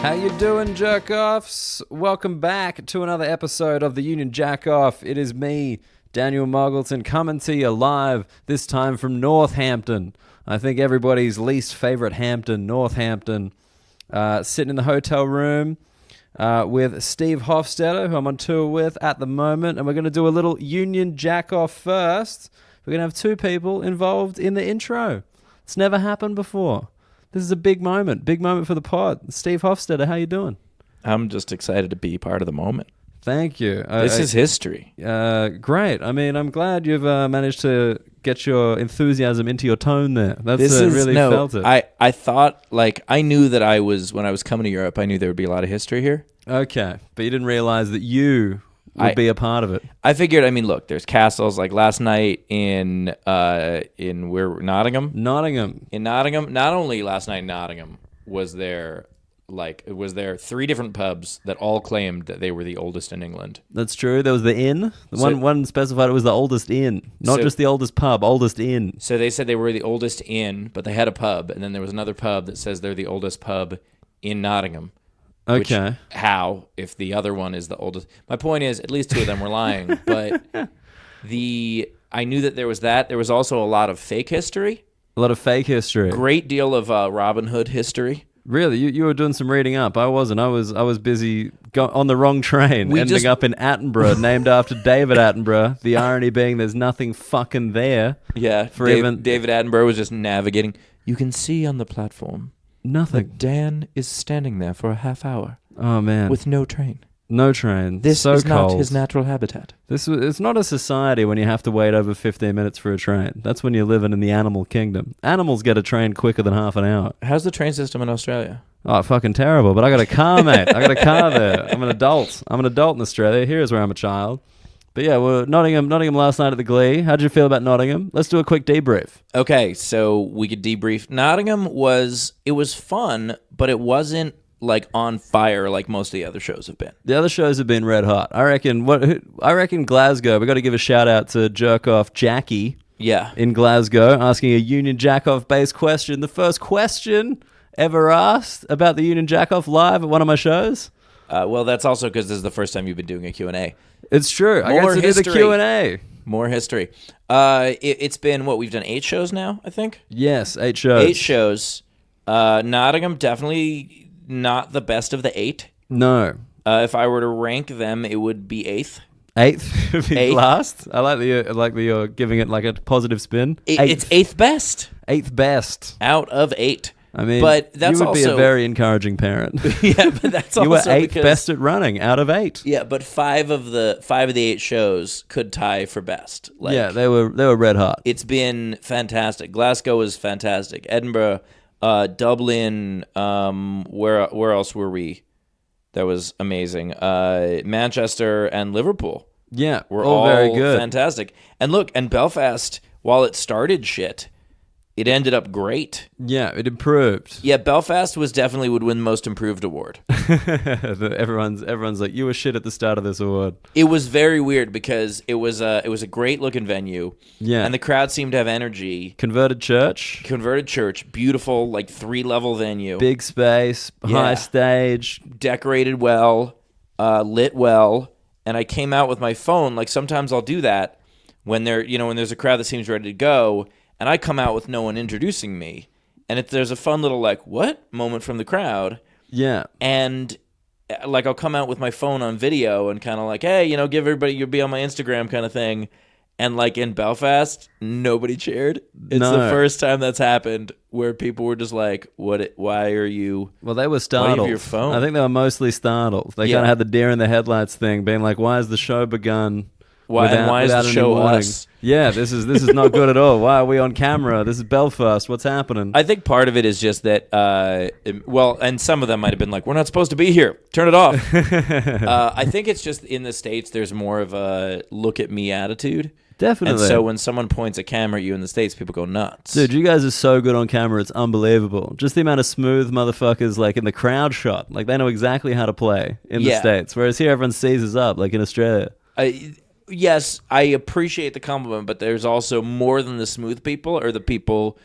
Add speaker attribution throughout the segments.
Speaker 1: How you doing, jerk-offs? Welcome back to another episode of the Union Jack-Off. It is me, Daniel Muggleton, coming to you live, this time from Northampton. I think everybody's least favorite Hampton, Northampton. Sitting in the hotel room with Steve Hofstetter, who I'm on tour with at the moment, and we're going to do a little Union Jack-Off first. We're going to have two people involved in the intro. It's never happened before. This is a big moment for the pod. Steve Hofstetter, how you doing?
Speaker 2: I'm just excited to be part of the moment.
Speaker 1: Thank you.
Speaker 2: This is history.
Speaker 1: Great. I mean, I'm glad you've managed to get your enthusiasm into your tone there. Felt it.
Speaker 2: I thought, I knew that when I was coming to Europe, I knew there would be a lot of history here.
Speaker 1: Okay, but you didn't realize that you would be a part of it.
Speaker 2: I figured, look, there's castles. Like last night in Nottingham?
Speaker 1: Nottingham.
Speaker 2: In Nottingham, not only last night in Nottingham was there three different pubs that all claimed that they were the oldest in England.
Speaker 1: That's true. There was the inn. One specified it was the oldest inn, not just the oldest pub, oldest inn.
Speaker 2: So they said they were the oldest inn, but they had a pub, and then there was another pub that says they're the oldest pub in Nottingham.
Speaker 1: Okay.
Speaker 2: How, if the other one is the oldest? My point is, at least two of them were lying, but I knew that there was that. There was also a lot of fake history.
Speaker 1: A lot of fake history.
Speaker 2: Great deal of Robin Hood history.
Speaker 1: Really? You were doing some reading up. I wasn't. I was busy on the wrong train, ending up in Attenborough, named after David Attenborough. The irony being there's nothing fucking there.
Speaker 2: Yeah, David Attenborough was just navigating. You can see on the platform.
Speaker 1: Nothing.
Speaker 2: That Dan is standing there for a half hour.
Speaker 1: Oh, man.
Speaker 2: With no train.
Speaker 1: No train.
Speaker 2: This is not his natural habitat.
Speaker 1: It's not a society when you have to wait over 15 minutes for a train. That's when you're living in the animal kingdom. Animals get a train quicker than half an hour.
Speaker 2: How's the train system in Australia?
Speaker 1: Oh, fucking terrible. But I got a car, mate. I got a car there. I'm an adult. in Australia. Here's where I'm a child. But yeah, we're Nottingham last night at the Glee. How'd you feel about Nottingham? Let's do a quick debrief.
Speaker 2: Okay, so we could debrief. Nottingham was fun, but it wasn't on fire like most of the other shows have been.
Speaker 1: The other shows have been red hot. I reckon Glasgow. We got to give a shout out to Jerkoff Jackie.
Speaker 2: Yeah.
Speaker 1: In Glasgow, asking a Union Jackoff based question. The first question ever asked about the Union Jackoff live at one of my shows.
Speaker 2: Well, that's also because this is the first time you've been doing a Q&A.
Speaker 1: It's true. I got to do the Q&A.
Speaker 2: More history. It's been, we've done 8 shows now, I think?
Speaker 1: Yes, 8 shows.
Speaker 2: 8 shows. Nottingham, definitely not the best of the 8.
Speaker 1: No.
Speaker 2: If I were to rank them, it would be 8th.
Speaker 1: 8th would be last? I like that you're giving it a positive spin.
Speaker 2: It's 8th best.
Speaker 1: 8th best.
Speaker 2: Out of 8.
Speaker 1: I mean,
Speaker 2: but that's
Speaker 1: you would be a very encouraging parent.
Speaker 2: Yeah, but that's also
Speaker 1: you were 8th best at running out of 8.
Speaker 2: Yeah, but 5 of the 8 shows could tie for best.
Speaker 1: Yeah, they were red hot.
Speaker 2: It's been fantastic. Glasgow was fantastic. Edinburgh, Dublin. Where else were we? That was amazing. Manchester and Liverpool.
Speaker 1: Yeah,
Speaker 2: were
Speaker 1: all very good,
Speaker 2: fantastic. And look, and Belfast, while it started shit, it ended up great.
Speaker 1: Yeah, it improved.
Speaker 2: Yeah, Belfast would win Most Improved award.
Speaker 1: Everyone's like, you were shit at the start of this award.
Speaker 2: It was very weird because it was a great looking venue.
Speaker 1: Yeah,
Speaker 2: and the crowd seemed to have energy.
Speaker 1: Converted church,
Speaker 2: beautiful 3-level venue,
Speaker 1: big space, high stage,
Speaker 2: decorated well, lit well. And I came out with my phone. Sometimes I'll do that when there's a crowd that seems ready to go. And I come out with no one introducing me. And there's a fun little, what? Moment from the crowd.
Speaker 1: Yeah.
Speaker 2: And, I'll come out with my phone on video and kind of hey, give everybody, you'll be on my Instagram kind of thing. And, in Belfast, nobody cheered. It's the first time that's happened where people were just why are you...
Speaker 1: Well, they were startled.
Speaker 2: Why do you have your phone?
Speaker 1: I think they were mostly startled. They kind of had the deer in the headlights thing, being why has the show begun...
Speaker 2: Why is the show us?
Speaker 1: Yeah, this is not good at all. Why are we on camera? This is Belfast. What's happening?
Speaker 2: I think part of it is just that, and some of them might have been we're not supposed to be here. Turn it off. I think it's just in the States there's more of a look at me attitude.
Speaker 1: Definitely.
Speaker 2: And so when someone points a camera at you in the States, people go nuts.
Speaker 1: Dude, you guys are so good on camera. It's unbelievable. Just the amount of smooth motherfuckers in the crowd shot. They know exactly how to play in the States. Whereas here everyone seizes up in Australia.
Speaker 2: Yes, I appreciate the compliment, but there's also more than the smooth people or the people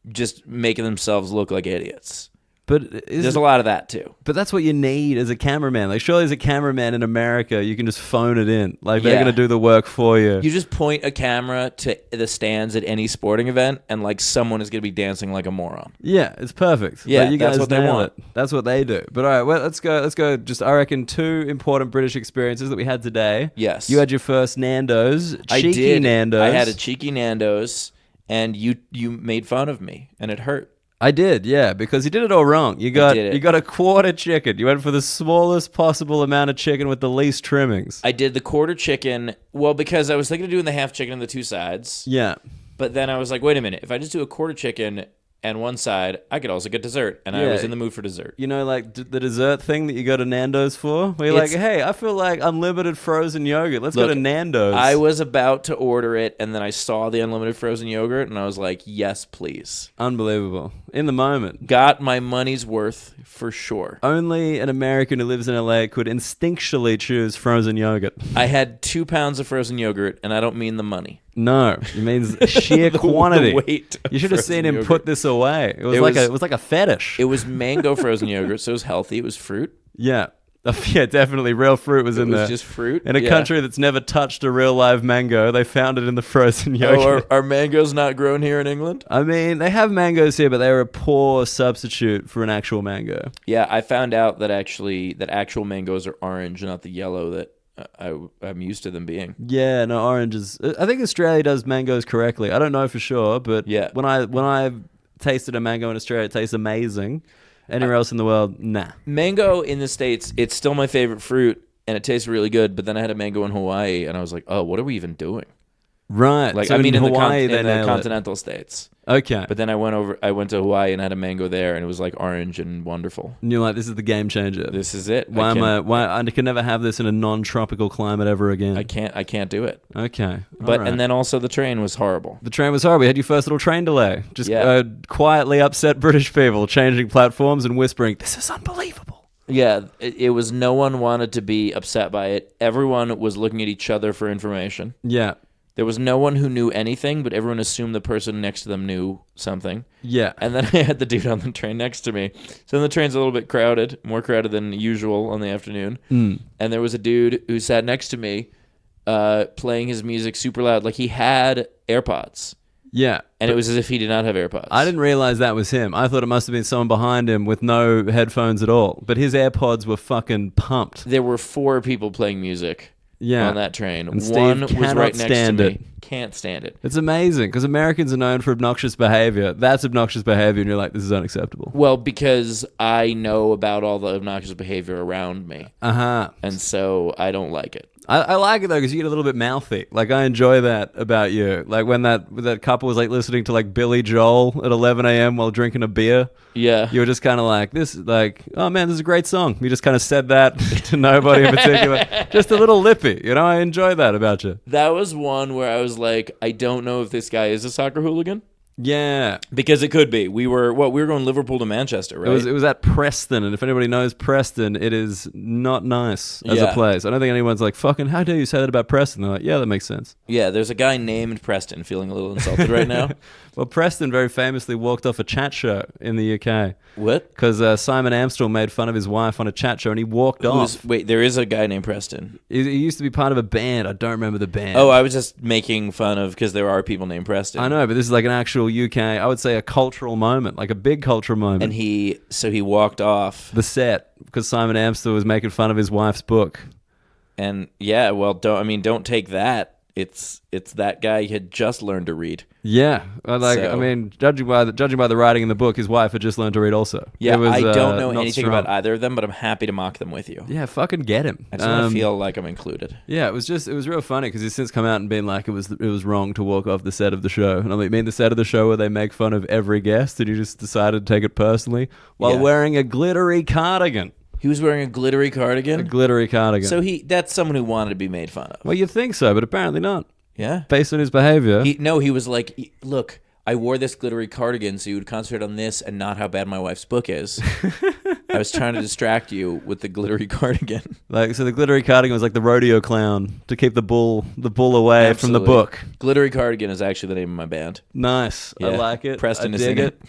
Speaker 2: just making themselves look like idiots.
Speaker 1: But
Speaker 2: there's a lot of that too.
Speaker 1: But that's what you need as a cameraman. Like, surely as a cameraman in America, you can just phone it in. Like, they're going to do the work for you.
Speaker 2: You just point a camera to the stands at any sporting event, and like someone is going to be dancing like a moron.
Speaker 1: Yeah, it's perfect.
Speaker 2: Yeah,
Speaker 1: like, you
Speaker 2: that's
Speaker 1: guys
Speaker 2: what they want.
Speaker 1: That's what they do. But all right, well, let's go. Just, I reckon, 2 important British experiences that we had today.
Speaker 2: Yes.
Speaker 1: You had your first Nando's.
Speaker 2: I
Speaker 1: cheeky
Speaker 2: did.
Speaker 1: Nando's.
Speaker 2: I had a cheeky Nando's, and you made fun of me, and it hurt.
Speaker 1: I did, yeah, because you did it all wrong. You got a quarter chicken. You went for the smallest possible amount of chicken with the least trimmings.
Speaker 2: I did the quarter chicken, well, because I was thinking of doing the half chicken on the 2 sides.
Speaker 1: Yeah.
Speaker 2: But then I was like, wait a minute. If I just do a quarter chicken and 1 side, I could also get dessert. And I was in the mood for dessert.
Speaker 1: You know, like the dessert thing that you go to Nando's for? Where you're like, hey, I feel like unlimited frozen yogurt. Let's go to Nando's.
Speaker 2: I was about to order it, and then I saw the unlimited frozen yogurt, and I was like, yes, please.
Speaker 1: Unbelievable. In the moment.
Speaker 2: Got my money's worth for sure.
Speaker 1: Only an American who lives in LA could instinctually choose frozen yogurt.
Speaker 2: I had 2 pounds of frozen yogurt, and I don't mean the money.
Speaker 1: No, it means sheer quantity.
Speaker 2: The weight.
Speaker 1: You should have seen him put this away. It was like a fetish.
Speaker 2: It was mango frozen yogurt, so it was healthy. It was fruit.
Speaker 1: Yeah. Yeah, definitely. Real fruit was in there.
Speaker 2: It was just fruit.
Speaker 1: In a country that's never touched a real live mango, they found it in the frozen yogurt.
Speaker 2: Are mangoes not grown here in England?
Speaker 1: I mean, they have mangoes here, but they were a poor substitute for an actual mango.
Speaker 2: Yeah, I found out that actual mangoes are orange, not the yellow that I'm used to them being.
Speaker 1: Yeah, no, oranges. I think Australia does mangoes correctly. I don't know for sure, but when I tasted a mango in Australia, it tastes amazing. Anywhere else in the world, nah.
Speaker 2: Mango in the States, it's still my favorite fruit, and it tastes really good. But then I had a mango in Hawaii, and I was like, oh, what are we even doing?
Speaker 1: Right.
Speaker 2: Like,
Speaker 1: so
Speaker 2: I mean, in
Speaker 1: Hawaii,
Speaker 2: the continental states.
Speaker 1: Okay.
Speaker 2: But then I went to Hawaii and had a mango there, and it was like orange and wonderful.
Speaker 1: And you're like, this is the game changer.
Speaker 2: This is it.
Speaker 1: Why I can never have this in a non-tropical climate ever again.
Speaker 2: I can't do it.
Speaker 1: Okay.
Speaker 2: But and then also the train was horrible.
Speaker 1: The train was horrible. We had your first little train delay. Just quietly upset British people changing platforms and whispering, this is unbelievable.
Speaker 2: Yeah, it was, no one wanted to be upset by it. Everyone was looking at each other for information.
Speaker 1: Yeah.
Speaker 2: There was no one who knew anything, but everyone assumed the person next to them knew something.
Speaker 1: Yeah.
Speaker 2: And then I had the dude on the train next to me. So then the train's a little bit crowded, more crowded than usual on the afternoon. And there was a dude who sat next to me playing his music super loud. Like, he had AirPods.
Speaker 1: Yeah.
Speaker 2: And it was as if he did not have AirPods.
Speaker 1: I didn't realize that was him. I thought it must have been someone behind him with no headphones at all. But his AirPods were fucking pumped.
Speaker 2: There were 4 people playing music.
Speaker 1: Yeah.
Speaker 2: On that train.
Speaker 1: And
Speaker 2: One was right next to me.
Speaker 1: it.
Speaker 2: Can't stand it.
Speaker 1: It's amazing because Americans are known for obnoxious behavior. That's obnoxious behavior, and you're like, this is unacceptable.
Speaker 2: Well, because I know about all the obnoxious behavior around me.
Speaker 1: Uh-huh.
Speaker 2: And so I don't like it.
Speaker 1: I like it though because you get a little bit mouthy. Like, I enjoy that about you. Like when that couple was like listening to like Billy Joel at 11 a.m. while drinking a beer.
Speaker 2: Yeah.
Speaker 1: You were just kind of like, oh man, this is a great song. You just kind of said that to nobody in particular. Just a little lippy. You know, I enjoy that about you.
Speaker 2: That was one where I was like, I don't know if this guy is a soccer hooligan.
Speaker 1: Yeah,
Speaker 2: because it could be. We were going Liverpool to Manchester, right?
Speaker 1: It was at Preston, and if anybody knows Preston, it is not nice as a place. I don't think anyone's like, fucking, how dare you say that about Preston? They're like, yeah, that makes sense.
Speaker 2: Yeah, there's a guy named Preston feeling a little insulted right now.
Speaker 1: Well, Preston very famously walked off a chat show in the UK.
Speaker 2: What?
Speaker 1: Because Simon Amstel made fun of his wife on a chat show, and he walked off.
Speaker 2: Wait, there is a guy named Preston.
Speaker 1: He used to be part of a band. I don't remember the band.
Speaker 2: Oh, I was just making fun of because there are people named Preston.
Speaker 1: I know, but this is like an actual UK, I would say a cultural moment, like a big cultural moment.
Speaker 2: And he walked off
Speaker 1: the set because Simon Amstel was making fun of his wife's book.
Speaker 2: And yeah, well, don't take that. It's that guy had just learned to read.
Speaker 1: Yeah, I mean, judging by the writing in the book, his wife had just learned to read also.
Speaker 2: Yeah, I don't know anything about either of them, but I'm happy to mock them with you.
Speaker 1: Yeah, fucking get him.
Speaker 2: I just want to feel like I'm included.
Speaker 1: Yeah, it was real funny because he's since come out and been like it was wrong to walk off the set of the show. And I mean the set of the show where they make fun of every guest, and you just decided to take it personally while wearing a glittery cardigan.
Speaker 2: He was wearing a glittery cardigan?
Speaker 1: A glittery cardigan.
Speaker 2: So that's someone who wanted to be made fun of.
Speaker 1: Well, you'd think so, but apparently not.
Speaker 2: Yeah?
Speaker 1: Based on his behavior.
Speaker 2: He was like, look, I wore this glittery cardigan so you would concentrate on this and not how bad my wife's book is. I was trying to distract you with the glittery cardigan.
Speaker 1: So the glittery cardigan was like the rodeo clown to keep the bull away from the book.
Speaker 2: Glittery Cardigan is actually the name of my band.
Speaker 1: Nice.
Speaker 2: Yeah.
Speaker 1: I like it.
Speaker 2: Preston
Speaker 1: I
Speaker 2: is
Speaker 1: dig
Speaker 2: in
Speaker 1: it.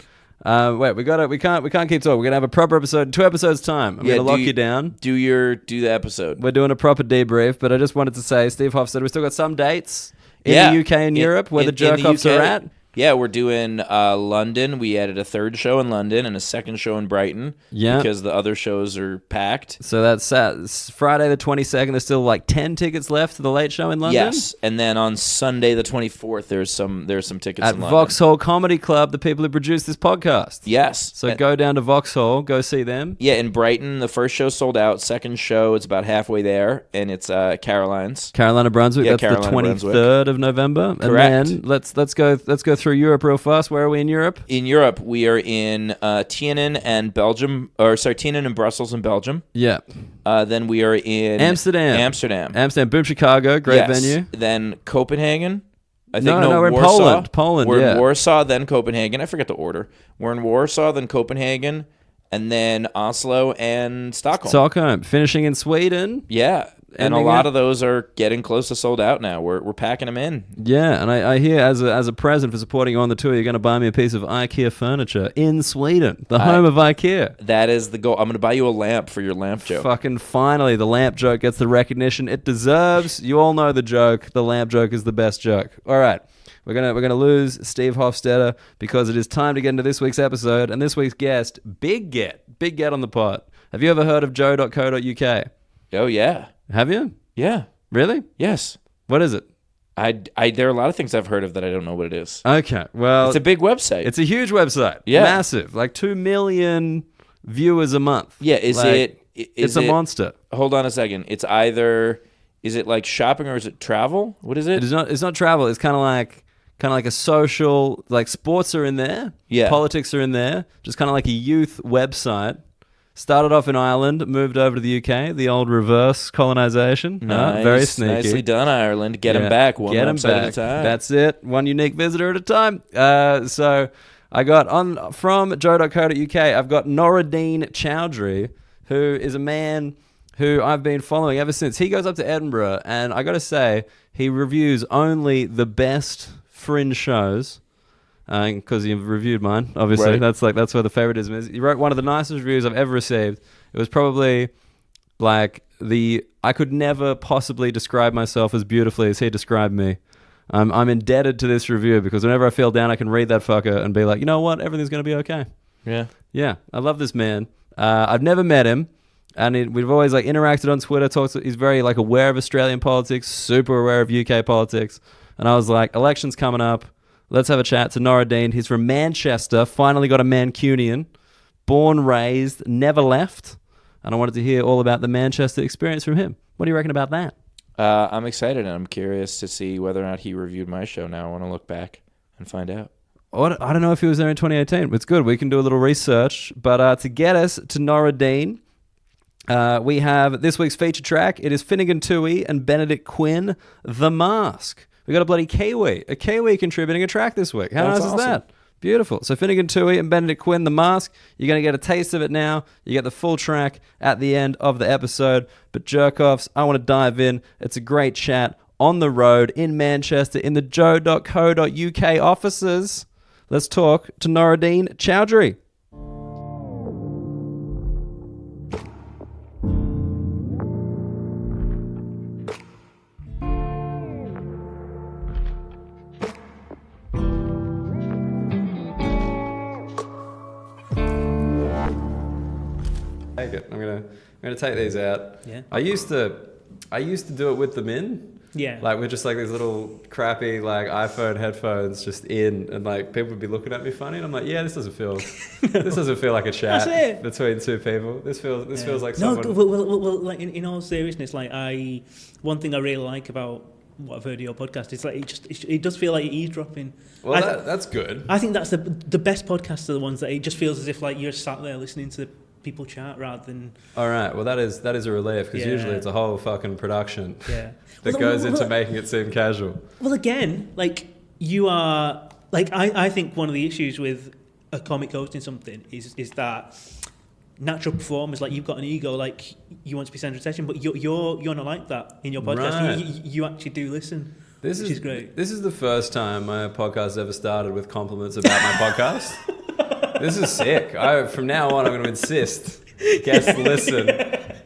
Speaker 1: Wait, we can't keep talking. We're gonna have a proper episode in 2 episodes time. I'm gonna lock you down.
Speaker 2: Do the episode.
Speaker 1: We're doing a proper debrief, but I just wanted to say, Steve Hofstede, we still got some dates in the UK and Europe where the jerk-offs are at.
Speaker 2: Yeah, we're doing London. We added a 3rd show in London and a 2nd show in Brighton.
Speaker 1: Yeah.
Speaker 2: Because the other shows are packed.
Speaker 1: So that's Friday the 22nd. There's still like 10 tickets left for the late show in London.
Speaker 2: Yes, and then on Sunday the 24th, there's some tickets
Speaker 1: at
Speaker 2: in London.
Speaker 1: Vauxhall Comedy Club, the people who produce this podcast.
Speaker 2: Yes.
Speaker 1: So go down to Vauxhall, go see them.
Speaker 2: Yeah, in Brighton, the 1st show sold out. 2nd show, it's about halfway there, and it's Caroline's.
Speaker 1: Carolina, Brunswick.
Speaker 2: Yeah,
Speaker 1: that's
Speaker 2: Carolina,
Speaker 1: the 23rd of November.
Speaker 2: Correct.
Speaker 1: And then let's go through Europe real fast. Where are we in Europe?
Speaker 2: In Europe, we are in Tienen and Belgium, Tienen and Brussels in Belgium.
Speaker 1: Yeah.
Speaker 2: Then we are in
Speaker 1: Amsterdam. Boom, Chicago, great venue.
Speaker 2: Then Copenhagen. I think
Speaker 1: we're in
Speaker 2: Warsaw.
Speaker 1: Poland.
Speaker 2: We're in Warsaw, then Copenhagen. I forget the order. We're in Warsaw, then Copenhagen, and then Oslo and Stockholm.
Speaker 1: Finishing in Sweden.
Speaker 2: Yeah. And a lot of those are getting close to sold out now. We're packing them in.
Speaker 1: Yeah, and I hear as a present for supporting you on the tour, you're going to buy me a piece of IKEA furniture in Sweden, the home of IKEA.
Speaker 2: That is the goal. I'm going to buy you a lamp for your lamp joke.
Speaker 1: Fucking finally, the lamp joke gets the recognition it deserves. You all know the joke. The lamp joke is the best joke. All right. We're gonna lose Steve Hofstede because it is time to get into this week's episode. And this week's guest, big get on the pod. Have you ever heard of joe.co.uk?
Speaker 2: Oh, yeah.
Speaker 1: Have you?
Speaker 2: Yeah.
Speaker 1: Really?
Speaker 2: Yes.
Speaker 1: What is it?
Speaker 2: There are a lot of things I've heard of that I don't know what it is.
Speaker 1: Okay, well...
Speaker 2: It's a big website.
Speaker 1: It's a huge website. Yeah. Massive. Like 2 million viewers a month.
Speaker 2: Yeah,
Speaker 1: it's a monster.
Speaker 2: Hold on a second. It's either... Is it like shopping or is it travel? What is it?
Speaker 1: It's not travel. It's kind of like a social... Like sports are in there.
Speaker 2: Yeah.
Speaker 1: Politics are in there. Just kind of like a youth website. Started off in Ireland, moved over to the UK, the old reverse colonization.
Speaker 2: Nice,
Speaker 1: very sneaky.
Speaker 2: Nicely done, Ireland. Get them back one website at a time.
Speaker 1: That's it. One unique visitor at a time. So I got from joe.co.uk, I've got Nooruddean Choudry, who is a man who I've been following ever since. He goes up to Edinburgh, and I got to say, he reviews only the best fringe shows. Because you've reviewed mine, obviously.
Speaker 2: Right.
Speaker 1: That's where the favoritism is. He wrote one of the nicest reviews I've ever received. It was probably like I could never possibly describe myself as beautifully as he described me. I'm indebted to this review because whenever I feel down, I can read that fucker and be like, you know what, everything's gonna be okay. Yeah. I love this man. I've never met him, and we've always like interacted on Twitter. He's very like aware of Australian politics, super aware of UK politics, and I was like, elections coming up. Let's have a chat to Nooruddean. He's from Manchester, finally got a Mancunian, born, raised, never left. And I wanted to hear all about the Manchester experience from him. What do you reckon about that?
Speaker 2: I'm excited, and I'm curious to see whether or not he reviewed my show now. I want to look back and find out.
Speaker 1: I don't know if he was there in 2018. It's good. We can do a little research. But to get us to Nooruddean, we have this week's feature track. It is Finnegan Toohey and Benedict Quinn, The Mask. We got a Kiwi contributing a track this week. How nice is that? Beautiful. So Finnegan Toohey and Benedict Quinn, The Mask. You're going to get a taste of it now. You get the full track at the end of the episode. But jerk-offs, I want to dive in. It's a great chat on the road in Manchester in the joe.co.uk offices. Let's talk to Nooruddean Choudry. I'm gonna take these out.
Speaker 3: Yeah.
Speaker 1: I used to do it with them in.
Speaker 3: Yeah.
Speaker 1: Like with just like these little crappy like iPhone headphones just in, and like people would be looking at me funny, and I'm like, yeah, this doesn't feel like a chat between two people. This feels like someone.
Speaker 3: Well, like in all seriousness, like one thing I really like about what I've heard of your podcast is like it does feel like eavesdropping.
Speaker 1: Well, that's good.
Speaker 3: I think that's the best podcasts are the ones that it just feels as if like you're sat there listening to people chat rather than.
Speaker 1: All right. Well, that is a relief because usually it's a whole fucking production.
Speaker 3: Yeah.
Speaker 1: that goes into making it seem casual.
Speaker 3: Well, again, like you are like I think one of the issues with a comic hosting something is that natural performers, like you've got an ego, like you want to be centre of attention, but you're not like that in your podcast.
Speaker 1: Right.
Speaker 3: You actually do listen. Which is great.
Speaker 1: This is the first time my podcast ever started with compliments about my podcast. This is sick. From now on, I'm going to insist. Guests listen.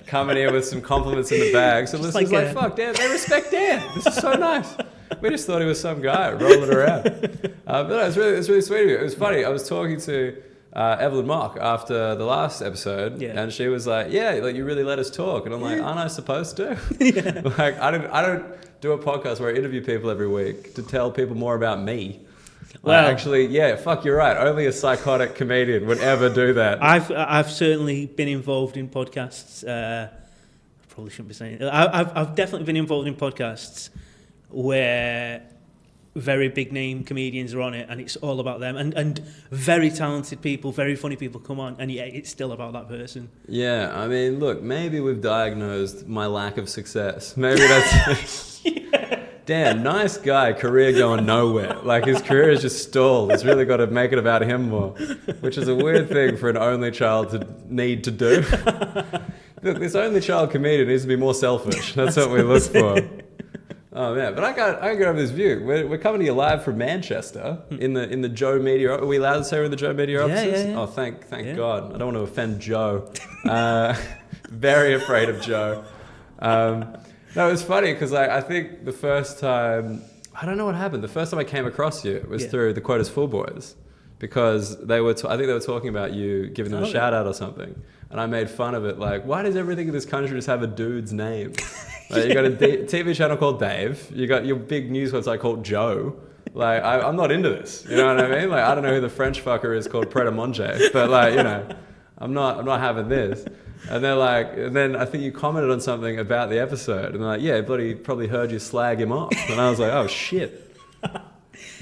Speaker 1: Coming here with some compliments in the bag. So listeners like, fuck, Dan, they respect Dan. This is so nice. We just thought he was some guy rolling around. But no, it's really sweet of you. It was funny. I was talking to Evelyn Mock after the last episode, and she was like, "Yeah, like you really let us talk," and I'm like, "Aren't I supposed to?" Like, I don't do a podcast where I interview people every week to tell people more about me. Well, actually, yeah, fuck, you're right. Only a psychotic comedian would ever do that.
Speaker 3: I've certainly been involved in podcasts. I probably shouldn't be saying it. I've definitely been involved in podcasts where very big name comedians are on it, and it's all about them, and very talented people, very funny people come on, and yeah, it's still about that person.
Speaker 1: Yeah, I mean, look, maybe we've diagnosed my lack of success. Maybe that's Dan, nice guy, career going nowhere. Like, his career is just stalled. It's really got to make it about him more, which is a weird thing for an only child to need to do. Look, this only child comedian needs to be more selfish. That's what we look for. Oh man, but I got over this view. We're coming to you live from Manchester in the Joe Media. Are we allowed to say we're in the Joe Media offices?
Speaker 3: Yeah.
Speaker 1: Oh, thank God. I don't want to offend Joe. Very afraid of Joe. No, it was funny because I think the first time, I don't know what happened. The first time I came across you was through the Quotas Full Boys, because I think they were talking about you, giving them a shout out or something, and I made fun of it. Like, why does everything in this country just have a dude's name? Like, you got a TV channel called Dave. You got your big news website called Joe. Like, I'm not into this. You know what I mean? Like, I don't know who the French fucker is called Pret a Manger, but like, you know, I'm not having this. And they're like, and then I think you commented on something about the episode, and they're like, yeah, bloody probably heard you slag him off. And I was like, oh shit.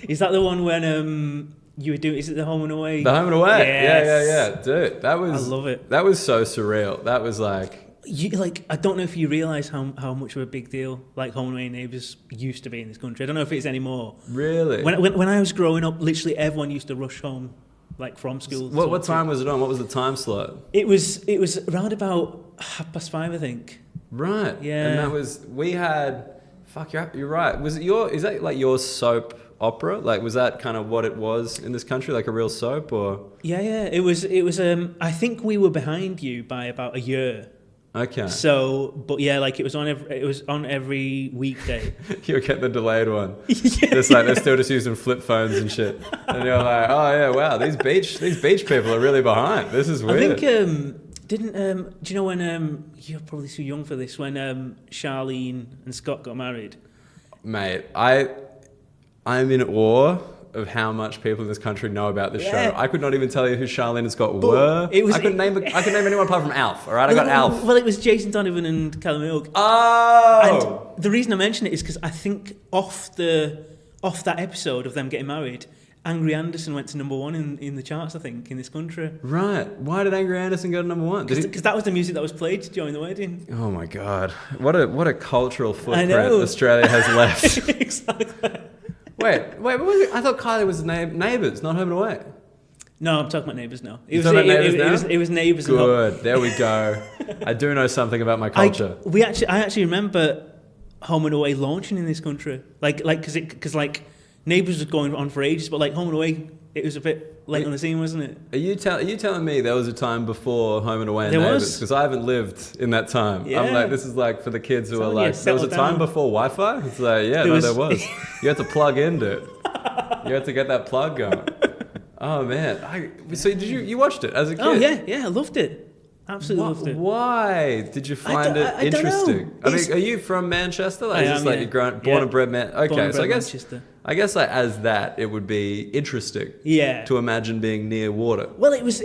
Speaker 3: Is that the one when you were doing? Is it the Home and Away?
Speaker 1: The Home and Away.
Speaker 3: Yes.
Speaker 1: Yeah, dude. That was.
Speaker 3: I love it.
Speaker 1: That was so surreal. That was like.
Speaker 3: I don't know if you realise how much of a big deal like Home and Away Neighbours used to be in this country. I don't know if it is anymore.
Speaker 1: Really?
Speaker 3: When I was growing up, literally everyone used to rush home, like from school.
Speaker 1: What time was it on? What was the time slot?
Speaker 3: It was around about 5:30, I think.
Speaker 1: Right.
Speaker 3: Yeah.
Speaker 1: And that was, we had, fuck, you're right. Was it is that like your soap opera? Like, was that kind of what it was in this country, like a real soap, or?
Speaker 3: Yeah. It was. I think we were behind you by about a year.
Speaker 1: Okay.
Speaker 3: So, but yeah, like it was on every weekday.
Speaker 1: You were getting the delayed one. It's like they're still just using flip phones and shit. And you're like, oh yeah, wow, these beach people are really behind. This is weird.
Speaker 3: I think do you know when you're probably too young for this, when Charlene and Scott got married?
Speaker 1: Mate, I'm in awe of how much people in this country know about this show. I could not even tell you who Charlene and Scott were. I could name anyone apart from Alf. All right, I got Alf.
Speaker 3: Well, it was Jason Donovan and Callum Milk.
Speaker 1: Oh.
Speaker 3: And the reason I mention it is because I think off that episode of them getting married, Angry Anderson went to number one in the charts, I think, in this country.
Speaker 1: Right. Why did Angry Anderson go to number one?
Speaker 3: Because that was the music that was played during the wedding.
Speaker 1: Oh my God! What a cultural footprint Australia has left.
Speaker 3: Exactly.
Speaker 1: Wait, what was it? I thought Kylie was Neighbours, not Home and Away.
Speaker 3: No, I'm talking about Neighbours now.
Speaker 1: It was
Speaker 3: Neighbours.
Speaker 1: Good, there we go. I do know something about my culture.
Speaker 3: I actually remember Home and Away launching in this country, because Neighbours was going on for ages, but like Home and Away, it was a bit late on the scene, wasn't it?
Speaker 1: Are you telling me there was a time before Home and Away and Neighbours? Because I haven't lived in that time. Yeah. I'm like, this is like for the kids who are like, there was a time before Wi-Fi? It's like, yeah, there was. You had to plug in, dude. You had to get that plug going. Oh man. So did you watched it as a kid?
Speaker 3: Oh yeah, I loved it. Absolutely loved it.
Speaker 1: Why did you find it interesting? I mean, are you from Manchester? Like, is this like you're born and bred man? Okay, so I guess like as that, it would be interesting.
Speaker 3: Yeah.
Speaker 1: To imagine being near water.
Speaker 3: Well, it was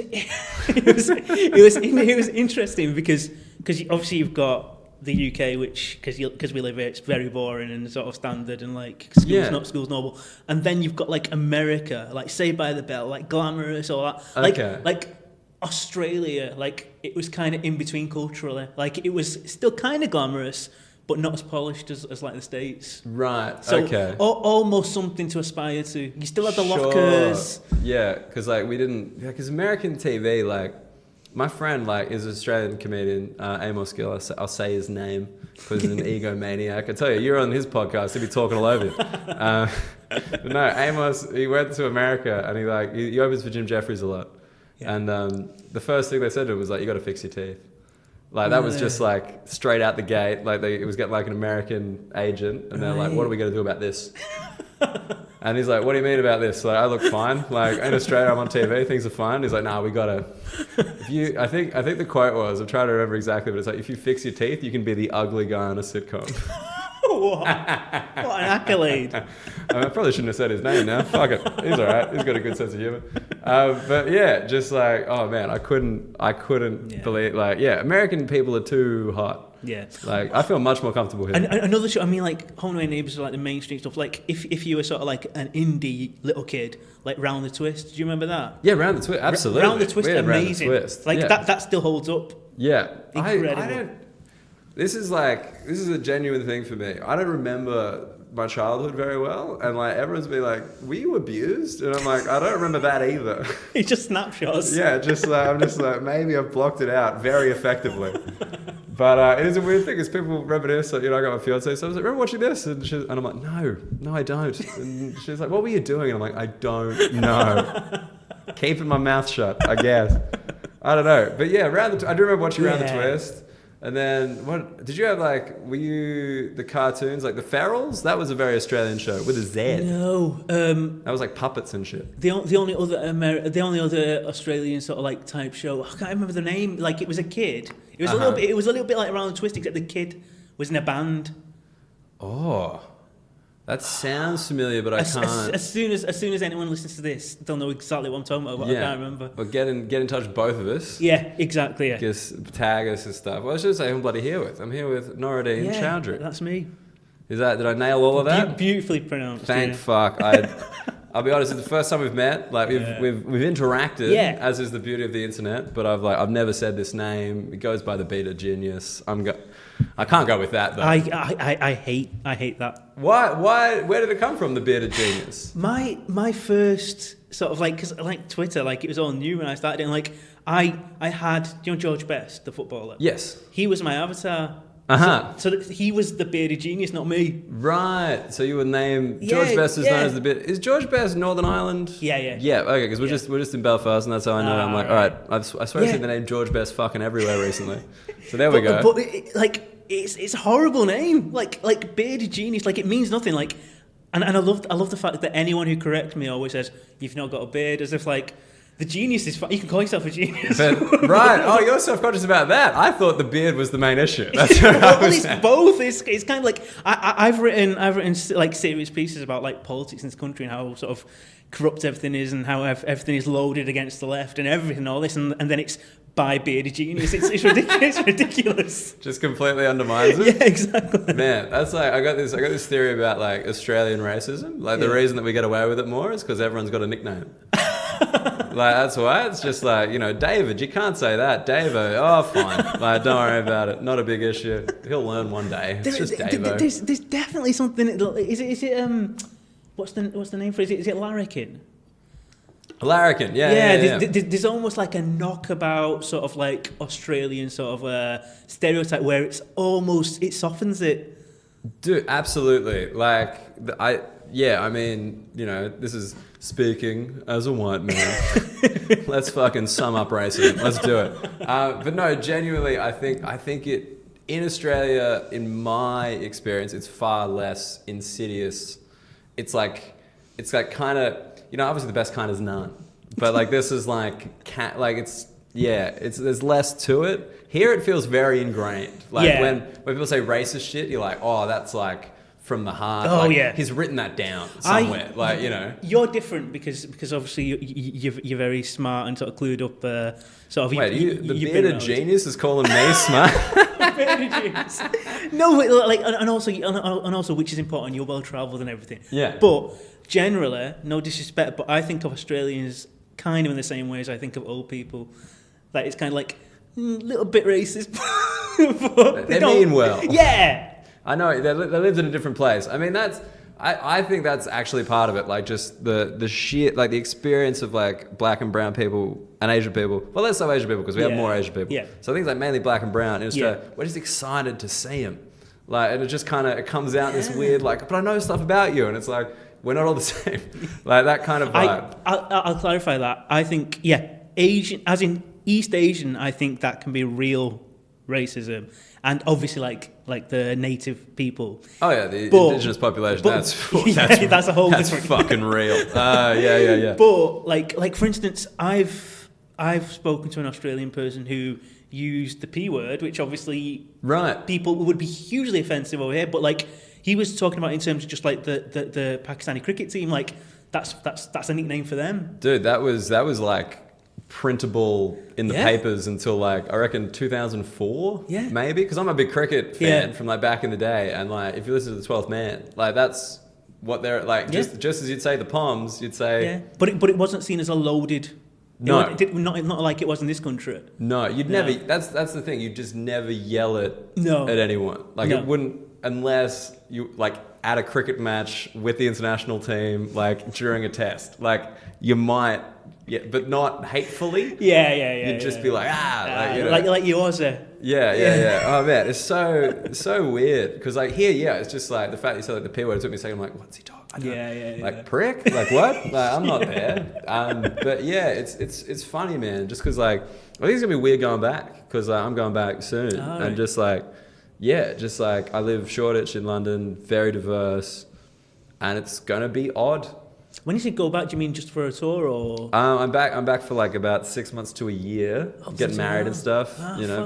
Speaker 3: interesting because obviously you've got the UK, which because we live here, it's very boring and sort of standard and like school's normal, and then you've got like America, like Saved by the Bell, like glamorous, all that. Like Australia, like it was kind of in between culturally. Like it was still kind of glamorous, but not as polished as like the States.
Speaker 1: Right.
Speaker 3: So
Speaker 1: okay.
Speaker 3: Almost something to aspire to. You still had the lockers.
Speaker 1: Yeah, because like we didn't. Because American TV, like my friend, like is an Australian comedian, Amos Gill. I'll say his name because he's an egomaniac. I tell you, you're on his podcast, he'd be talking all over you. But no, Amos, he went to America and he opens for Jim Jeffries a lot.
Speaker 3: Yeah.
Speaker 1: And the first thing they said to him was like, "You got to fix your teeth." Like that was just like straight out the gate. Like it was getting like an American agent, and they're like, "What are we going to do about this?" And he's like, "What do you mean about this? Like I look fine. Like in Australia, I'm on TV, things are fine." He's like, "Nah, we gotta." I think the quote was, I'm trying to remember exactly, but it's like, if you fix your teeth, you can be the ugly guy on a sitcom.
Speaker 3: What an accolade.
Speaker 1: I probably shouldn't have said his name now. Fuck it. He's all right. He's got a good sense of humor. But yeah, just like, oh man, I couldn't believe, like, yeah, American people are too hot.
Speaker 3: Yeah.
Speaker 1: Like, I feel much more comfortable here.
Speaker 3: And another show, I mean, like, Home and Away Neighbours are like the mainstream stuff. Like, if you were sort of like an indie little kid, like Round the Twist, do you remember that?
Speaker 1: Yeah, Round the Twist, absolutely.
Speaker 3: Round the Twist, amazing.
Speaker 1: Round the Twist.
Speaker 3: Like,
Speaker 1: yeah.
Speaker 3: that still holds up.
Speaker 1: Yeah.
Speaker 3: Incredible.
Speaker 1: I don't... This is a genuine thing for me. I don't remember my childhood very well, and like everyone's been like, "Were you abused?" And I'm like, I don't remember that either.
Speaker 3: It's just snapshots.
Speaker 1: Yeah, I'm just like, maybe I've blocked it out very effectively. But it is a weird thing, because people reminisce. Like, I got my fiance, so I was like, "Remember watching this?" And I'm like, "No, I don't." And she's like, "What were you doing?" And I'm like, "I don't know." Keeping my mouth shut, I guess. I don't know, but yeah, I do remember watching Round the Twist. And then, what did you have, like, were you the cartoons, like the Ferals? That was a very Australian show with a Z.
Speaker 3: No.
Speaker 1: That was like puppets and shit.
Speaker 3: The only other Australian sort of like type show, I can't remember the name. Like, it was a kid. It was a little bit like Round the Twist, except the kid was in a band.
Speaker 1: Oh, that sounds familiar, but I can't.
Speaker 3: As soon as anyone listens to this, they'll know exactly what I'm talking about. But I can't remember.
Speaker 1: But get in touch with both of us.
Speaker 3: Yeah, exactly. Yeah.
Speaker 1: Just tag us and stuff. Well, I should say who I'm bloody here with. I'm here with Nooruddean Choudry.
Speaker 3: That's me.
Speaker 1: Did I nail all of that?
Speaker 3: Beautifully pronounced.
Speaker 1: Thank fuck. I'll be honest, it's the first time we've met. Like we've interacted, as is the beauty of the internet. But I've never said this name. It goes by the Beta Genius. I can't go with that though.
Speaker 3: I hate that.
Speaker 1: Why? Where did it come from? The Bearded Genius.
Speaker 3: My first sort of like, because like Twitter, like it was all new when I started, and like I had, do you know George Best, the footballer?
Speaker 1: Yes.
Speaker 3: He was my avatar. So he was the Bearded Genius, not me.
Speaker 1: Right. So you would name George Best is known as the Beard. Is George Best Northern Ireland? Yeah. Yeah. Okay. Because we're just in Belfast, and that's how I know. I'm like, all right. I swear I've seen the name George Best fucking everywhere recently. So there we go.
Speaker 3: But it's a horrible name. Like Bearded Genius. Like, it means nothing. Like, and I love the fact that anyone who corrects me always says, "You've not got a beard," as if like. The genius is fine. You can call yourself a genius.
Speaker 1: Right. Oh, you're self-conscious about that. I thought the beard was the main issue. That's what
Speaker 3: it's both. It's kind of like I've written like serious pieces about like politics in this country and how sort of corrupt everything is and how everything is loaded against the left and everything, all this, and then it's by Bearded Genius. It's ridiculous. It's ridiculous.
Speaker 1: Just completely undermines it.
Speaker 3: Yeah, exactly.
Speaker 1: Man, that's like I got this theory about like Australian racism. Like the reason that we get away with it more is because everyone's got a nickname. Like, that's why it's just like, David, you can't say that. Davo, oh, fine. Like, don't worry about it. Not a big issue. He'll learn one day. It's just Davo.
Speaker 3: There's definitely something. Is it what's the name for it? Is it larrikin?
Speaker 1: Larrikin, yeah.
Speaker 3: There's almost like a knockabout sort of like Australian sort of stereotype where it softens it.
Speaker 1: Dude, absolutely. Like, I mean, this is speaking as a white man. Let's fucking sum up racism. Let's do it. But no, genuinely, I think it, in Australia, in my experience, it's far less insidious. It's like kind of, obviously the best kind is none. But like, this is like, there's less to it. Here it feels very ingrained. Like when people say racist shit, you're like, oh, that's like, from the heart.
Speaker 3: Oh, yeah.
Speaker 1: He's written that down somewhere.
Speaker 3: You're different because obviously you're very smart and sort of clued up. The
Speaker 1: Bearded Genius is calling me smart.
Speaker 3: Bearded Genius. No, but like, and also, which is important. You're well travelled and everything.
Speaker 1: Yeah.
Speaker 3: But generally, no disrespect, but I think of Australians kind of in the same way as I think of old people. Like, it's kind of like a little bit racist. But
Speaker 1: they mean well.
Speaker 3: Yeah.
Speaker 1: I know, they lived in a different place. I mean, I think that's actually part of it. Like, just the sheer, like, the experience of, like, black and brown people and Asian people. Well, let's say Asian people, because we have more Asian people.
Speaker 3: Yeah.
Speaker 1: So I think it's, like, mainly black and brown in Australia. We're just excited to see them. Like, and it just kind of, it comes out in this weird, like, but I know stuff about you. And it's like, we're not all the same. Like, that kind of vibe.
Speaker 3: I'll clarify that. I think, Asian, as in East Asian, I think that can be real racism, and obviously like the native people.
Speaker 1: Oh yeah, the indigenous population. That's
Speaker 3: a whole
Speaker 1: that's
Speaker 3: different.
Speaker 1: fucking real. Yeah.
Speaker 3: But like for instance, I've spoken to an Australian person who used the P word, which obviously people would be hugely offensive over here. But like he was talking about in terms of just like the Pakistani cricket team, like that's a nickname for them.
Speaker 1: Dude, that was like printable in the papers until like I reckon 2004, maybe, because I'm a big cricket fan from like back in the day, and like if you listen to the 12th Man, like that's what they're like. Just as you'd say the Poms, you'd say,
Speaker 3: but it wasn't seen as a loaded.
Speaker 1: No,
Speaker 3: not like it was in this country.
Speaker 1: No, you'd never. That's the thing. You'd just never yell it at anyone. Like it wouldn't, unless you like at a cricket match with the international team, like during a test. Like you might, but not hatefully.
Speaker 3: Yeah.
Speaker 1: You'd just be like,
Speaker 3: like yours.
Speaker 1: Yeah. Oh man, it's so weird because like here, it's just like the fact that you said like the P word. It took me a second. I'm like, what's he talking? Like prick? Like what? Like I'm not there. But yeah, it's funny, man. Just because like I think it's gonna be weird going back because I'm going back soon, and just like I live Shoreditch in London, very diverse, and it's gonna be odd.
Speaker 3: When you say go back, do you mean just for a tour or?
Speaker 1: I'm back for like about 6 months to a year, getting married and stuff.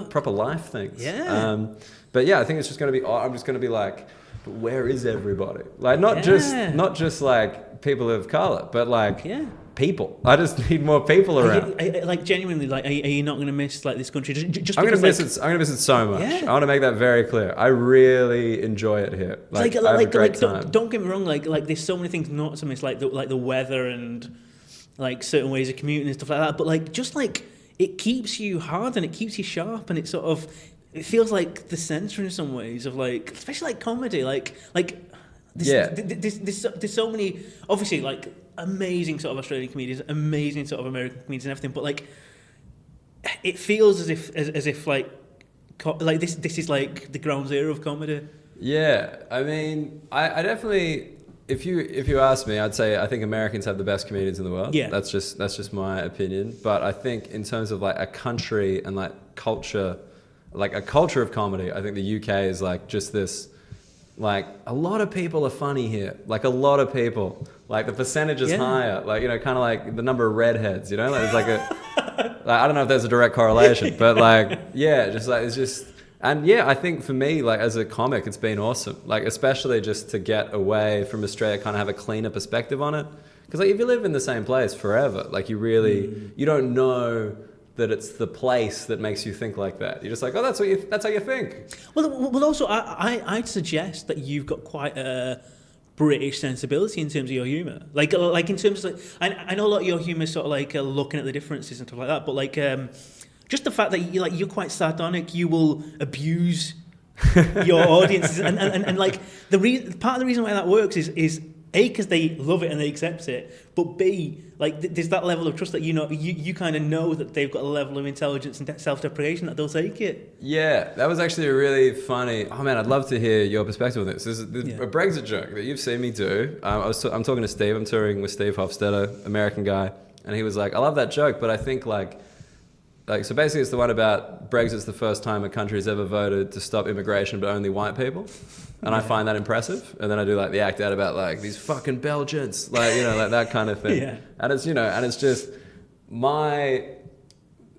Speaker 1: Proper life things.
Speaker 3: Yeah.
Speaker 1: But yeah, I think it's just gonna be odd. I'm just gonna be like, but where is everybody? Like not just like people of color, but like people. I just need more people around.
Speaker 3: Like genuinely, like are you not going to miss like this country? Just
Speaker 1: I'm going to miss it. I'm going to miss it so much.
Speaker 3: Yeah.
Speaker 1: I want to make that very clear. I really enjoy it here. Like I have a great time.
Speaker 3: Don't get me wrong. Like there's so many things not to miss, like the weather and like certain ways of commuting and stuff like that. But like just like it keeps you hard and it keeps you sharp, and it sort of. It feels like the centre in some ways of like, especially like comedy, there's so many, obviously like amazing sort of Australian comedians, amazing sort of American comedians and everything, but like it feels as if like this is like the ground zero of comedy. Yeah,
Speaker 1: I mean, I definitely. If you ask me, I'd say I think Americans have the best comedians in the world.
Speaker 3: Yeah,
Speaker 1: that's just my opinion. But I think in terms of like a country and like culture. Like a culture of comedy, I think the UK is like just this, like a lot of people are funny here. Like a lot of people, like the percentage is higher. Like kind of like the number of redheads. Like there's like a, like, I don't know if there's a direct correlation, but like just like it's just, and I think for me like as a comic, it's been awesome. Like especially just to get away from Australia, kind of have a cleaner perspective on it. Because like if you live in the same place forever, like you really you don't know. That it's the place that makes you think like that. You're just like, oh, that's how you think.
Speaker 3: Well, also, I'd suggest that you've got quite a British sensibility in terms of your humour. Like in terms of, like, I know a lot of your humour is sort of like looking at the differences and stuff like that. But like, just the fact that you're quite sardonic, you will abuse your audiences, and like part of the reason why that works is A, because they love it and they accept it, but B, like there's that level of trust that you kind of know that they've got a level of intelligence and self-deprecation that they'll take it. Yeah,
Speaker 1: that was actually a really funny. Oh man, I'd love to hear your perspective on this. This is a Brexit joke that you've seen me do. I'm talking to Steve. I'm touring with Steve Hofstetter, American guy, and he was like, "I love that joke, but I think like so basically it's the one about Brexit's the first time a country has ever voted to stop immigration, but only white people." And I find that impressive. And then I do like the act out about like these fucking Belgians, like, like that kind of thing.
Speaker 3: Yeah.
Speaker 1: And it's, and it's just my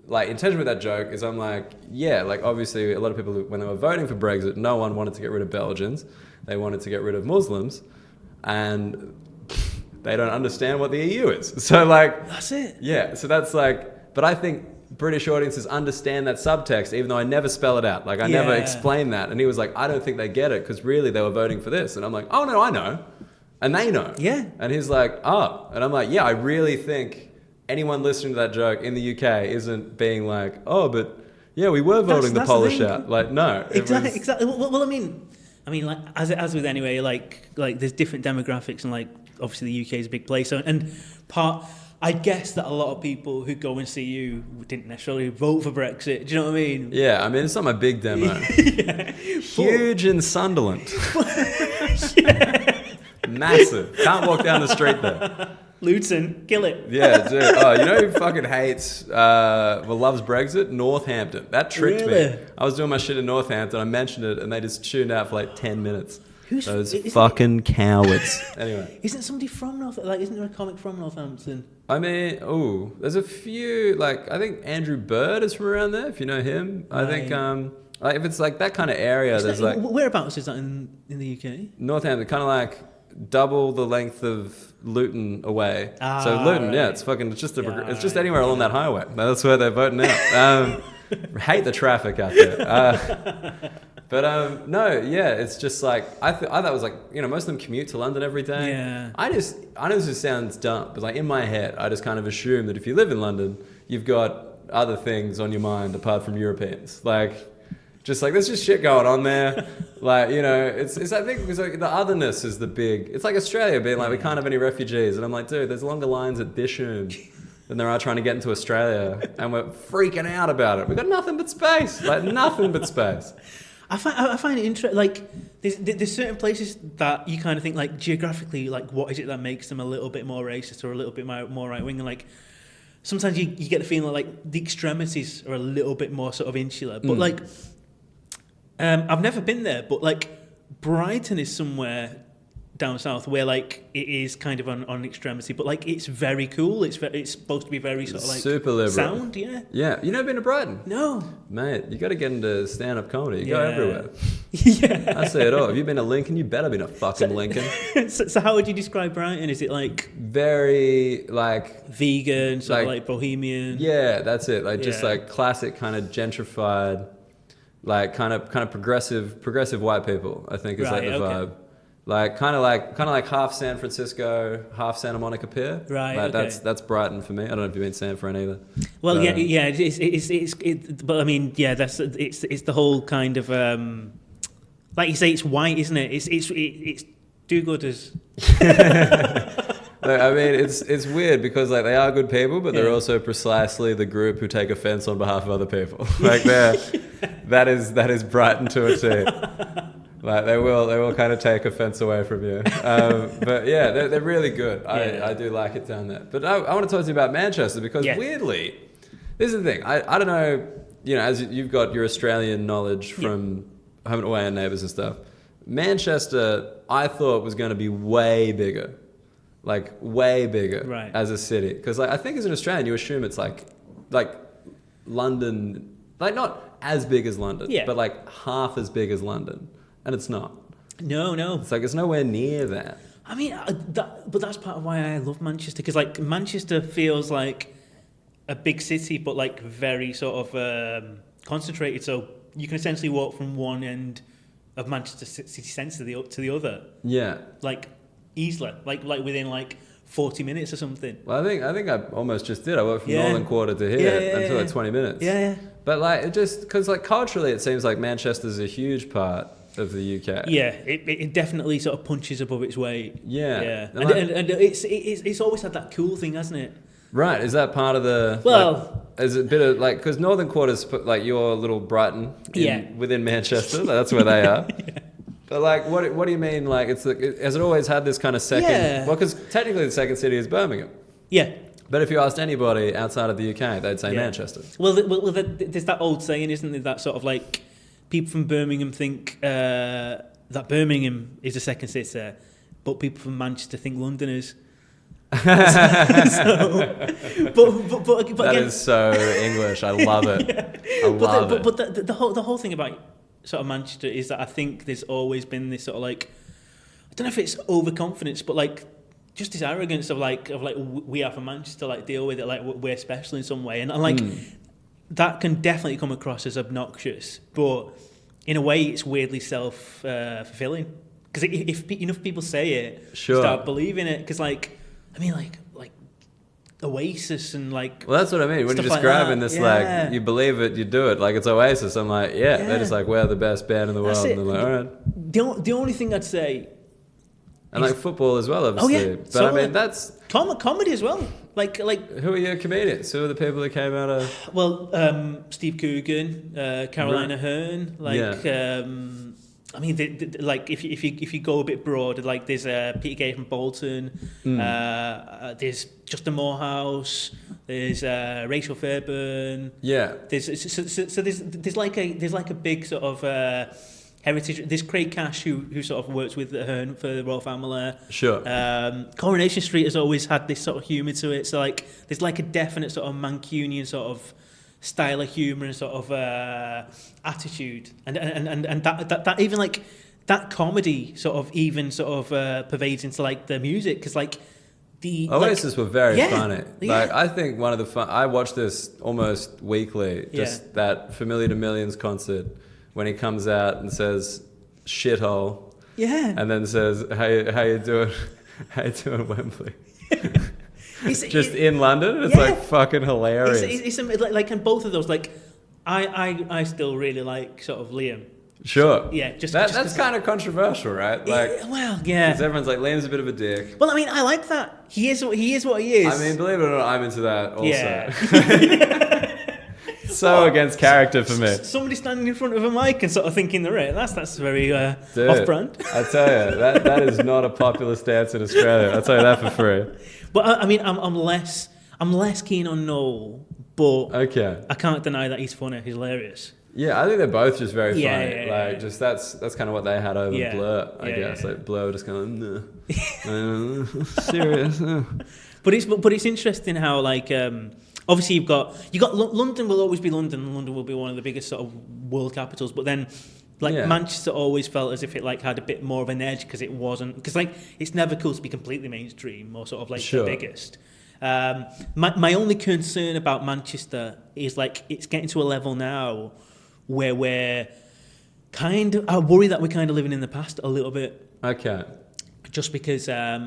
Speaker 1: like intention with that joke is I'm like, like obviously a lot of people when they were voting for Brexit, no one wanted to get rid of Belgians. They wanted to get rid of Muslims, and they don't understand what the EU is. So like,
Speaker 3: that's it.
Speaker 1: Yeah. So that's like, but I think British audiences understand that subtext, even though I never spell it out. Like I never explain that. And he was like, I don't think they get it because really they were voting for this. And I'm like, oh no, I know. And they know.
Speaker 3: Yeah.
Speaker 1: And he's like, oh. And I'm like, yeah, I really think anyone listening to that joke in the UK isn't being like, oh, but yeah, we were voting the Polish out. Like, no.
Speaker 3: Exactly. Well, I mean, like as with anyway, like there's different demographics, and like obviously the UK is a big place, and I guess that a lot of people who go and see you didn't necessarily vote for Brexit. Do you know what I mean?
Speaker 1: Yeah, I mean, it's not my big demo. Huge in Sunderland. Massive. Can't walk down the street there.
Speaker 3: Luton, kill it.
Speaker 1: Yeah, dude. Oh, you know who fucking hates, loves Brexit? Northampton. That tricked
Speaker 3: Really?
Speaker 1: me. I was doing my shit in Northampton. I mentioned it, and they just tuned out for like 10 minutes. Those
Speaker 3: isn't
Speaker 1: fucking cowards. Anyway.
Speaker 3: Isn't somebody from isn't there a comic from Northampton?
Speaker 1: I mean, there's a few, like, I think Andrew Bird is from around there, if you know him. I think, like, if it's like that kind of area, there's like...
Speaker 3: Whereabouts is that in the UK?
Speaker 1: Northampton, kind of like double the length of Luton away. So Luton,
Speaker 3: right.
Speaker 1: yeah, it's just anywhere along that highway. That's where they're voting out. Hate the traffic out there. But no, yeah, it's just like I thought it was like, you know, most of them commute to London every day.
Speaker 3: Yeah.
Speaker 1: I know this sounds dumb, but like in my head, I just kind of assume that if you live in London, you've got other things on your mind apart from Europeans. Like, just like there's just shit going on there. Like, you know, it's I think it's like the otherness is the big. It's like Australia being like, we can't have any refugees, and I'm like, dude, there's longer lines at Bisham than there are trying to get into Australia, and we're freaking out about it. We've got nothing but space, like nothing but space.
Speaker 3: I find it interesting. Like, there's certain places that you kind of think, like, geographically, like, what is it that makes them a little bit more racist or a little bit more right wing? And like, sometimes you get the feeling like the extremities are a little bit more sort of insular. But like, I've never been there, but like, Brighton is somewhere down south where like it is kind of on an extremity, but like it's very cool. It's supposed to be very sort of like
Speaker 1: super liberal
Speaker 3: sound.
Speaker 1: Yeah. You never been to Brighton?
Speaker 3: No,
Speaker 1: mate. You got to get into stand-up comedy. You go everywhere.
Speaker 3: Yeah,
Speaker 1: I say it all. Have you been to Lincoln? You better be to fucking Lincoln.
Speaker 3: So how would you describe Brighton? Is it like
Speaker 1: very like
Speaker 3: vegan, sort of like bohemian?
Speaker 1: Yeah, that's it. Like just like classic kind of gentrified, like kind of progressive white people. I think is like the vibe. Like kind of like half San Francisco, half Santa Monica Pier.
Speaker 3: Right.
Speaker 1: Like that's Brighton for me. I don't know if you've been to San Fran either.
Speaker 3: Well, but, yeah. It's but I mean, yeah. It's the whole kind of like you say, it's white, isn't it? It's do-gooders.
Speaker 1: I mean, it's weird because like they are good people, but they're also precisely the group who take offense on behalf of other people. Like that is Brighton to a T. Like they will kind of take offense away from you. But yeah, they're really good. I do like it down there. But I want to talk to you about Manchester because weirdly, this is the thing. I don't know, you know, as you've got your Australian knowledge from home and away and neighbours and stuff. Manchester, I thought was going to be way bigger. Like way bigger as a city. Because like I think as an Australian, you assume it's like London, like not as big as London, but like half as big as London. And it's not.
Speaker 3: No.
Speaker 1: It's like it's nowhere near that.
Speaker 3: I mean, but that's part of why I love Manchester, because like Manchester feels like a big city, but like very sort of concentrated. So you can essentially walk from one end of Manchester city centre to the other. Yeah. Like easily, like within like 40 minutes or something.
Speaker 1: Well, I think I almost just did. I walked from Northern Quarter to here until like 20 minutes.
Speaker 3: Yeah.
Speaker 1: But like it just because like culturally, it seems like Manchester's a huge part of the UK.
Speaker 3: Yeah, it definitely sort of punches above its weight.
Speaker 1: Yeah.
Speaker 3: And it's always had that cool thing, hasn't it?
Speaker 1: Right. Is that part of the...
Speaker 3: Well...
Speaker 1: Like, is it a bit of... Like, because Northern Quarter's like your little Brighton within Manchester. That's where they are. But like, what do you mean? Like, has it always had this kind of second...
Speaker 3: Yeah.
Speaker 1: Well, because technically the second city is Birmingham.
Speaker 3: Yeah.
Speaker 1: But if you asked anybody outside of the UK, they'd say Manchester.
Speaker 3: Well, there's that old saying, isn't there, that sort of like... People from Birmingham think that Birmingham is a second city, but people from Manchester think London is. But
Speaker 1: that is so English. I love it. I love it.
Speaker 3: But the whole thing about sort of Manchester is that I think there's always been this sort of like, I don't know if it's overconfidence, but like just this arrogance of like we are from Manchester, like deal with it, like we're special in some way, and like. That can definitely come across as obnoxious, but in a way, it's weirdly self-fulfilling. Because if enough people say it, start believing it. Because, like, I mean, like Oasis and like.
Speaker 1: Well, that's what I mean. When you're describing this, like, you believe it, you do it. Like it's Oasis. I'm like, they're just like, we're the best band in the world. And they're like, all right.
Speaker 3: The only thing I'd say.
Speaker 1: And like football as well, obviously.
Speaker 3: Oh, yeah.
Speaker 1: But
Speaker 3: so
Speaker 1: I mean, that's
Speaker 3: comedy as well. Like
Speaker 1: who are your comedians? Who are the people that came out of?
Speaker 3: Well, Steve Coogan, Carolina Hearn, I mean, like if you go a bit broader, like there's Peter Gay from Bolton, there's Justin Morehouse, there's Rachel Fairburn.
Speaker 1: Yeah.
Speaker 3: There's like a big sort of heritage. There's Craig Cash who sort of works with her for the Royal Family.
Speaker 1: Sure.
Speaker 3: Coronation Street has always had this sort of humour to it. So like there's like a definite sort of Mancunian sort of style of humour and sort of attitude, and that even like that comedy sort of even sort of pervades into like the music, because like the
Speaker 1: Oasis were very funny.
Speaker 3: Yeah.
Speaker 1: Like I think one of the fun. I watch this almost weekly. Just that Familiar to Millions concert when he comes out and says "shithole," and then says, "How you doing? How you doing, Wembley?" Just in London, it's like fucking hilarious.
Speaker 3: It's like in both of those, like I still really like sort of Liam.
Speaker 1: Sure.
Speaker 3: Yeah,
Speaker 1: that's kind of controversial, right? Like, because everyone's like Liam's a bit of a dick.
Speaker 3: Well, I mean, I like that. He is what he is.
Speaker 1: I mean, believe it or not, I'm into that also.
Speaker 3: Yeah.
Speaker 1: So against character for me.
Speaker 3: Somebody standing in front of a mic and sort of thinking they're right. That's very off-brand.
Speaker 1: I tell you, that is not a popular stance in Australia. I'll tell you that for free.
Speaker 3: But I mean, I'm less keen on Noel, but I can't deny that he's funny, he's hilarious.
Speaker 1: Yeah, I think they're both just very funny. Just that's kind of what they had over Blur, I guess. Like Blur were just kind of serious.
Speaker 3: But it's interesting how like obviously you got London will always be London. And London will be one of the biggest sort of world capitals. But then like Manchester always felt as if it like had a bit more of an edge because it wasn't, because like it's never cool to be completely mainstream or sort of like the biggest. My only concern about Manchester is like it's getting to a level now where we're I worry that we're kind of living in the past a little bit.
Speaker 1: Okay.
Speaker 3: Just because I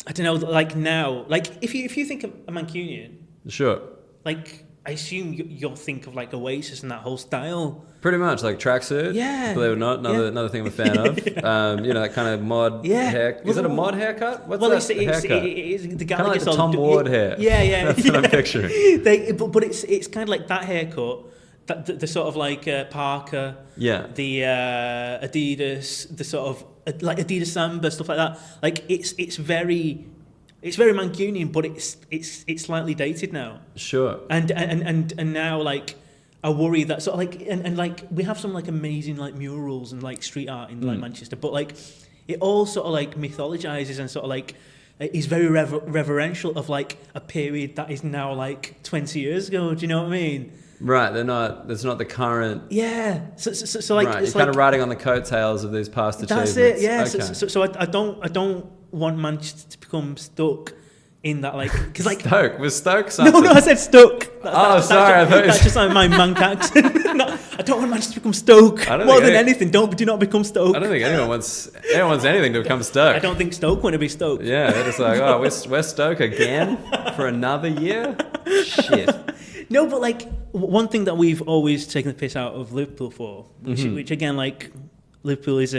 Speaker 3: don't know, like now, like if you think of a Mancunian,
Speaker 1: sure,
Speaker 3: like I assume you'll think of like Oasis and that whole style.
Speaker 1: Pretty much, like tracksuit.
Speaker 3: Yeah.
Speaker 1: Believe it or not, another thing I'm a fan of. That kind of mod hair. Is it a mod haircut? What's that haircut? It's the guy kind of like the Tom Ward hair.
Speaker 3: Yeah.
Speaker 1: That's what I'm picturing.
Speaker 3: But it's kind of like that haircut. The sort of like Parker. Yeah. The Adidas. The sort of like Adidas Samba, stuff like that. Like it's very Mancunian, but it's slightly dated now.
Speaker 1: Sure.
Speaker 3: And now like I worry that sort of like and like we have some like amazing like murals and like street art in like Manchester, but like it all sort of like mythologizes and sort of like is very reverential of like a period that is now like 20 years ago. Do you know what I mean?
Speaker 1: Right, it's not the current.
Speaker 3: Yeah, so like
Speaker 1: right.
Speaker 3: It's
Speaker 1: you're kind of riding on the coattails of these past achievements.
Speaker 3: That's it. Yeah.
Speaker 1: Okay.
Speaker 3: So I don't want Manchester to become stuck in that like because like
Speaker 1: Stoke was Stoke something.
Speaker 3: No, I said stuck.
Speaker 1: Sorry,
Speaker 3: that's just like my Manc accent. No, I don't want Manchester to become Stoke. More than anything, do not become Stoke.
Speaker 1: I don't think anyone wants anything to become Stoke.
Speaker 3: I don't think Stoke want to be Stoke.
Speaker 1: Yeah, they're just like, we're Stoke again for another year. Shit.
Speaker 3: No, but like one thing that we've always taken the piss out of Liverpool for, which again, like Liverpool is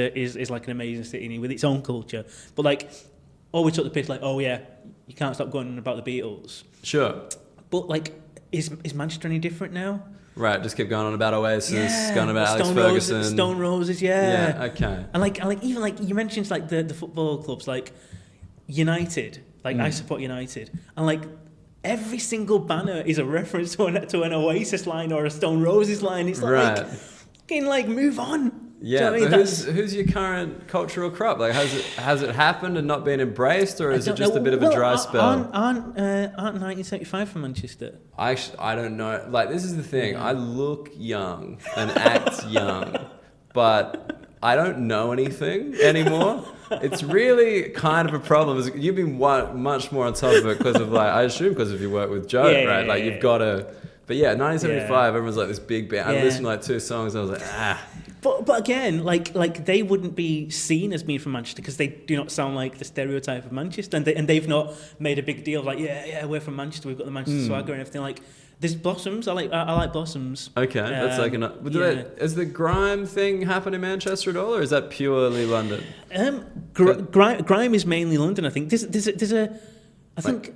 Speaker 3: like an amazing city with its own culture, but like always took the piss like, oh yeah, you can't stop going on about the Beatles.
Speaker 1: Sure.
Speaker 3: But like, is Manchester any different now?
Speaker 1: Right, just keep going on about Oasis, going on about Alex Ferguson,
Speaker 3: Stone Roses,
Speaker 1: yeah, okay.
Speaker 3: And like even like you mentioned like the football clubs like United, like I support United, and like. Every single banner is a reference to an Oasis line or a Stone Roses line. It's like, fucking like move on.
Speaker 1: Yeah, you know who's your current cultural crop? Like, has it happened and not been embraced, or is it just a bit of a dry spell?
Speaker 3: Aren't 1975 from Manchester?
Speaker 1: I don't know. Like, this is the thing. I look young and act young, but I don't know anything anymore. It's really kind of a problem. You've been much more on top of it because of like, I assume because of your work with Joe, right? Like you've got to, but yeah, 1975, everyone's like this big band. I listened to like 2 songs and I was like,
Speaker 3: But again, like they wouldn't be seen as being from Manchester because they do not sound like the stereotype of Manchester, and they've not made a big deal of like, yeah, we're from Manchester, we've got the Manchester swagger and everything. Like, there's Blossoms. I like Blossoms.
Speaker 1: Okay, that's like is the grime thing happen in Manchester at all, or is that purely London?
Speaker 3: Grime is mainly London. I think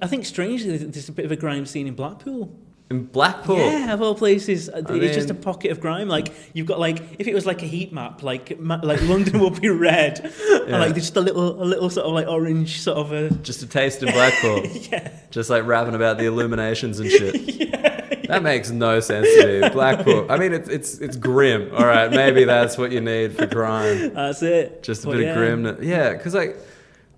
Speaker 3: I think strangely there's a bit of a grime scene in Blackpool.
Speaker 1: In Blackpool?
Speaker 3: Yeah, of all places, it's just a
Speaker 1: mean-
Speaker 3: pocket of grime. Like you've got like, if it was like a heat map, like London would be red, and like just a little sort of like orange sort of a.
Speaker 1: Just a taste in Blackpool.
Speaker 3: Yeah.
Speaker 1: Just like rapping about the illuminations and shit. That makes no sense to me. Blackpool. I mean, it's grim. All right, maybe that's what you need for grime.
Speaker 3: That's it.
Speaker 1: Just a bit of grimness. Yeah, because like,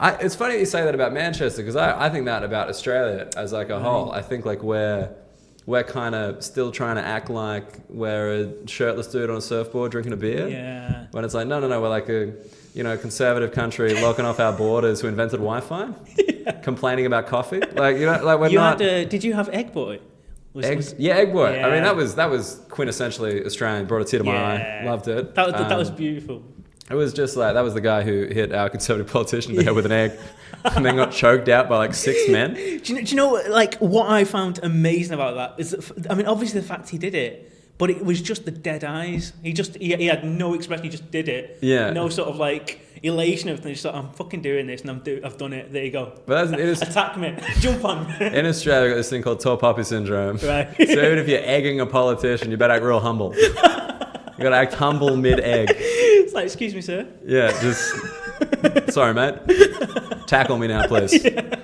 Speaker 1: it's funny you say that about Manchester, because I think that about Australia as like a whole. I think like we're kind of still trying to act like we're a shirtless dude on a surfboard drinking a beer.
Speaker 3: Yeah.
Speaker 1: When it's like, no, we're like a, conservative country locking off our borders who invented Wi-Fi, complaining about coffee. Like, like we're not.
Speaker 3: Did you have Egg Boy?
Speaker 1: Egg Boy.
Speaker 3: Yeah.
Speaker 1: I mean, that was quintessentially Australian. Brought a tear to my eye. Loved it.
Speaker 3: That was beautiful.
Speaker 1: It was just like, that was the guy who hit our conservative politician in the head with an egg and then got choked out by like 6 men.
Speaker 3: Do you know like what I found amazing about that is that, I mean, obviously the fact he did it, but it was just the dead eyes. He had no expression. He just did it.
Speaker 1: Yeah.
Speaker 3: No sort of like elation of things. Just like, I'm fucking doing this, and I've done it. There you go.
Speaker 1: But
Speaker 3: attack me, jump on me.
Speaker 1: In Australia, we've got this thing called tall poppy syndrome.
Speaker 3: Right.
Speaker 1: So even if you're egging a politician, you better act real humble. You gotta act humble mid-egg.
Speaker 3: It's like, excuse me, sir.
Speaker 1: Yeah, just sorry, mate. Tackle me now, please. Yeah.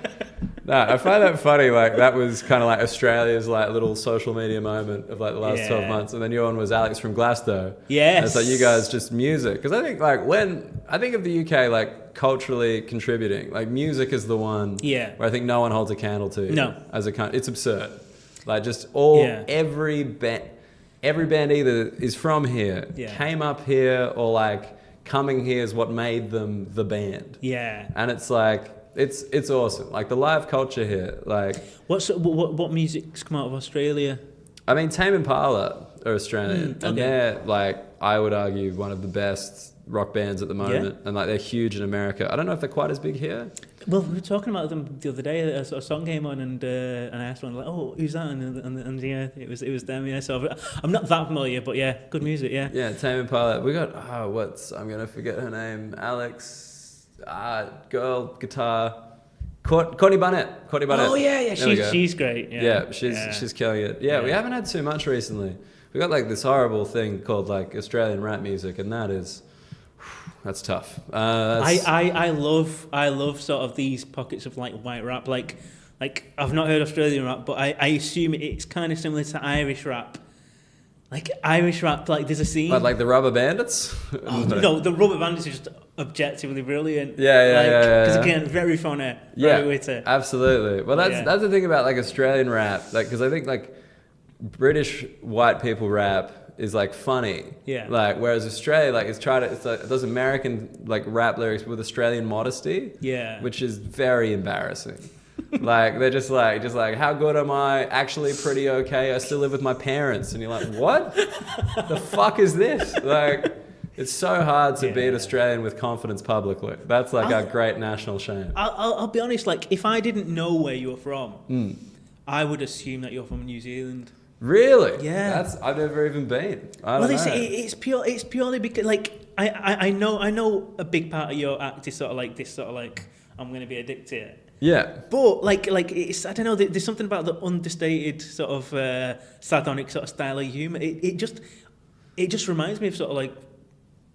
Speaker 1: No, I find that funny. Like, that was kind of like Australia's like little social media moment of like the last 12 months, and then your one was Alex from Glasgow.
Speaker 3: Yes.
Speaker 1: And it's like you guys just music, because I think like when I think of the UK like culturally contributing, like music is the one where I think no one holds a candle to.
Speaker 3: No.
Speaker 1: As a country, it's absurd. Like just every band either is from here, came up here, or like coming here is what made them the band.
Speaker 3: Yeah.
Speaker 1: And it's like, it's awesome. Like the live culture here, like...
Speaker 3: What music's come out of Australia?
Speaker 1: I mean, Tame Impala are Australian,
Speaker 3: okay.
Speaker 1: and they're like, I would argue, one of the best rock bands at the moment, and like they're huge in America. I don't know if they're quite as big here.
Speaker 3: Well, we were talking about them the other day. A song came on, and I asked one like, "Oh, who's that?" And yeah, it was them. Yeah, so I'm not that familiar, but yeah, good music. Yeah.
Speaker 1: Yeah, Tame Impala. We got I'm gonna forget her name. Alex, girl, guitar. Courtney Barnett.
Speaker 3: Oh yeah, she's great. Yeah,
Speaker 1: she's killing it. Yeah, we haven't had too much recently. We got like this horrible thing called like Australian rap music, and that's tough.
Speaker 3: I love sort of these pockets of like white rap. Like I've not heard Australian rap, but I assume it's kind of similar to Irish rap. Like Irish rap, like there's a scene.
Speaker 1: But like the Rubber Bandits?
Speaker 3: No, the Rubber Bandits are just objectively brilliant.
Speaker 1: Yeah.
Speaker 3: Because again, very funny, very witty.
Speaker 1: Absolutely. Well, that's the thing about like Australian rap, like because I think like British white people rap is like funny. Yeah. Like whereas Australia, like it does American like rap lyrics with Australian modesty. Yeah. Which is very embarrassing. Like they're just like how good am I? Actually pretty okay. I still live with my parents, and you're like, what? The fuck is this? Like, it's so hard to be an Australian with confidence publicly. That's like our great national shame.
Speaker 3: I'll be honest. Like if I didn't know where you're from, I would assume that you're from New Zealand.
Speaker 1: Really?
Speaker 3: Yeah.
Speaker 1: I've never even been. I don't know.
Speaker 3: It's purely because like I know a big part of your act is sort of like this sort of like I'm going to be addicted.
Speaker 1: Yeah,
Speaker 3: but like it's I don't know. There's something about the understated sort of sardonic sort of style of humour. It just reminds me of sort of like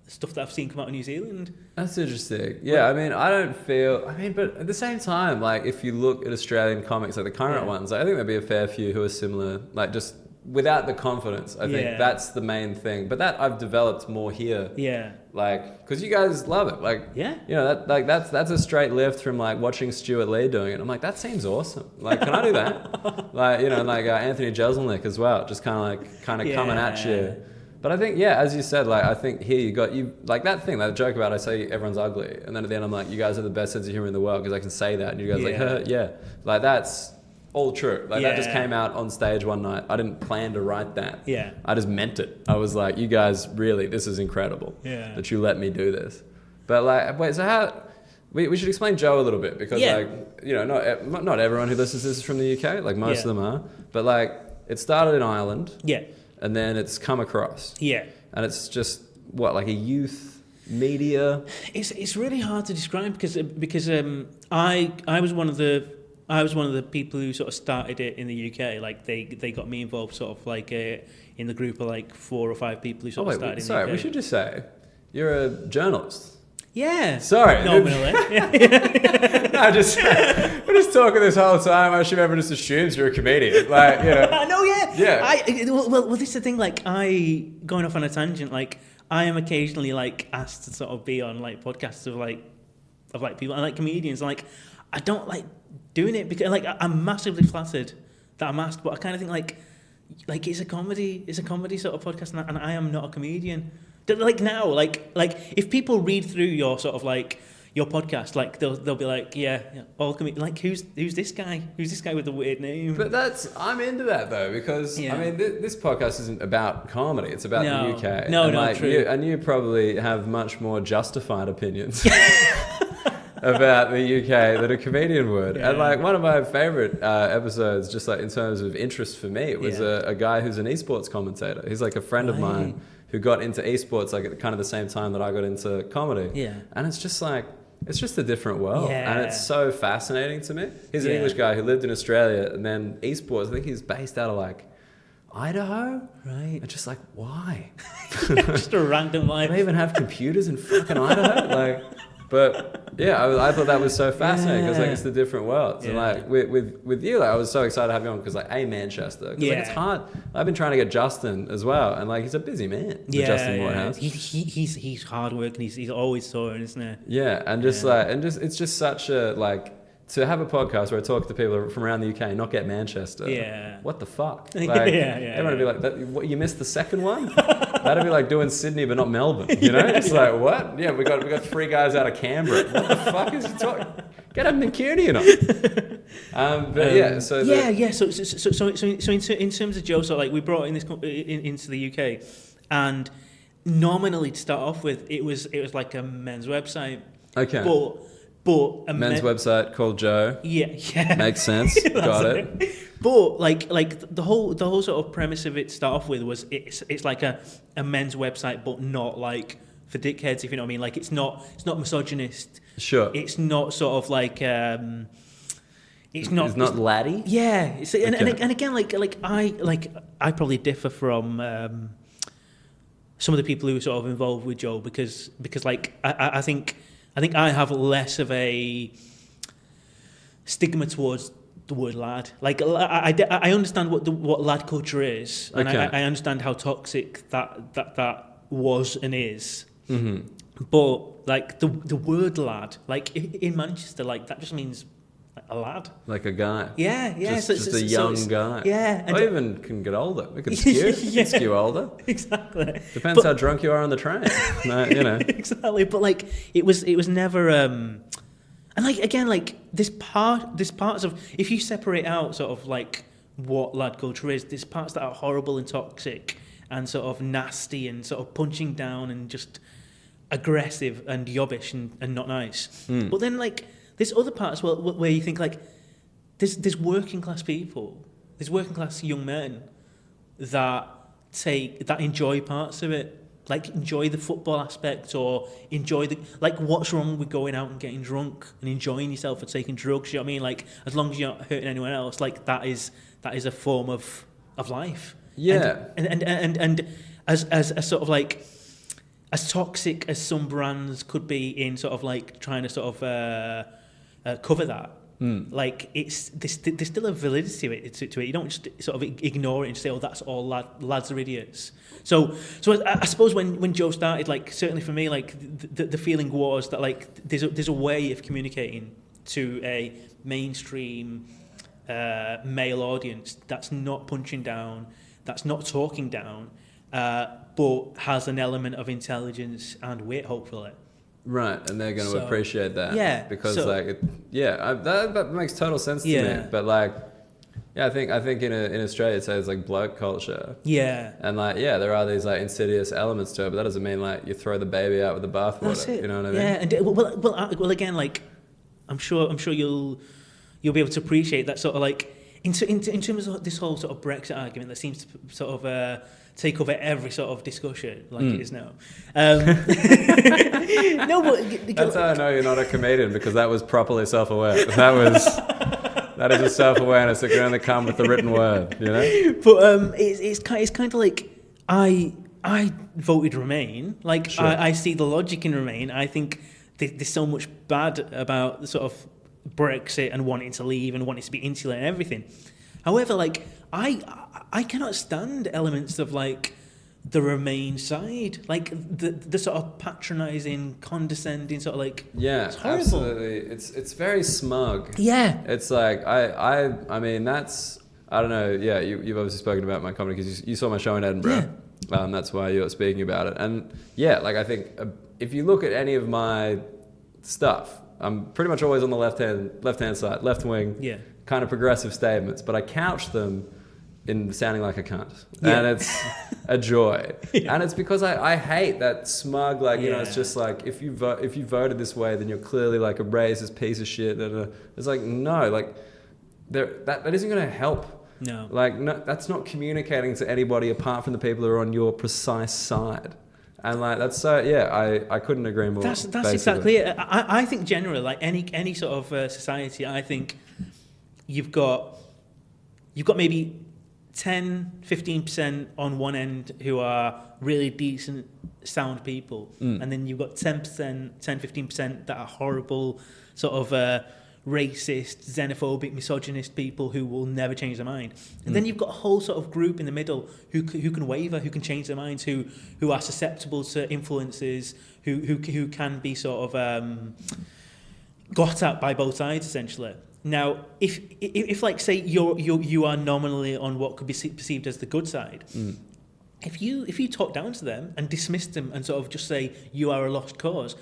Speaker 3: stuff that I've seen come out of New Zealand.
Speaker 1: That's interesting. Yeah, I mean, but at the same time, like if you look at Australian comics, like the current ones, I think there'd be a fair few who are similar. Like just without the confidence, I think that's the main thing. But that I've developed more here. Yeah. Like, because you guys love it. Like, you know, that's a straight lift from like watching Stuart Lee doing it. I'm like, that seems awesome. Like, can I do that? Like, you know, like Anthony Jeselnik as well, just kind of coming at you. But I think, as you said, like, I think here you like that thing, that joke about I say everyone's ugly. And then at the end, I'm like, you guys have the best sense of humor in the world because I can say that. And you guys are like, like that's all true. Like that just came out on stage one night. I didn't plan to write that. Yeah. I just meant it. I was like, you guys really, this is incredible that you let me do this. But like, wait, so how, we should explain Joe a little bit because like, you know, not everyone who listens to this is from the UK. Like most of them are. But like, it started in Ireland. Yeah. And then it's come across. Yeah. And it's just, what, like a youth media?
Speaker 3: It's really hard to describe because I was one of the I was one of the people who sort of started it in the UK. Like they got me involved, sort of like in the group of like 4 or 5 people who sort of started.
Speaker 1: Sorry,
Speaker 3: in the UK.
Speaker 1: we should just say you're a journalist.
Speaker 3: Yeah.
Speaker 1: Sorry.
Speaker 3: Nominally.
Speaker 1: No, we're just talking this whole time. I assume everyone just assumes you're a comedian. Like, you know.
Speaker 3: No, yeah.
Speaker 1: Yeah.
Speaker 3: Well, this is the thing. Like, going off on a tangent. Like, I am occasionally like asked to sort of be on like podcasts of like people and like comedians. Like, I don't like doing it because like I'm massively flattered that I'm asked, but I kind of think like it's a comedy sort of podcast, and I am not a comedian. Like now, like if people read through your sort of like your podcast, like they'll be like, yeah, all like who's this guy? Who's this guy with the weird name?
Speaker 1: But I'm into that though, because I mean this podcast isn't about comedy; it's about the UK.
Speaker 3: No,
Speaker 1: true. You probably have much more justified opinions about the UK than a comedian would. Yeah. And like one of my favorite episodes, just like in terms of interest for me, it was a guy who's an esports commentator. He's like a friend of mine who got into esports like at kind of the same time that I got into comedy. Yeah. And it's just like, it's just a different world. Yeah. And it's so fascinating to me. He's an English guy who lived in Australia, and then esports, I think he's based out of like Idaho? Right. And just like, why?
Speaker 3: Just a random life.
Speaker 1: Do they even have computers in fucking Idaho? Like, but yeah, I thought that was so fascinating because like it's the different worlds. And like with you, like, I was so excited to have you on because like Manchester. Like it's hard. I've been trying to get Justin as well, and like he's a busy man. Justin Morehouse.
Speaker 3: He's hard working. He's always touring, isn't he?
Speaker 1: Yeah, and just it's just such a like. To have a podcast where I talk to people from around the UK, not get Manchester. Yeah. What the fuck? Like, everyone would be like, what, you missed the second one? That'd be like doing Sydney but not Melbourne. You know? It's like, what? Yeah, we got 3 guys out of Canberra. What the fuck is he talking? Get a McCurdy on.
Speaker 3: So in terms of Joe, so like we brought in this into the UK, and nominally to start off with, it was like a men's website.
Speaker 1: Okay.
Speaker 3: But a
Speaker 1: men's website called Joe.
Speaker 3: Yeah.
Speaker 1: Makes sense. Got it.
Speaker 3: But like the whole sort of premise of it to start off with was it's like a men's website, but not like for dickheads, if you know what I mean. Like it's not misogynist.
Speaker 1: Sure.
Speaker 3: It's not sort of like it's not
Speaker 1: laddie.
Speaker 3: Yeah. And again like I probably differ from some of the people who are sort of involved with Joe because like I think I have less of a stigma towards the word lad. Like I understand what lad culture is, and I understand how toxic that was and is. Mm-hmm. But like the word lad, like in Manchester, like that just means a lad,
Speaker 1: like a guy.
Speaker 3: Yeah.
Speaker 1: Just a young guy.
Speaker 3: Yeah,
Speaker 1: or even can get older. We can skew. You can skew older.
Speaker 3: Exactly.
Speaker 1: Depends how drunk you are on the train. You know.
Speaker 3: Exactly. But like it was never. And like again, like this parts of, if you separate out sort of like what lad culture is, there's parts that are horrible and toxic and sort of nasty and sort of punching down and just aggressive and yobbish and not nice. But then like. There's other parts where you think like there's working class people, there's working class young men that enjoy parts of it, like enjoy the football aspect or enjoy like what's wrong with going out and getting drunk and enjoying yourself or taking drugs? You know what I mean? Like as long as you're not hurting anyone else, like that is a form of life.
Speaker 1: Yeah.
Speaker 3: And as sort of like. As toxic as some brands could be in sort of like trying to sort of cover that, like there's still a validity to it. You don't just sort of ignore it and say, "Oh, that's all lads are idiots." So I suppose when Joe started, like certainly for me, like the feeling was that like there's a way of communicating to a mainstream male audience that's not punching down, that's not talking down. But has an element of intelligence and wit, hopefully.
Speaker 1: Right, and they're going to appreciate that.
Speaker 3: Yeah.
Speaker 1: Because that makes total sense to me. But like, I think in Australia it's like bloke culture. Yeah. And like, there are these like insidious elements to it, but that doesn't mean like you throw the baby out with the bathwater. You know what I mean?
Speaker 3: Yeah. And well, again, like, I'm sure you'll be able to appreciate that sort of like in terms of this whole sort of Brexit argument that seems to sort of. Take over every sort of discussion like it is now. No, but
Speaker 1: that's how I know you're not a comedian, because that was properly self-aware. That That is a self-awareness that can only come with the written word, you know?
Speaker 3: But it's kind of like I voted Remain. Like
Speaker 1: Sure.
Speaker 3: I see the logic in Remain. I think there's so much bad about the sort of Brexit and wanting to leave and wanting to be insular and everything. However, like I cannot stand elements of like the Remain side, like the sort of patronising, condescending sort of like
Speaker 1: Yeah,
Speaker 3: it's horrible.
Speaker 1: absolutely. It's very smug.
Speaker 3: Yeah.
Speaker 1: It's like I mean that's I don't know. Yeah, you've obviously spoken about my comedy because you saw my show in Edinburgh.
Speaker 3: Yeah.
Speaker 1: That's why you're speaking about it. And yeah, like I think if you look at any of my stuff, I'm pretty much always on the left hand side, left wing.
Speaker 3: Yeah.
Speaker 1: Kind of progressive statements, but I couch them in sounding like a cunt.
Speaker 3: Yeah.
Speaker 1: And it's a joy.
Speaker 3: Yeah.
Speaker 1: And it's because I hate that smug, like, you know, it's
Speaker 3: Yeah.
Speaker 1: just like, if you voted this way, then you're clearly like a racist piece of shit. And it's like, no, like, that isn't going to help.
Speaker 3: No.
Speaker 1: Like, no, that's not communicating to anybody apart from the people who are on your precise side. And like, that's so, yeah, I couldn't agree more.
Speaker 3: That's
Speaker 1: basically.
Speaker 3: exactly it. I think generally, like any sort of society, I think you've got maybe 10-15% on one end who are really decent, sound people, and then you've got 10-15% that are horrible, sort of racist, xenophobic, misogynist people who will never change their mind. And then you've got a whole sort of group in the middle who can waver, who can change their minds, who are susceptible to influences, who can be sort of got at by both sides, essentially. Now, if like say you are nominally on what could be perceived as the good side, if you talk down to them and dismiss them and sort of just say you are a lost cause,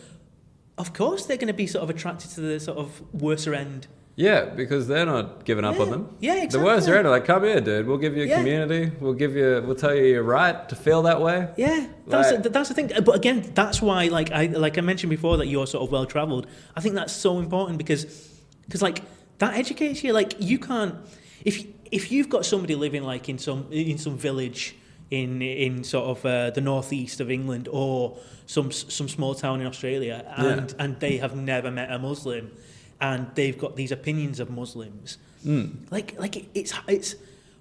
Speaker 3: of course they're going to be sort of attracted to the sort of worser end.
Speaker 1: Yeah, because they're not giving up on them.
Speaker 3: Yeah, exactly.
Speaker 1: The worser end are like, come here, dude. We'll give you a community. We'll tell you you're right to feel that way.
Speaker 3: Yeah, that's the thing. But again, that's why like I mentioned before that you're sort of well travelled. I think that's so important because like that educates you. Like you can't if you've got somebody living like in some village in sort of the northeast of England or some small town in Australia and they have never met a Muslim and they've got these opinions of Muslims. Like it's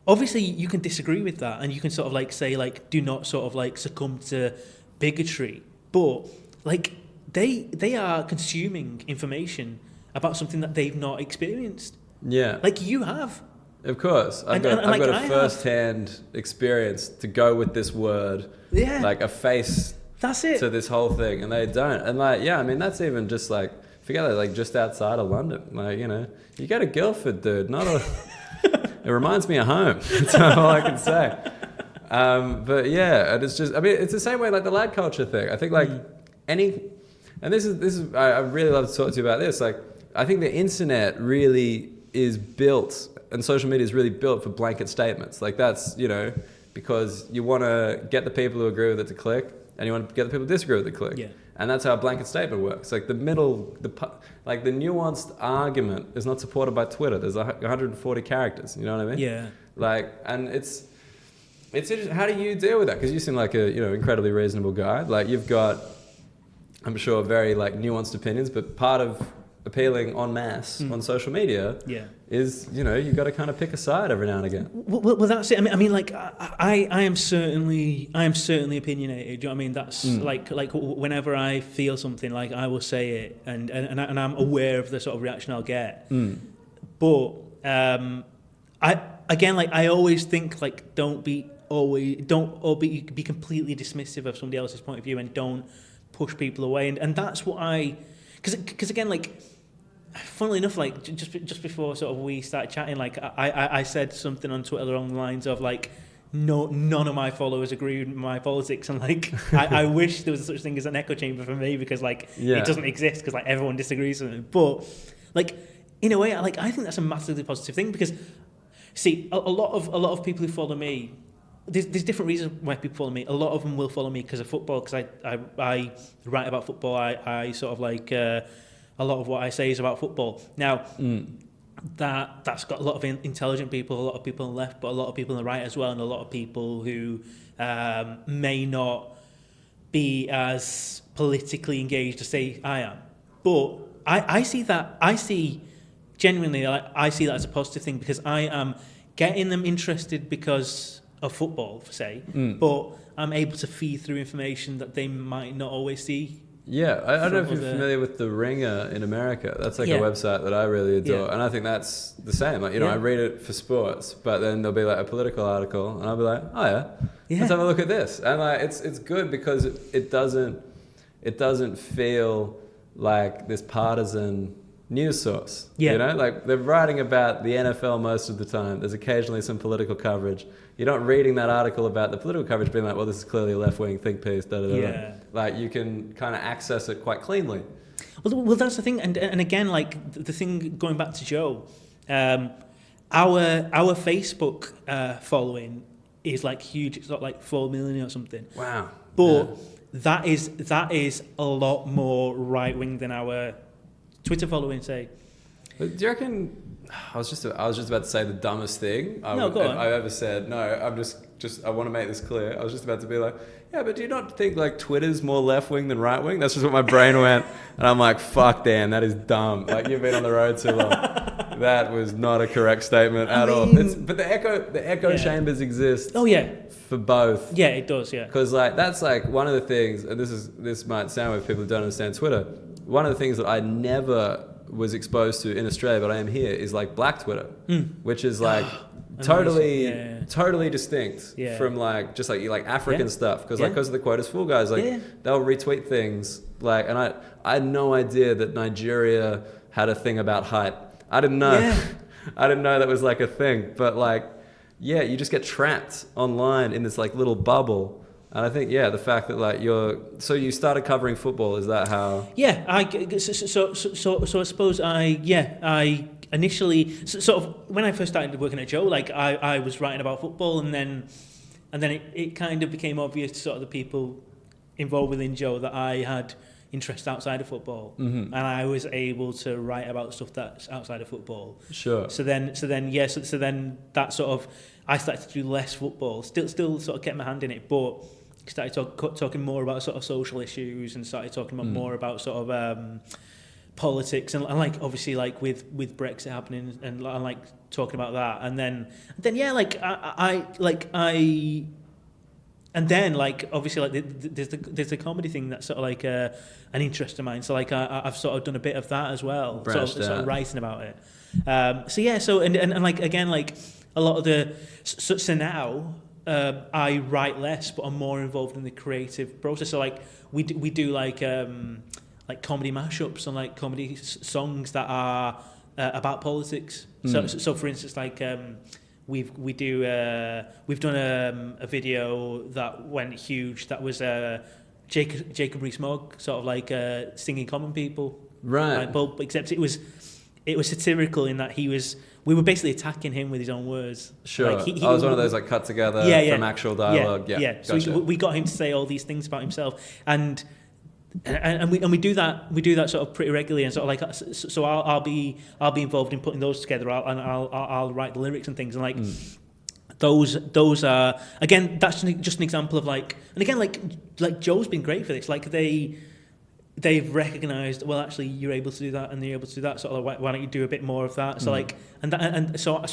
Speaker 3: obviously you can disagree with that and you can sort of like say like do not sort of like succumb to bigotry, but like they are consuming information about something that they've not experienced.
Speaker 1: Yeah.
Speaker 3: Like you have.
Speaker 1: Of course. I've got a first-hand experience to go with this word. Yeah. Like a face
Speaker 3: That's it.
Speaker 1: to this whole thing. And they don't. And like, yeah, I mean, that's even just like, forget it, like just outside of London. Like, you know, you go to Guildford, dude. It reminds me of home. That's all I can say. But yeah, and it's just, I mean, it's the same way like the lad culture thing. I think like and this is I really love to talk to you about this. Like, I think the internet really is built, and social media is really built for blanket statements. Like that's, you know, because you want to get the people who agree with it to click, and you want to get the people who disagree with it to click. Yeah. And that's how a blanket statement works. Like the nuanced argument is not supported by Twitter. There's 140 characters. You know what I mean?
Speaker 3: Yeah.
Speaker 1: Like, and it's interesting. How do you deal with that? Because you seem like a, you know, incredibly reasonable guy. Like you've got, I'm sure, very like nuanced opinions, but part of appealing en masse on social media is, you know, you've got to kind of pick a side every now and again.
Speaker 3: Well, that's it. I mean, like I am certainly opinionated. Do you know what I mean? That's like whenever I feel something, like I will say it, and I'm aware of the sort of reaction I'll get. But I always think like don't be completely dismissive of somebody else's point of view and don't push people away. And that's what because again, like, funnily enough, like just before sort of we started chatting, like I said something on Twitter along the lines of like, none of my followers agree with my politics, and like I wish there was such thing as an echo chamber for me, because like it doesn't exist because like everyone disagrees with it. But like in a way, like I think that's a massively positive thing, because see a lot of people who follow me. There's different reasons why people follow me. A lot of them will follow me because of football, because I write about football. I sort of like a lot of what I say is about football. Now, that's got a lot of intelligent people, a lot of people on the left, but a lot of people on the right as well, and a lot of people who may not be as politically engaged as say I am. But I see genuinely, I see that as a positive thing because I am getting them interested because of football, say, but I'm able to feed through information that they might not always see.
Speaker 1: Yeah, I don't know if you're familiar with The Ringer in America. That's like a website that I really adore, and I think that's the same. Like, I read it for sports, but then there'll be like a political article, and I'll be like, oh yeah, let's have a look at this. And like, it's good because it doesn't feel like this partisan news source. Like they're writing about the NFL most of the time. There's occasionally some political coverage. You're not reading that article about the political coverage being like, well, this is clearly a left-wing think piece, da-da-da-da. Like, you can kind of access it quite cleanly.
Speaker 3: Well, that's the thing. And again, like, the thing, going back to Joe, our Facebook following is, like, huge. It's got, like, 4 million or something.
Speaker 1: Wow.
Speaker 3: But that is a lot more right-wing than our Twitter following, say.
Speaker 1: But do you reckon... I was just about to say the dumbest thing I've ever said. No, I'm just I want to make this clear. I was just about to be like, yeah, but do you not think like Twitter's more left wing than right wing? That's just what my brain went, and I'm like, fuck, Dan, that is dumb. Like, you've been on the road too long. That was not a correct statement at all. But the echo chambers exist.
Speaker 3: Oh yeah.
Speaker 1: For both.
Speaker 3: Yeah, it does. Yeah.
Speaker 1: Because like that's like one of the things, and this might sound weird, people who don't understand Twitter. One of the things that I never was exposed to in Australia, but I am here, is like Black Twitter, which is like totally distinct from like just like African stuff, because of the quotas full guys, like they'll retweet things like, and I had no idea that Nigeria had a thing about height. I didn't know. I didn't know that was like a thing, but like you just get trapped online in this like little bubble. And I think, the fact that like you started covering football, is that how?
Speaker 3: Yeah, so I suppose I initially sort of when I first started working at Joe, like I was writing about football, and then it kind of became obvious to sort of the people involved within Joe that I had interest outside of football, and I was able to write about stuff that's outside of football.
Speaker 1: Sure.
Speaker 3: So then that sort of I started to do less football, still sort of kept my hand in it, but started talking more about sort of social issues, and started talking more about sort of politics, and like obviously like with Brexit happening, and like talking about that, and then and then like obviously like there's the comedy thing that's sort of like an interest of mine. So like I've sort of done a bit of that as well, sort of writing about it. So like again, like a lot of the so now. I write less, but I'm more involved in the creative process. So like we do like comedy mashups and like comedy songs that are about politics. So for instance, like we've done a video that went huge. That was Jacob Rees-Mogg, sort of like singing Common People,
Speaker 1: right?
Speaker 3: But except it was satirical in that we were basically attacking him with his own words.
Speaker 1: Sure.
Speaker 3: Like
Speaker 1: it was one of those like cut together from actual dialogue. Yeah.
Speaker 3: So we got him to say all these things about himself, and we do that sort of pretty regularly, and sort of like so I'll be involved in putting those together, and I'll write the lyrics and things, and like those are, again, that's just an example of like, and again like Joe's been great for this. Like they've recognised, well, actually, you're able to do that, and you're able to do that. So like, why don't you do a bit more of that? So like, so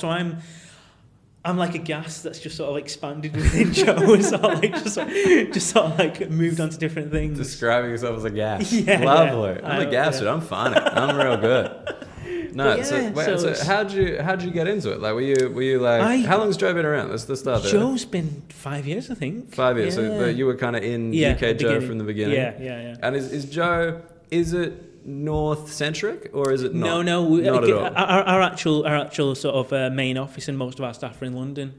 Speaker 3: I'm like a gas that's just sort of expanded within Joe. Sort of like just sort of like moved on to different things.
Speaker 1: Describing yourself as a gas, lovely. I'm a gas dude. I'm funny. I'm real good. No, so how'd you get into it? Like, were you like, how long's Joe been around? Let's start there.
Speaker 3: Joe's been 5 years, I think.
Speaker 1: 5 years. Yeah. So you were kind of in UK Joe from the beginning.
Speaker 3: Yeah.
Speaker 1: And is Joe? Is it north centric or is it not?
Speaker 3: No.
Speaker 1: Not at all.
Speaker 3: Our actual sort of main office, and most of our staff are in London.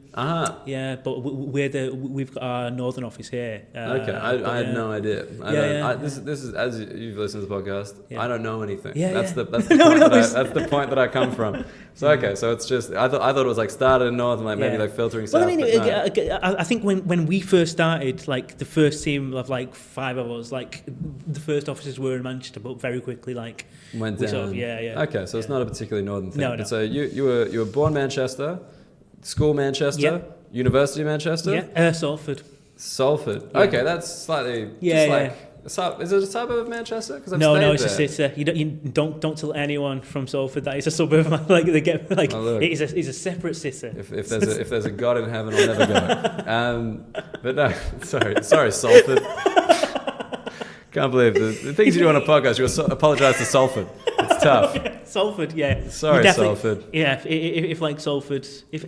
Speaker 3: Yeah, but we've got our northern office here.
Speaker 1: Okay, I had no idea. This is as you've listened to the podcast. I don't know anything. That's the point that I come from. So okay, so it's just I thought it was like started in north and like maybe like filtering south.
Speaker 3: Well, I mean, I think when we first started, like the first team of like 5 of us, like the first offices were in Manchester, but very quickly like
Speaker 1: went down.
Speaker 3: Sort of,
Speaker 1: Okay, so it's not a particularly northern thing.
Speaker 3: No.
Speaker 1: But so you were born Manchester, school Manchester, university Manchester.
Speaker 3: Yeah, Salford.
Speaker 1: Salford. Okay, that's slightly Is it a suburb of Manchester? Because
Speaker 3: no, it's a city. You don't tell anyone from Salford that it's a suburb. Like they get like it's a separate city.
Speaker 1: If there's a God in heaven, I'll never go. But no, sorry, Salford. Can't believe the things you do on a podcast. You apologise to Salford. It's tough.
Speaker 3: Salford, yeah.
Speaker 1: Sorry, Salford.
Speaker 3: Yeah, if like Salford, if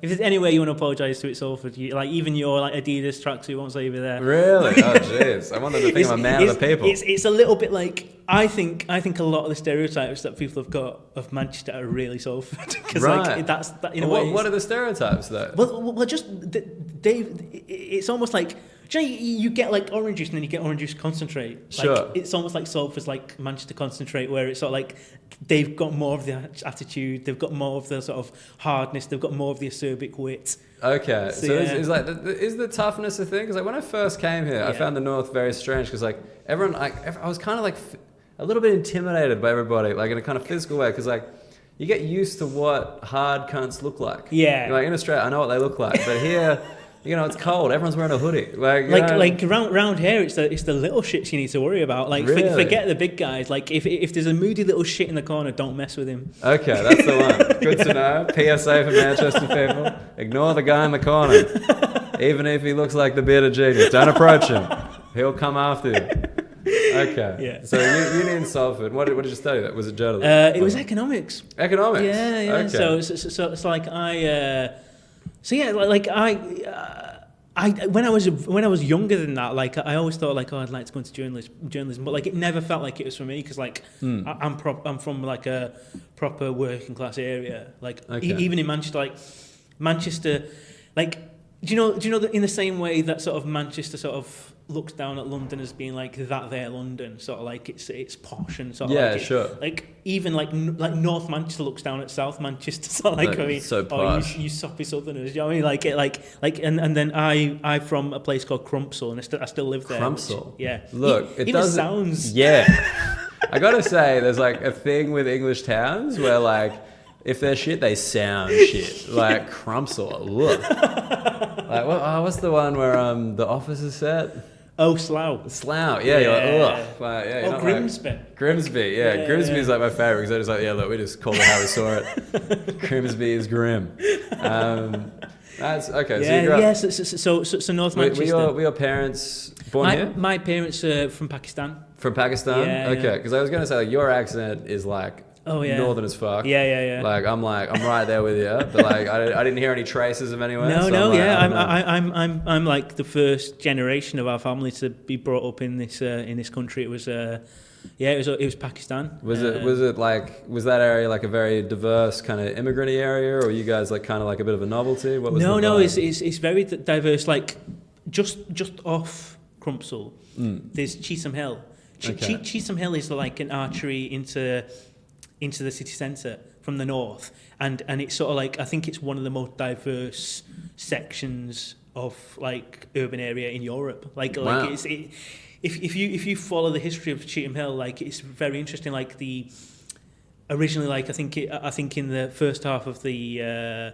Speaker 3: there's any way you want to apologise to it, Salford, even your like Adidas tracksuit won't save you there.
Speaker 1: Really? Oh, jeez. I wanted to think I'm a man of the people.
Speaker 3: It's a little bit like I think a lot of the stereotypes that people have got of Manchester are really Salford. Because like that's that in a way.
Speaker 1: What are the stereotypes though?
Speaker 3: Well, just Dave. It's almost like. Do you know, you get like orange juice and then you get orange juice concentrate.
Speaker 1: Sure.
Speaker 3: It's almost like Salford's like Manchester concentrate, where it's sort of like they've got more of the attitude, they've got more of the sort of hardness, they've got more of the acerbic wit.
Speaker 1: Okay, so is the toughness a thing? Because like when I first came here, I found the North very strange because like everyone, I was kind of like a little bit intimidated by everybody, like in a kind of physical way, because like you get used to what hard cunts look like.
Speaker 3: Yeah.
Speaker 1: Like in Australia, I know what they look like, but here. You know, it's cold. Everyone's wearing a hoodie. Like
Speaker 3: around here, it's the little shits you need to worry about. Like,
Speaker 1: really?
Speaker 3: Forget the big guys. Like, if there's a moody little shit in the corner, don't mess with him.
Speaker 1: Okay, that's the one. Good to know. PSA for Manchester people: ignore the guy in the corner, even if he looks like the bearded genius. Don't approach him. He'll come after you. Okay. Yeah. So uni in Salford. What did you study? That was it journalism?
Speaker 3: It was economics.
Speaker 1: Economics.
Speaker 3: Yeah. Okay. So it's like I. So yeah, when I was younger than that, like I always thought like, oh, I'd like to go into journalism, but like it never felt like it was for me because like I'm from like a proper working class area, like even in Manchester, like do you know that in the same way that sort of Manchester sort of looks down at London as being like that there London, sort of like it's posh and sort of like
Speaker 1: sure.
Speaker 3: Like even like North Manchester looks down at South Manchester, sort of like I mean,
Speaker 1: so posh.
Speaker 3: You soppy Southerners, you know what I mean? And then I'm from a place called Crumpsall, and I still live there.
Speaker 1: Crumpsall,
Speaker 3: yeah.
Speaker 1: Look, it
Speaker 3: even
Speaker 1: doesn't
Speaker 3: sounds.
Speaker 1: Yeah, I gotta say, there's like a thing with English towns where like if they're shit, they sound shit. Like Crumpsall, look. Like what's the one where The Office is set?
Speaker 3: Oh, Slough.
Speaker 1: Yeah, you're like, ugh. Like, yeah,
Speaker 3: oh, Grimsby.
Speaker 1: Like, Grimsby, yeah. Grimsby is like my favourite because I just like, yeah, look, we just called it how we saw it. Grimsby is grim. That's okay.
Speaker 3: So North Manchester.
Speaker 1: Were your parents born here?
Speaker 3: My parents are from Pakistan.
Speaker 1: From Pakistan?
Speaker 3: Yeah,
Speaker 1: okay, because I was going to say like your accent is like northern as fuck.
Speaker 3: Yeah.
Speaker 1: Like I'm right there with you, but like I didn't hear any traces of anywhere.
Speaker 3: I'm like the first generation of our family to be brought up in this country. It was it was Pakistan.
Speaker 1: Was that area like a very diverse kind of immigrant-y area, or were you guys like kind of like a bit of a novelty? What was
Speaker 3: it's very diverse. Like just off Crumpsall, there's Cheetham Hill. Cheetham Hill is like an artery into the city centre from the north, and it's sort of like I think it's one of the most diverse sections of like urban area in Europe. Like if you follow the history of Cheetham Hill, like it's very interesting. Like originally, like I think in the first half of the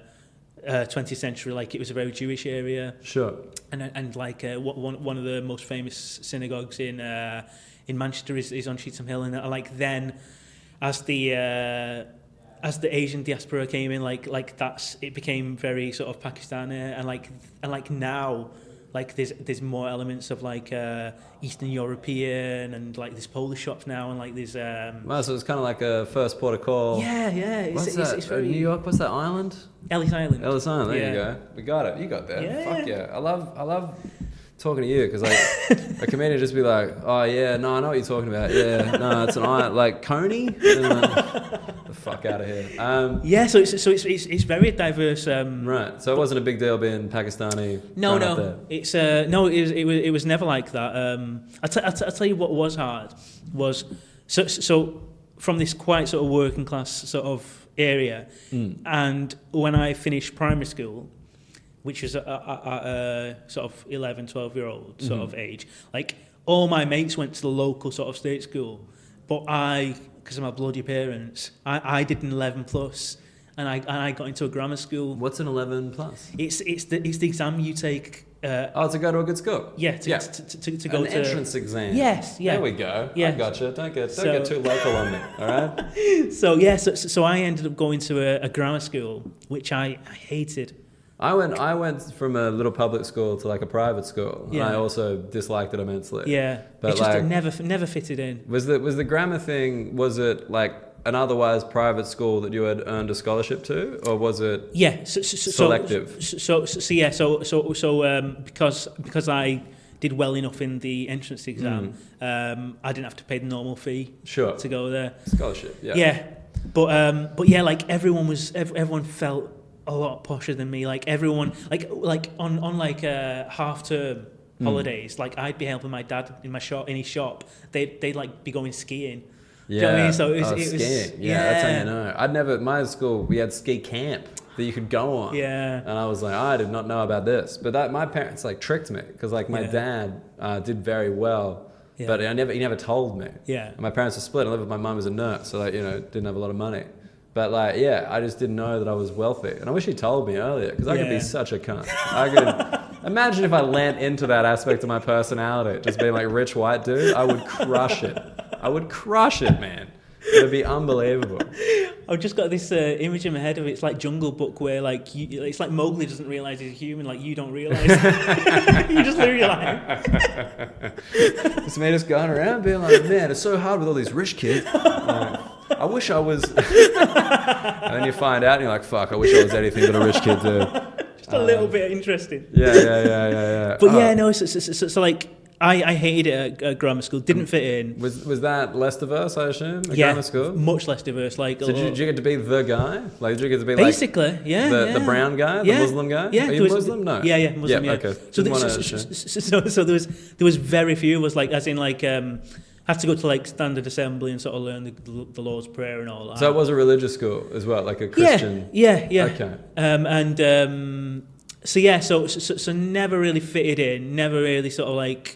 Speaker 3: 20th century, like it was a very Jewish area.
Speaker 1: Sure.
Speaker 3: And like one of the most famous synagogues in Manchester is on Cheetham Hill, and like then. As the Asian diaspora came in, like it became very sort of Pakistani, and like now, like there's more elements of like Eastern European, and like there's Polish shops now, and like there's
Speaker 1: wow, so it's kind of like a first port of call.
Speaker 3: Yeah. It's very
Speaker 1: New York. What's that island?
Speaker 3: Ellis Island.
Speaker 1: Ellis Island. There you go. We got it. You got that.
Speaker 3: Yeah.
Speaker 1: Fuck yeah. I love talking to you because like a comedian just be like, oh yeah, no, I know what you're talking about. Yeah, no, it's an island like Coney. The fuck out of here.
Speaker 3: So it's very diverse.
Speaker 1: Right. So it wasn't a big deal being Pakistani.
Speaker 3: No. It's it was never like that. I'll tell you what was hard was so from this quite sort of working class sort of area, and when I finished primary school, which was a sort of 11, 12-year-old sort of age. Like, all my mates went to the local sort of state school, but because of my bloody parents, I did an 11 plus, and I got into a grammar school.
Speaker 1: What's an 11 plus?
Speaker 3: It's the exam you take
Speaker 1: to go to a good school.
Speaker 3: Yeah, to go
Speaker 1: an
Speaker 3: to
Speaker 1: entrance exam.
Speaker 3: Yes, yeah.
Speaker 1: There we go.
Speaker 3: Yeah.
Speaker 1: I gotcha. Don't get too local on me. All right.
Speaker 3: So I ended up going to a grammar school, which I hated.
Speaker 1: I went from a little public school to like a private school, and I also disliked it immensely.
Speaker 3: Yeah,
Speaker 1: but
Speaker 3: it just never fitted in.
Speaker 1: Was the grammar thing? Was it like an otherwise private school that you had earned a scholarship to, or was it selective?
Speaker 3: Because I did well enough in the entrance exam, I didn't have to pay the normal fee to go there.
Speaker 1: Scholarship,
Speaker 3: but yeah, like everyone felt a lot posher than me. Like everyone, like on half term holidays, like I'd be helping my dad in his shop. They'd like be going skiing.
Speaker 1: Yeah,
Speaker 3: do you know what I mean? So it was
Speaker 1: skiing. Yeah, that's how you know. My school, we had ski camp that you could go on.
Speaker 3: Yeah.
Speaker 1: And I was like, I did not know about this. But my parents like tricked me because like my dad did very well, but he never told me.
Speaker 3: Yeah.
Speaker 1: And my parents were split. I lived with my mum as a nurse, so like, didn't have a lot of money. But like, I just didn't know that I was wealthy. And I wish he told me earlier because I could be such a cunt. I could imagine if I lent into that aspect of my personality, just being like rich white dude, I would crush it. I would crush it, man. It would be unbelievable.
Speaker 3: I've just got this image in my head of it's like Jungle Book where like it's like Mowgli doesn't realise he's a human, like you don't realise. You just literally like
Speaker 1: it's me just going around being like, man, it's so hard with all these rich kids. I wish I was. And then you find out and you're like, fuck, I wish I was anything but a rich kid too.
Speaker 3: Just a little bit interesting.
Speaker 1: Yeah.
Speaker 3: But so like I hated it at grammar school. Didn't fit in.
Speaker 1: Was that less diverse? I assume. Grammar school.
Speaker 3: Much less diverse. Like,
Speaker 1: so did you get to be the guy? Like, did you get to be
Speaker 3: basically,
Speaker 1: like the brown guy, the Muslim guy?
Speaker 3: Yeah,
Speaker 1: are you Muslim? No.
Speaker 3: Yeah, Muslim. Yeah.
Speaker 1: Okay.
Speaker 3: So there was very few. Was like as in like had to go to like standard assembly and sort of learn the Lord's Prayer and all that.
Speaker 1: So it was a religious school as well, like a Christian.
Speaker 3: Yeah.
Speaker 1: Okay.
Speaker 3: So never really fitted in, never really sort of like,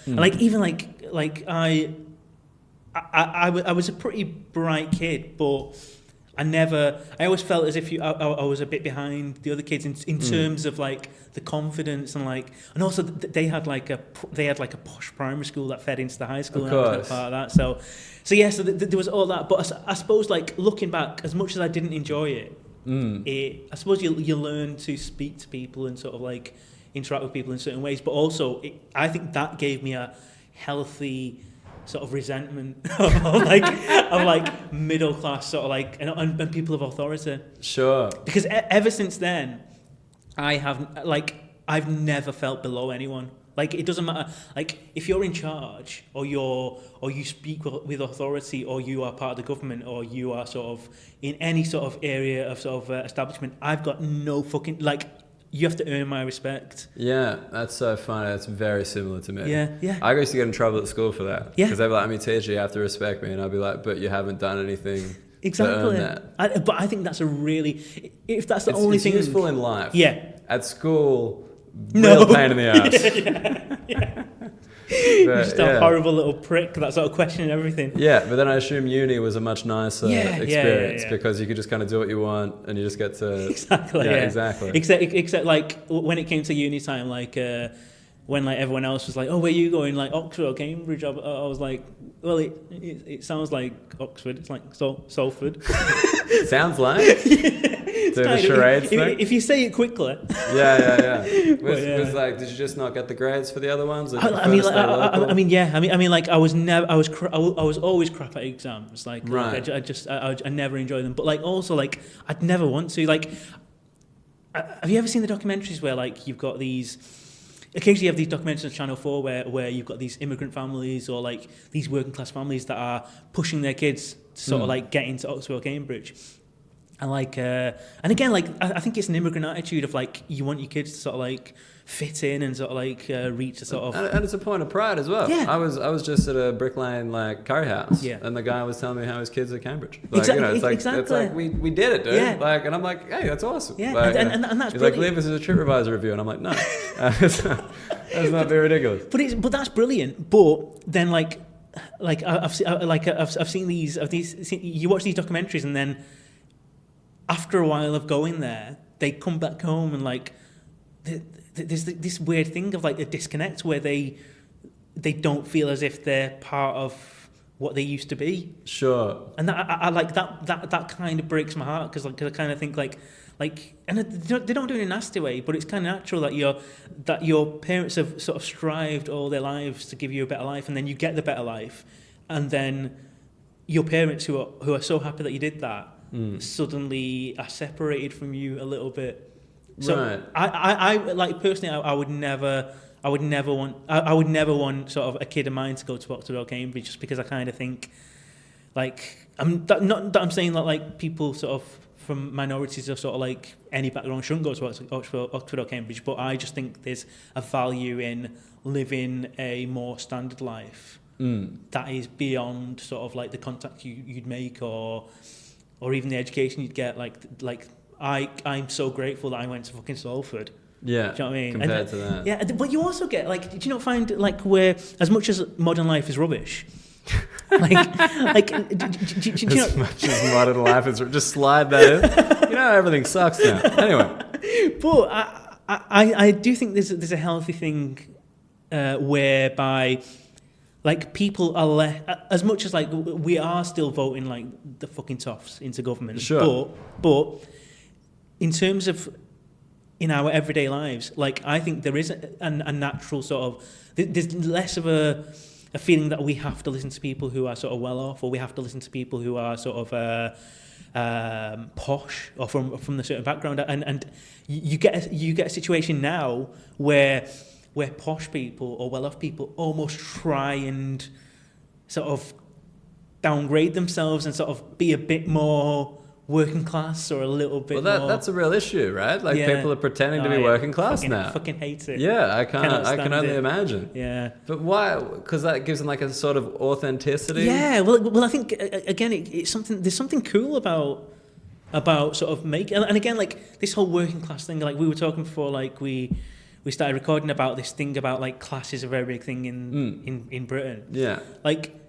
Speaker 3: like even like I was a pretty bright kid, but I always felt as if I was a bit behind the other kids in terms of like the confidence and also they had like a posh primary school that fed into the high school, and I was part of that. So there was all that, but I suppose like looking back, as much as I didn't enjoy it. I suppose you learn to speak to people and sort of like interact with people in certain ways, but also I think that gave me a healthy sort of resentment of middle class sort of like and people of authority.
Speaker 1: Sure.
Speaker 3: Because ever since then, I've never felt below anyone. Like it doesn't matter. Like if you're in charge, or you speak with authority, or you are part of the government, or you are sort of in any sort of area of sort of establishment, I've got no fucking like. You have to earn my respect. Yeah,
Speaker 1: that's so funny. That's very similar to me.
Speaker 3: Yeah.
Speaker 1: I used to get in trouble at school for that.
Speaker 3: Yeah.
Speaker 1: Because they'd be like, I'm your teacher, you have to respect me. And I'd be like, but you haven't done anything to earn that.
Speaker 3: But I think that's if that's the only thing.
Speaker 1: It's useful in life.
Speaker 3: Yeah.
Speaker 1: At school, real pain in the ass.
Speaker 3: Yeah. You're just a horrible little prick that sort of questioning everything.
Speaker 1: Yeah, but then I assume uni was a much nicer experience because you could just kind of do what you want and you just get to...
Speaker 3: Exactly. Except like when it came to uni time, like when like everyone else was like, oh, where are you going? Like Oxford or Cambridge? I was like, well, it sounds like Oxford. It's like Salford.
Speaker 1: Sounds like... Doing a charades thing?
Speaker 3: If you say it quickly.
Speaker 1: Yeah. Was like, did you just not get the grades for the other ones?
Speaker 3: I was always crap at exams. Like,
Speaker 1: right.
Speaker 3: I never enjoyed them. But like, also like, I'd never want to. Like, have you ever seen the documentaries where like you've got these? Occasionally, you have these documentaries on Channel 4 where you've got these immigrant families or like these working class families that are pushing their kids to sort of like get into Oxford or Cambridge. And like, and again, like I think it's an immigrant attitude of like you want your kids to sort of like fit in and sort of like reach a sort of.
Speaker 1: And it's a point of pride as well.
Speaker 3: Yeah.
Speaker 1: I was just at a Brick Lane like curry house.
Speaker 3: Yeah.
Speaker 1: And the guy was telling me how his kids are at Cambridge. Like,
Speaker 3: exactly.
Speaker 1: It's like we did it, dude.
Speaker 3: Yeah.
Speaker 1: Like, and I'm like, hey, that's awesome.
Speaker 3: Yeah.
Speaker 1: Like,
Speaker 3: and that's
Speaker 1: he's
Speaker 3: brilliant.
Speaker 1: like, leave this as a TripAdvisor review, and I'm like, no, that's not very ridiculous.
Speaker 3: But that's brilliant. But then I've seen these you watch these documentaries and then. After a while of going there, they come back home and like there's this weird thing of like a disconnect where they don't feel as if they're part of what they used to be.
Speaker 1: Sure.
Speaker 3: And I like that kind of breaks my heart because I kind of think like, and they don't do it in a nasty way, but it's kind of natural that your parents have sort of strived all their lives to give you a better life, and then you get the better life, and then your parents who are so happy that you did that suddenly are separated from you a little bit. So
Speaker 1: right.
Speaker 3: I like personally, I would never want sort of a kid of mine to go to Oxford or Cambridge, just because I kind of think like I'm saying that like people sort of from minorities or sort of like any background shouldn't go to Oxford or Cambridge, but I just think there's a value in living a more standard life that is beyond sort of like the contact you'd make or even the education you'd get. Like I'm so grateful that I went to fucking Salford.
Speaker 1: Yeah,
Speaker 3: do you know what I mean?
Speaker 1: Compared to that.
Speaker 3: Yeah, but you also get like, do you not find like where as much as modern life is rubbish, like do you know,
Speaker 1: as much as modern life is, just slide that in. You know, everything sucks now. Anyway,
Speaker 3: but I do think there's a healthy thing whereby like people are as much as like we are still voting like the fucking toffs into government.
Speaker 1: Sure.
Speaker 3: But in terms of in our everyday lives, like I think there is a natural sort of there's less of a feeling that we have to listen to people who are sort of well off, or we have to listen to people who are sort of posh or from a certain background, and you get a situation now where posh people or well off people almost try and sort of downgrade themselves and sort of be a bit more working class or a little bit more.
Speaker 1: That's a real issue, right? Like people are pretending to be working class now.
Speaker 3: Fucking hate it.
Speaker 1: Yeah, I can only imagine.
Speaker 3: Yeah.
Speaker 1: But why? Because that gives them like a sort of authenticity.
Speaker 3: Yeah. Well, I think again, it's something. There's something cool about sort of making. And again, like this whole working class thing. Like we were talking before, like we started recording about this thing about like class is a very big thing in Britain.
Speaker 1: Yeah.
Speaker 3: Like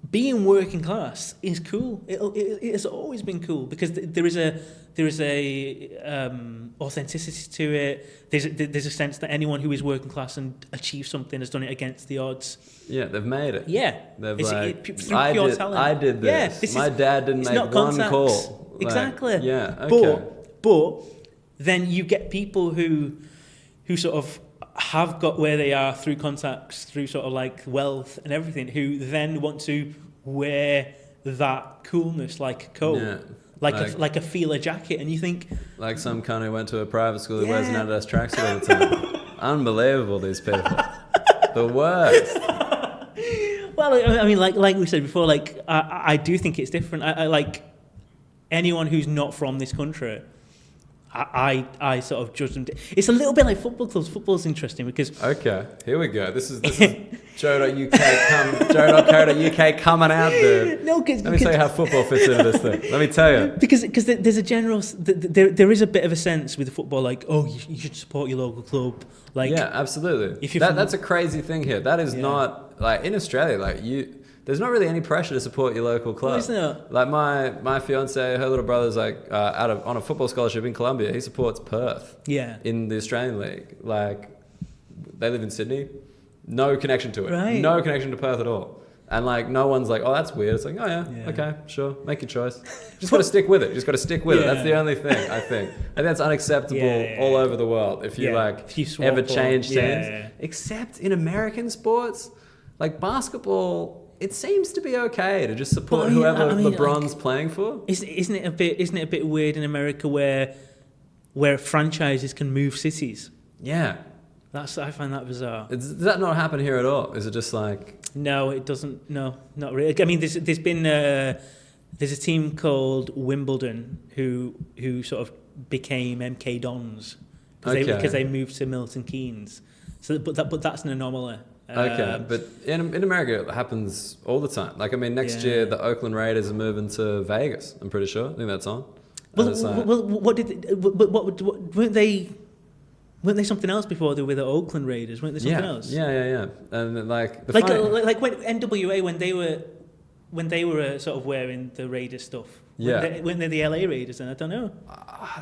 Speaker 3: being working class is cool. It has always been cool because there is a authenticity to it. There's a sense that anyone who is working class and achieves something has done it against the odds.
Speaker 1: Yeah, they've made it.
Speaker 3: Yeah,
Speaker 1: they've
Speaker 3: through pure talent.
Speaker 1: I did this.
Speaker 3: Yeah,
Speaker 1: my dad didn't make one call.
Speaker 3: Exactly.
Speaker 1: Like, yeah. Okay.
Speaker 3: But then you get people who sort of have got where they are through contacts, through sort of like wealth and everything, who then want to wear that coolness like a coat, like a feeler jacket, and you think
Speaker 1: like some cunt who went to a private school who wears an Adidas tracksuit all the time. Unbelievable, these people. The worst.
Speaker 3: Well, I mean, like we said before, like I do think it's different. I like anyone who's not from this country. I sort of judge them. It's a little bit like football clubs. Football's interesting because...
Speaker 1: Okay, here we go. This is Joe.uk coming out, dude.
Speaker 3: No,
Speaker 1: let me tell you how football fits into this thing. Let me tell you.
Speaker 3: Because there's a general... There is a bit of a sense with football, like, oh, you should support your local club. Like,
Speaker 1: yeah, absolutely. That's a crazy thing here. That is not... Like, in Australia, like, there's not really any pressure to support your local club.
Speaker 3: Well, isn't it?
Speaker 1: Like my fiance, her little brother's like on a football scholarship in Colombia. He supports Perth.
Speaker 3: Yeah.
Speaker 1: In the Australian League, like they live in Sydney, no connection to it.
Speaker 3: Right.
Speaker 1: No connection to Perth at all. And like no one's like, oh, that's weird. It's like, oh yeah. Okay, sure, make your choice. Just got to stick with it. Just got to stick with it. That's the only thing I think. And that's unacceptable all over the world. If you if you ever change teams, except in American sports, like basketball. It seems to be okay to just support whoever LeBron's playing for.
Speaker 3: Isn't it a bit weird in America where franchises can move cities?
Speaker 1: Yeah,
Speaker 3: I find that bizarre.
Speaker 1: Does that not happen here at all? Is it just like?
Speaker 3: No, it doesn't. No, not really. I mean, there's been there's a team called Wimbledon who sort of became MK Dons because they moved to Milton Keynes. So, but that's an anomaly.
Speaker 1: Okay, but in America it happens all the time. Like, I mean, next year the Oakland Raiders are moving to Vegas. I'm pretty sure. I think that's on.
Speaker 3: Weren't they something else before they were the Oakland Raiders? Weren't they something else?
Speaker 1: Yeah. And like
Speaker 3: when NWA when they were sort of wearing the Raiders stuff.
Speaker 1: Yeah.
Speaker 3: When they're the LA Raiders, and I don't know.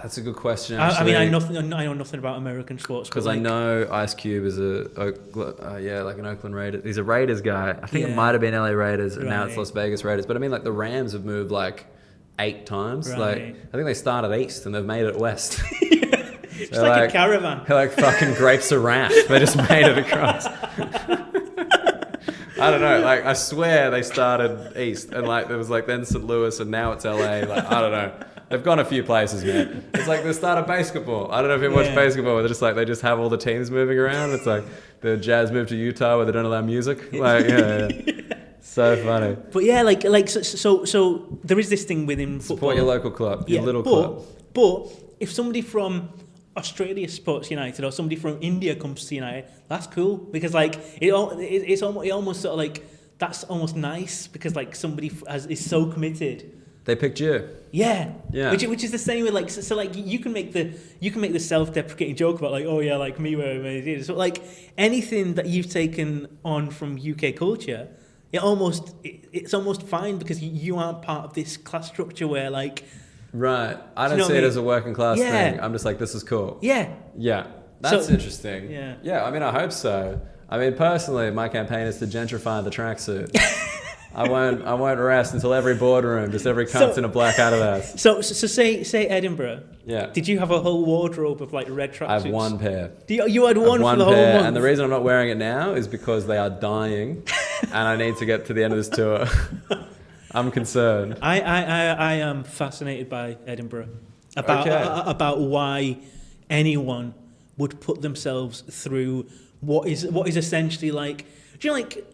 Speaker 1: That's a good question.
Speaker 3: I
Speaker 1: Actually.
Speaker 3: mean, I know nothing about American sports.
Speaker 1: Because I know Ice Cube is like an Oakland Raider. He's a Raiders guy. I think it
Speaker 3: Yeah.
Speaker 1: might have been LA Raiders, and now it's
Speaker 3: Right.
Speaker 1: Las Vegas Raiders. But I mean, like the Rams have moved like 8 times.
Speaker 3: Right.
Speaker 1: Like I think they started east and they've made it west.
Speaker 3: It's like a caravan.
Speaker 1: They're like fucking grapes of wrath. They just made it across. I don't know. Like I swear they started east, and like there was like then St. Louis, and now it's LA. Like I don't know. They've gone a few places, man. It's like the start of basketball. I don't know if you watch basketball, where they just have all the teams moving around. It's like the Jazz moved to Utah where they don't allow music. Like yeah. So funny.
Speaker 3: But yeah, so there is this thing within football.
Speaker 1: Support your local club, your little club.
Speaker 3: But if somebody from Australia supports United or somebody from India comes to United, that's cool, because like it almost sort of like that's almost nice, because like somebody is so committed.
Speaker 1: They picked you.
Speaker 3: Yeah. Which is the same with like so like you can make the self-deprecating joke about like, oh yeah, like me where it is. So like anything that you've taken on from UK culture, it's almost fine, because you aren't part of this class structure where like.
Speaker 1: Right. I don't see it as a working class thing. I'm just like, this is cool.
Speaker 3: Yeah.
Speaker 1: Yeah. That's interesting.
Speaker 3: Yeah.
Speaker 1: Yeah, I mean, I hope so. I mean, personally, my campaign is to gentrify the tracksuit. I won't rest until every boardroom, just every cunt's in a black Adidas.
Speaker 3: So say Edinburgh.
Speaker 1: Yeah.
Speaker 3: Did you have a whole wardrobe of like red tracksuits?
Speaker 1: I have one pair.
Speaker 3: You had one for the whole month?
Speaker 1: And the reason I'm not wearing it now is because they are dying, and I need to get to the end of this tour. I'm concerned.
Speaker 3: I am fascinated by Edinburgh, about why anyone would put themselves through what is essentially like. Do you know, like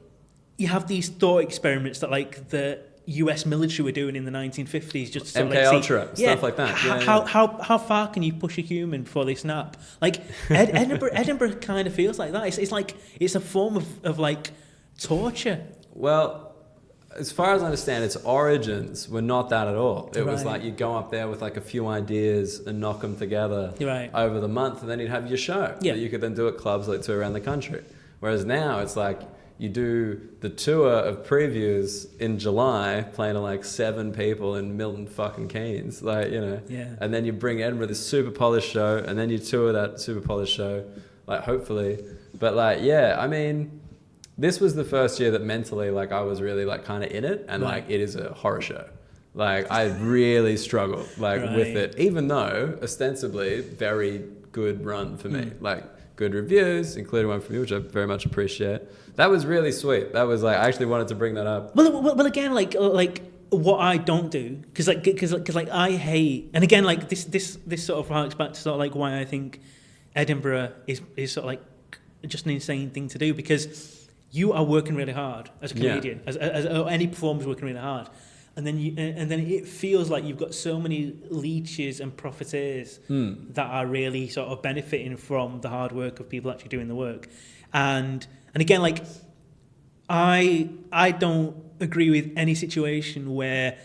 Speaker 3: you have these thought experiments that like the US military were doing in the 1950s, just to
Speaker 1: MK Ultra, stuff like that.
Speaker 3: How far can you push a human before they snap? Like Edinburgh kind of feels like that. It's like it's a form of like torture.
Speaker 1: Well, as far as I understand, its origins were not that at all. It was like you'd go up there with like a few ideas and knock them together over the month, and then you'd have your show that you could then do at clubs like two around the country. Whereas now it's like you do the tour of previews in July, playing to like 7 people in Milton fucking Keynes, like, you know, and then you bring Edinburgh this super polished show, and then you tour that super polished show, like hopefully. But like, yeah, I mean, this was the first year that mentally, like, I was really, like, kind of in it, and, like, it is a horror show. Like, I really struggled, like, with it, even though, ostensibly, very good run for me. Like, good reviews, including one from you, which I very much appreciate. That was really sweet. That was, like, I actually wanted to bring that up.
Speaker 3: Well, again, like what I don't do, because I hate, and again, like, this sort of harks back to sort of, like, why I think Edinburgh is sort of, like, just an insane thing to do, because you are working really hard as a comedian, as any performer's working really hard, and then it feels like you've got so many leeches and profiteers that are really sort of benefiting from the hard work of people actually doing the work, and again, like I don't agree with any situation where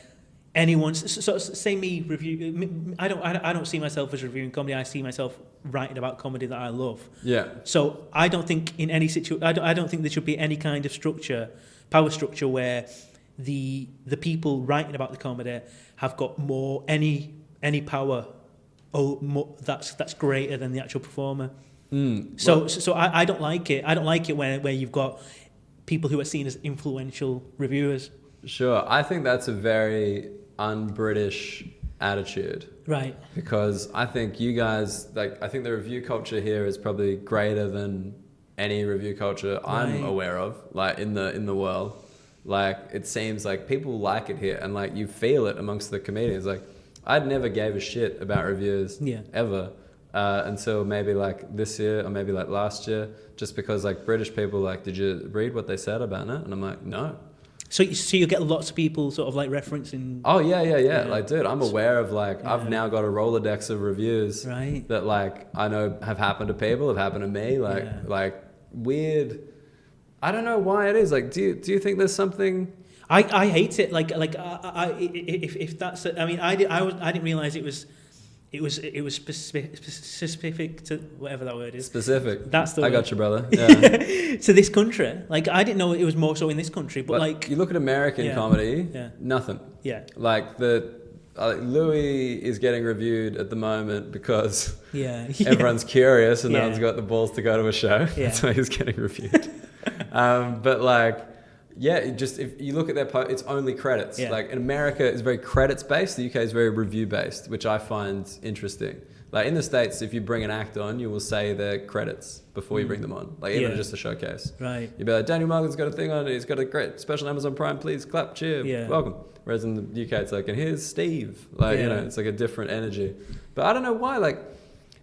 Speaker 3: anyone's so say me review. I don't see myself as reviewing comedy. I see myself writing about comedy that I love. Yeah. So I don't think in any I don't think there should be any kind of power structure where the people writing about the comedy have got any power that's greater than the actual performer. So I don't like it. I don't like it where you've got people who are seen as influential reviewers.
Speaker 1: Sure. I think that's a very un-British attitude.
Speaker 3: Right.
Speaker 1: Because I think you guys, like, I think the review culture here is probably greater than any review culture I'm aware of, like, in the world. Like, it seems like people like it here, and, like, you feel it amongst the comedians. Like, I'd never gave a shit about reviews ever until maybe, like, this year or maybe, like, last year, just because, like, British people, like, did you read what they said about it? And I'm like, no.
Speaker 3: So you get lots of people sort of like referencing.
Speaker 1: Oh yeah. Like, dude, I'm aware of, like, I've now got a Rolodex of reviews that, like, I know have happened to people, have happened to me, like weird. I don't know why it is. Like, do you think there's something?
Speaker 3: I hate it. If that's. I mean, I didn't realize it was specific to whatever that word is.
Speaker 1: Specific.
Speaker 3: That's the word.
Speaker 1: I got you, brother. Yeah.
Speaker 3: To this country. Like, I didn't know it was more so in this country, but like
Speaker 1: you look at American comedy, nothing.
Speaker 3: Yeah.
Speaker 1: Like, the Louis is getting reviewed at the moment because
Speaker 3: Yeah.
Speaker 1: everyone's curious and no
Speaker 3: Yeah.
Speaker 1: one's got the balls to go to a show.
Speaker 3: Yeah.
Speaker 1: That's why he's getting reviewed. But like, yeah, if you look at their it's only credits.
Speaker 3: Yeah.
Speaker 1: Like in America, it's very credits based. The UK is very review based, which I find interesting. Like in the States, if you bring an act on, you will say their credits before you bring them on. Like even
Speaker 3: Yeah.
Speaker 1: just a showcase.
Speaker 3: Right.
Speaker 1: You'd be like, Daniel Muggleton's got a thing on it. He's got a great special Amazon Prime. Please clap, cheer,
Speaker 3: Yeah.
Speaker 1: welcome. Whereas in the UK, it's like, and here's Steve. Like, you know, it's like a different energy. But I don't know why, like,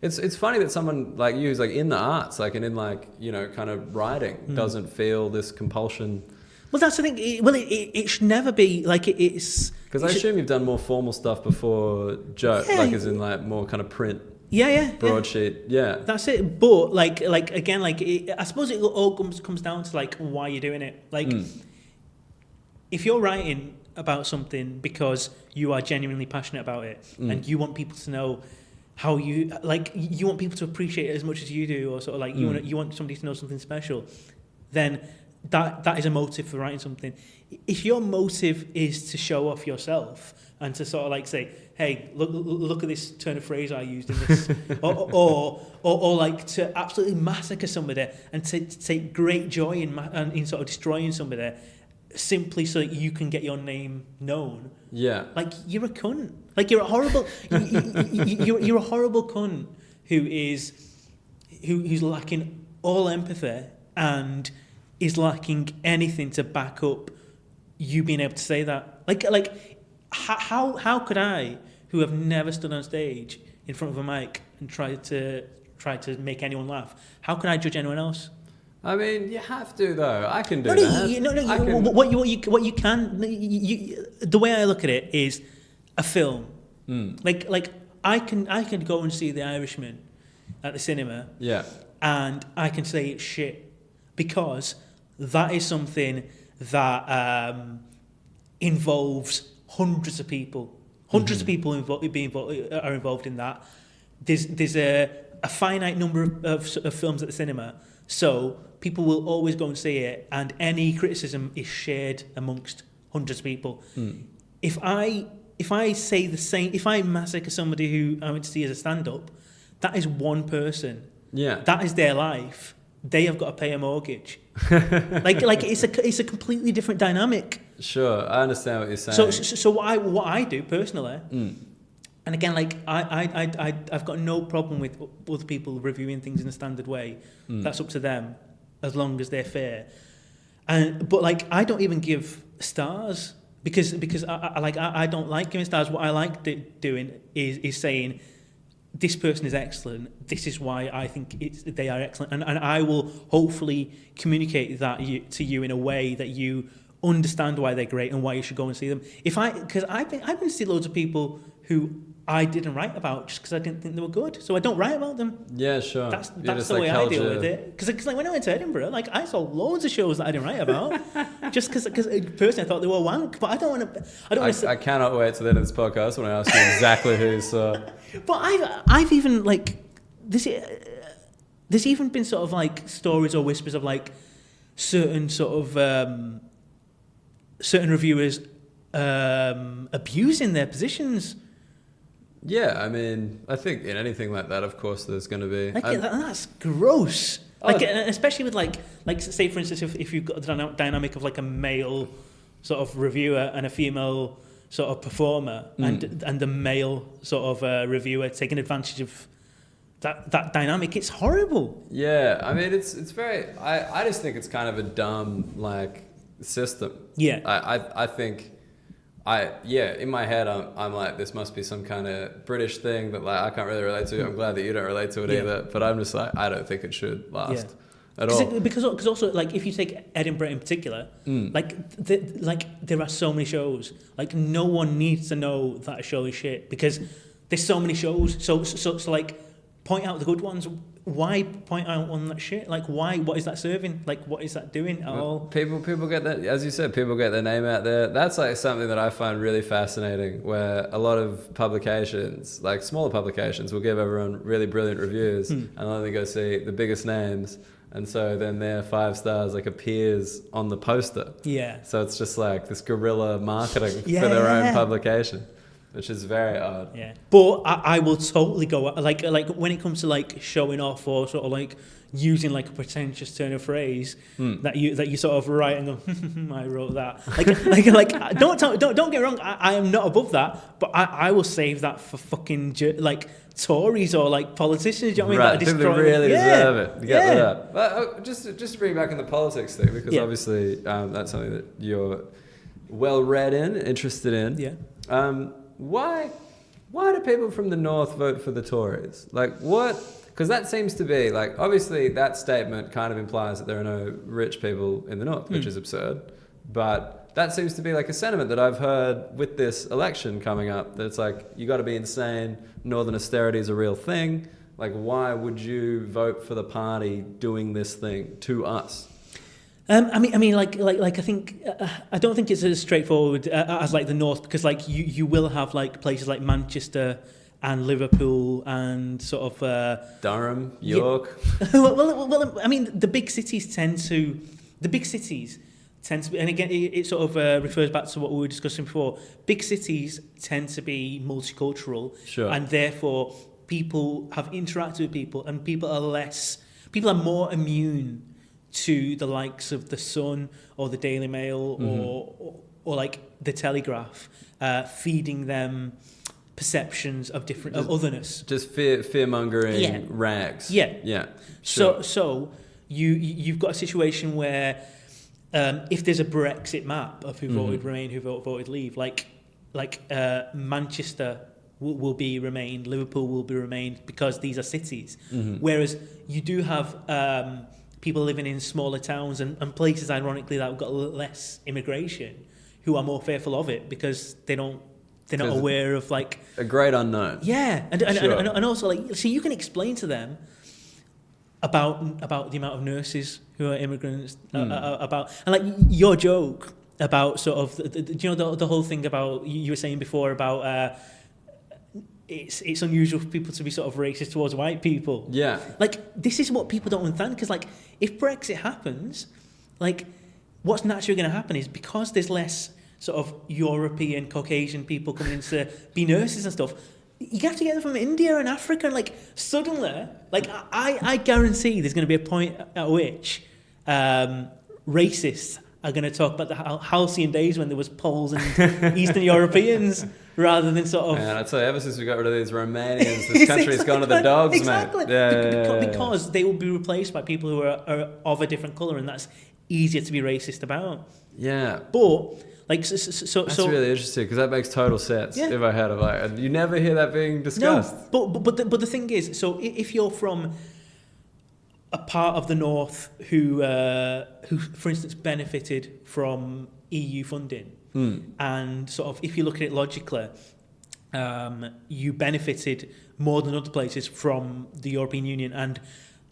Speaker 1: it's funny that someone like you who's like in the arts, like, and in like, you know, kind of writing doesn't feel this compulsion.
Speaker 3: Well, that's the thing. It should never be like it's...
Speaker 1: Because I assume you've done more formal stuff before Joe,
Speaker 3: Yeah.
Speaker 1: like as in like more kind of print,
Speaker 3: Yeah.
Speaker 1: broadsheet. Yeah.
Speaker 3: That's it. But like again, like I suppose it all comes down to like why you're doing it. Like if you're writing about something because you are genuinely passionate about it and you want people to know how you want people to appreciate it as much as you do, or sort of like you want somebody to know something special, then that is a motive for writing something. If your motive is to show off yourself and to sort of like say, hey, look at this turn of phrase I used in this, or like to absolutely massacre somebody and to take great joy in sort of destroying somebody simply so that you can get your name known.
Speaker 1: Yeah.
Speaker 3: Like you're a cunt. Like you're a horrible. you're a horrible cunt who's lacking all empathy and is lacking anything to back up you being able to say that. Like how could I, who have never stood on stage in front of a mic and tried to make anyone laugh, how can I judge anyone else?
Speaker 1: I mean, you have to though. I can do that.
Speaker 3: No. What you can. The way I look at it is a film. Like I can go and see The Irishman at the cinema.
Speaker 1: Yeah.
Speaker 3: And I can say it's shit because that is something that involves hundreds of people. Hundreds of people are involved in that. There's a finite number of films at the cinema, so people will always go and see it, and any criticism is shared amongst hundreds of people. If I say the same, if I massacre somebody who I went to see as a stand-up, that is one person. Yeah, that is their life. They have got to pay a mortgage. like it's a completely different dynamic.
Speaker 1: Sure, I understand what you're saying.
Speaker 3: So what I do personally, and again, like I've got no problem with other people reviewing things in a standard way. That's up to them, as long as they're fair. But like I don't even give stars because I don't like giving stars. What I like doing is saying, this person is excellent. This is why I think they are excellent, and I will hopefully communicate that to you in a way that you understand why they're great and why you should go and see them. Because I've been to see loads of people who I didn't write about just because I didn't think they were good, so I don't write about them.
Speaker 1: Yeah, sure.
Speaker 3: That's the way I deal with it. Because like when I went to Edinburgh, like I saw loads of shows that I didn't write about, just because personally I thought they were wank. But I don't want to.
Speaker 1: I cannot wait to the end of this podcast when I ask you exactly who you saw.
Speaker 3: But I've even like this. There's even been sort of like stories or whispers of like certain sort of certain reviewers abusing their positions.
Speaker 1: Yeah, I mean, I think in anything like that, of course, there's going to be.
Speaker 3: That's gross. Like, especially with like say for instance, if you've got the dynamic of like a male sort of reviewer and a female sort of performer, and the male sort of reviewer taking advantage of that dynamic, it's horrible.
Speaker 1: Yeah, I mean, it's very. I just think it's kind of a dumb like system.
Speaker 3: Yeah,
Speaker 1: I think. In my head, I'm like, this must be some kind of British thing that like I can't really relate to. I'm glad that you don't relate to it either. But I'm just like, I don't think it should last at all.
Speaker 3: Because also, like, if you take Edinburgh in particular, there are so many shows. Like, no one needs to know that a show is shit because there's so many shows. So like, point out the good ones. Why point out one that's shit? Like, why? What is that serving? Like, what is that doing at all?
Speaker 1: People get that, as you said, people get their name out there. That's like something that I find really fascinating, where a lot of publications, like smaller publications, will give everyone really brilliant reviews and then they go see the biggest names. And so then their 5 stars like appears on the poster.
Speaker 3: Yeah.
Speaker 1: So it's just like this guerrilla marketing for their own publication. which is very odd.
Speaker 3: Yeah, but I will totally go like when it comes to like showing off or sort of like using like a pretentious turn of phrase that you sort of write and go, I wrote that. Like don't get me wrong, I am not above that, but I will save that for fucking like Tories or like politicians. You know what I mean?
Speaker 1: Right, people that really deserve it. To get that up. But just to bring back in the politics thing, because obviously that's something that you're well read in, interested in.
Speaker 3: Yeah.
Speaker 1: Why do people from the north vote for the Tories? Like what? Because that seems to be like, obviously that statement kind of implies that there are no rich people in the north, which is absurd. But that seems to be like a sentiment that I've heard with this election coming up, that it's like, you got to be insane. Northern austerity is a real thing. Like, why would you vote for the party doing this thing to us?
Speaker 3: I mean, like I think I don't think it's as straightforward as like the north, because like you will have like places like Manchester and Liverpool and sort of
Speaker 1: Durham, York.
Speaker 3: Yeah. well, I mean, the big cities tend to be, and again, it sort of refers back to what we were discussing before. Big cities tend to be multicultural,
Speaker 1: sure,
Speaker 3: and therefore people have interacted with people, and people are more immune to the likes of the Sun or the Daily Mail or like the Telegraph, feeding them perceptions of different of otherness,
Speaker 1: just fear mongering rags.
Speaker 3: Yeah.
Speaker 1: Sure.
Speaker 3: So you've got a situation where if there's a Brexit map of who voted Remain, who voted Leave, like Manchester will be Remain, Liverpool will be Remain, because these are cities. Whereas you do have people living in smaller towns and places, ironically, that have got less immigration, who are more fearful of it because they're not aware of like
Speaker 1: a great unknown.
Speaker 3: Yeah, and also like, so you can explain to them about the amount of nurses who are immigrants, about, and like your joke about sort of the whole thing about you were saying before about it's unusual for people to be sort of racist towards white people.
Speaker 1: Yeah,
Speaker 3: like this is what people don't understand, because like if Brexit happens, like what's naturally going to happen is, because there's less sort of European, Caucasian people coming in to be nurses and stuff, you have to get them from India and Africa, and like suddenly, like I guarantee there's going to be a point at which racists are going to talk about the halcyon days when there was Poles and Eastern Europeans, rather than sort of...
Speaker 1: Man, I'd say ever since we got rid of these Romanians, this country's gone to the dogs,
Speaker 3: exactly.
Speaker 1: mate.
Speaker 3: Because they will be replaced by people who are of a different colour, and that's easier to be racist about.
Speaker 1: Yeah.
Speaker 3: But... like
Speaker 1: that's really interesting, because that makes total sense. If I heard of it, and you never hear that being discussed.
Speaker 3: No, but the thing is, so if you're from a part of the north who for instance benefited from EU funding, and sort of if you look at it logically, you benefited more than other places from the European Union, and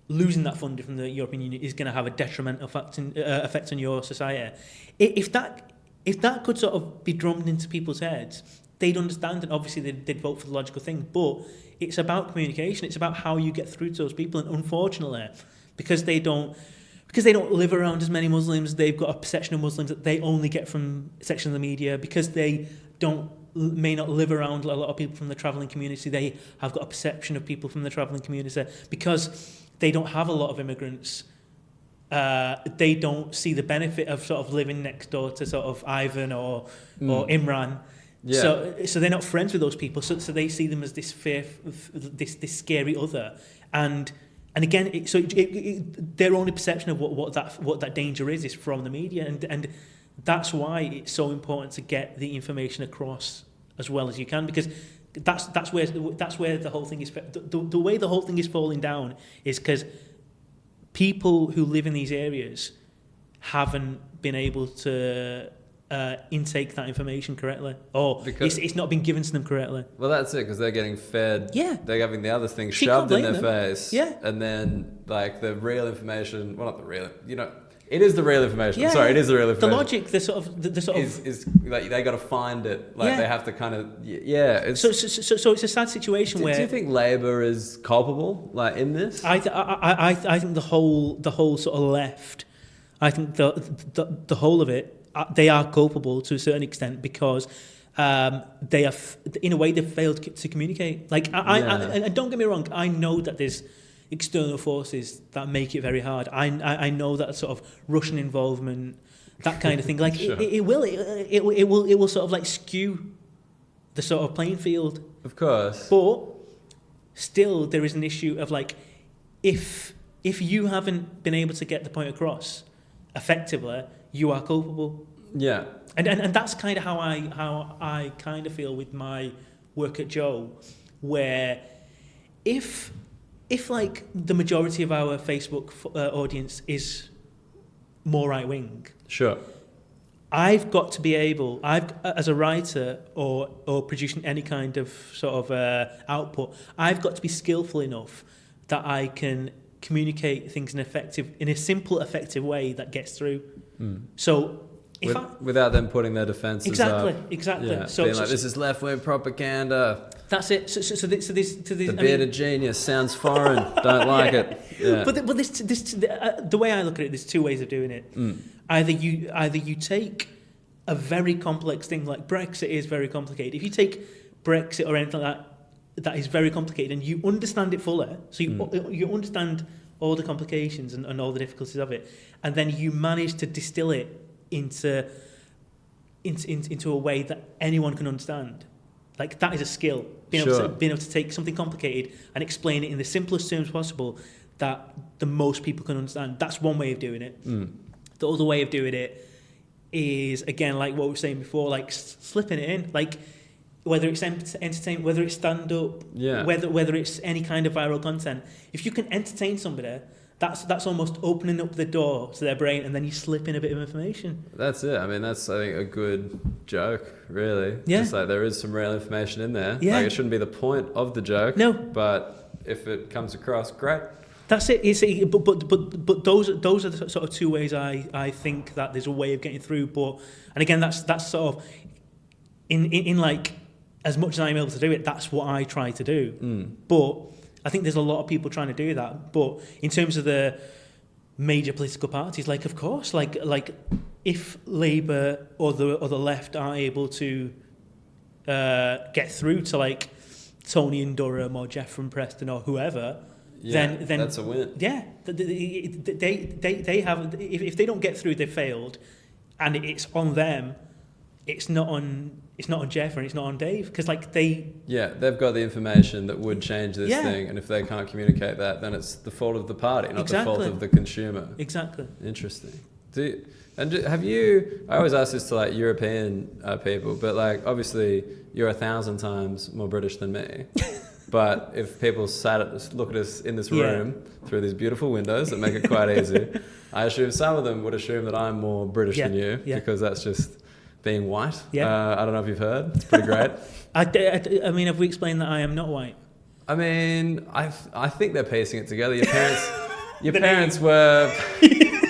Speaker 3: losing that funding from the European Union is going to have a detrimental effect on your society. If that could sort of be drummed into people's heads, they'd understand, and obviously they'd vote for the logical thing. But it's about communication. It's about how you get through to those people. And unfortunately, because they don't live around as many Muslims, they've got a perception of Muslims that they only get from a section of the media. Because they may not live around a lot of people from the travelling community, they have got a perception of people from the travelling community. Because they don't have a lot of immigrants, they don't see the benefit of sort of living next door to sort of Ivan or Imran. Yeah. So they're not friends with those people. So they see them as this this scary other. And again, their only perception of what that danger is from the media. And that's why it's so important to get the information across as well as you can, because that's where the whole thing is. The way the whole thing is falling down is because people who live in these areas haven't been able to intake that information correctly, or it's not been given to them correctly.
Speaker 1: Well, that's it, because they're getting fed.
Speaker 3: Yeah,
Speaker 1: they're having the other thing shoved in their face. Yeah, and then like the real information. Well, not the real. It is the real information. Yeah, it is the real information.
Speaker 3: The logic, the sort of
Speaker 1: is like they got to find it. Like they have to kind of It's,
Speaker 3: so it's a sad situation where.
Speaker 1: Do you think Labour is culpable, like in this?
Speaker 3: I think the whole sort of left. I think the whole of it, they are culpable to a certain extent, because they have, in a way, they've failed to communicate. Like, and don't get me wrong, I know that there's external forces that make it very hard. I know that sort of Russian involvement, that kind of thing. Like,
Speaker 1: Sure.
Speaker 3: it will sort of like skew the sort of playing field.
Speaker 1: Of course.
Speaker 3: But still, there is an issue of like, if you haven't been able to get the point across effectively, you are culpable.
Speaker 1: Yeah.
Speaker 3: And that's kind of how I kind of feel with my work at Joe, where if like the majority of our Facebook audience is more right wing,
Speaker 1: Sure.
Speaker 3: I've got to be able, as a writer or producing any kind of sort of output, I've got to be skillful enough that I can communicate things in a simple, effective way that gets through. So
Speaker 1: without them putting their defenses up.
Speaker 3: Exactly.
Speaker 1: Yeah, being like, this is left-wing propaganda.
Speaker 3: That's it. So this
Speaker 1: The bearded genius sounds foreign. Don't like it. Yeah.
Speaker 3: But this the way I look at it, there's two ways of doing it. Either you take a very complex thing like Brexit is very complicated. If you take Brexit or anything like that is very complicated, and you understand it fully, so you understand all the complications and all the difficulties of it, and then you manage to distill it into a way that anyone can understand. Like, that is a skill. Being able to take something complicated and explain it in the simplest terms possible that the most people can understand. That's one way of doing it. The other way of doing it is, again, like what we were saying before, like slipping it in. Like, whether it's entertainment, whether it's stand-up, whether it's any kind of viral content. If you can entertain somebody, that's almost opening up the door to their brain, and then you slip in a bit of information.
Speaker 1: That's it. I mean, that's, I think, a good joke, really.
Speaker 3: Yeah.
Speaker 1: Just like there is some real information in there.
Speaker 3: Yeah.
Speaker 1: Like, it shouldn't be the point of the joke.
Speaker 3: No.
Speaker 1: But if it comes across, great.
Speaker 3: That's it. But those are the sort of two ways I think that there's a way of getting through. And again, that's sort of in like, as much as I'm able to do it, that's what I try to do. But I think there's a lot of people trying to do that. But in terms of the major political parties, like, of course, like if Labour or the left are able to get through to like Tony and Durham or Jeff from Preston or whoever, then
Speaker 1: that's a win.
Speaker 3: Yeah, they have. If they don't get through, they've failed, and it's on them. It's not on Jeff and it's not on Dave, because like they've
Speaker 1: got the information that would change this thing, and if they can't communicate that, then it's the fault of the party, not the fault of the consumer.
Speaker 3: Exactly.
Speaker 1: Interesting. Have you? I always ask this to like European people, but like obviously you're 1,000 times more British than me. But if people look at us in this room through these beautiful windows that make it quite easy, I assume some of them would assume that I'm more British than you, because that's just being white. I don't know if you've heard. It's pretty great.
Speaker 3: I mean, have we explained that I am not white?
Speaker 1: I mean, I think they're piecing it together. Your parents were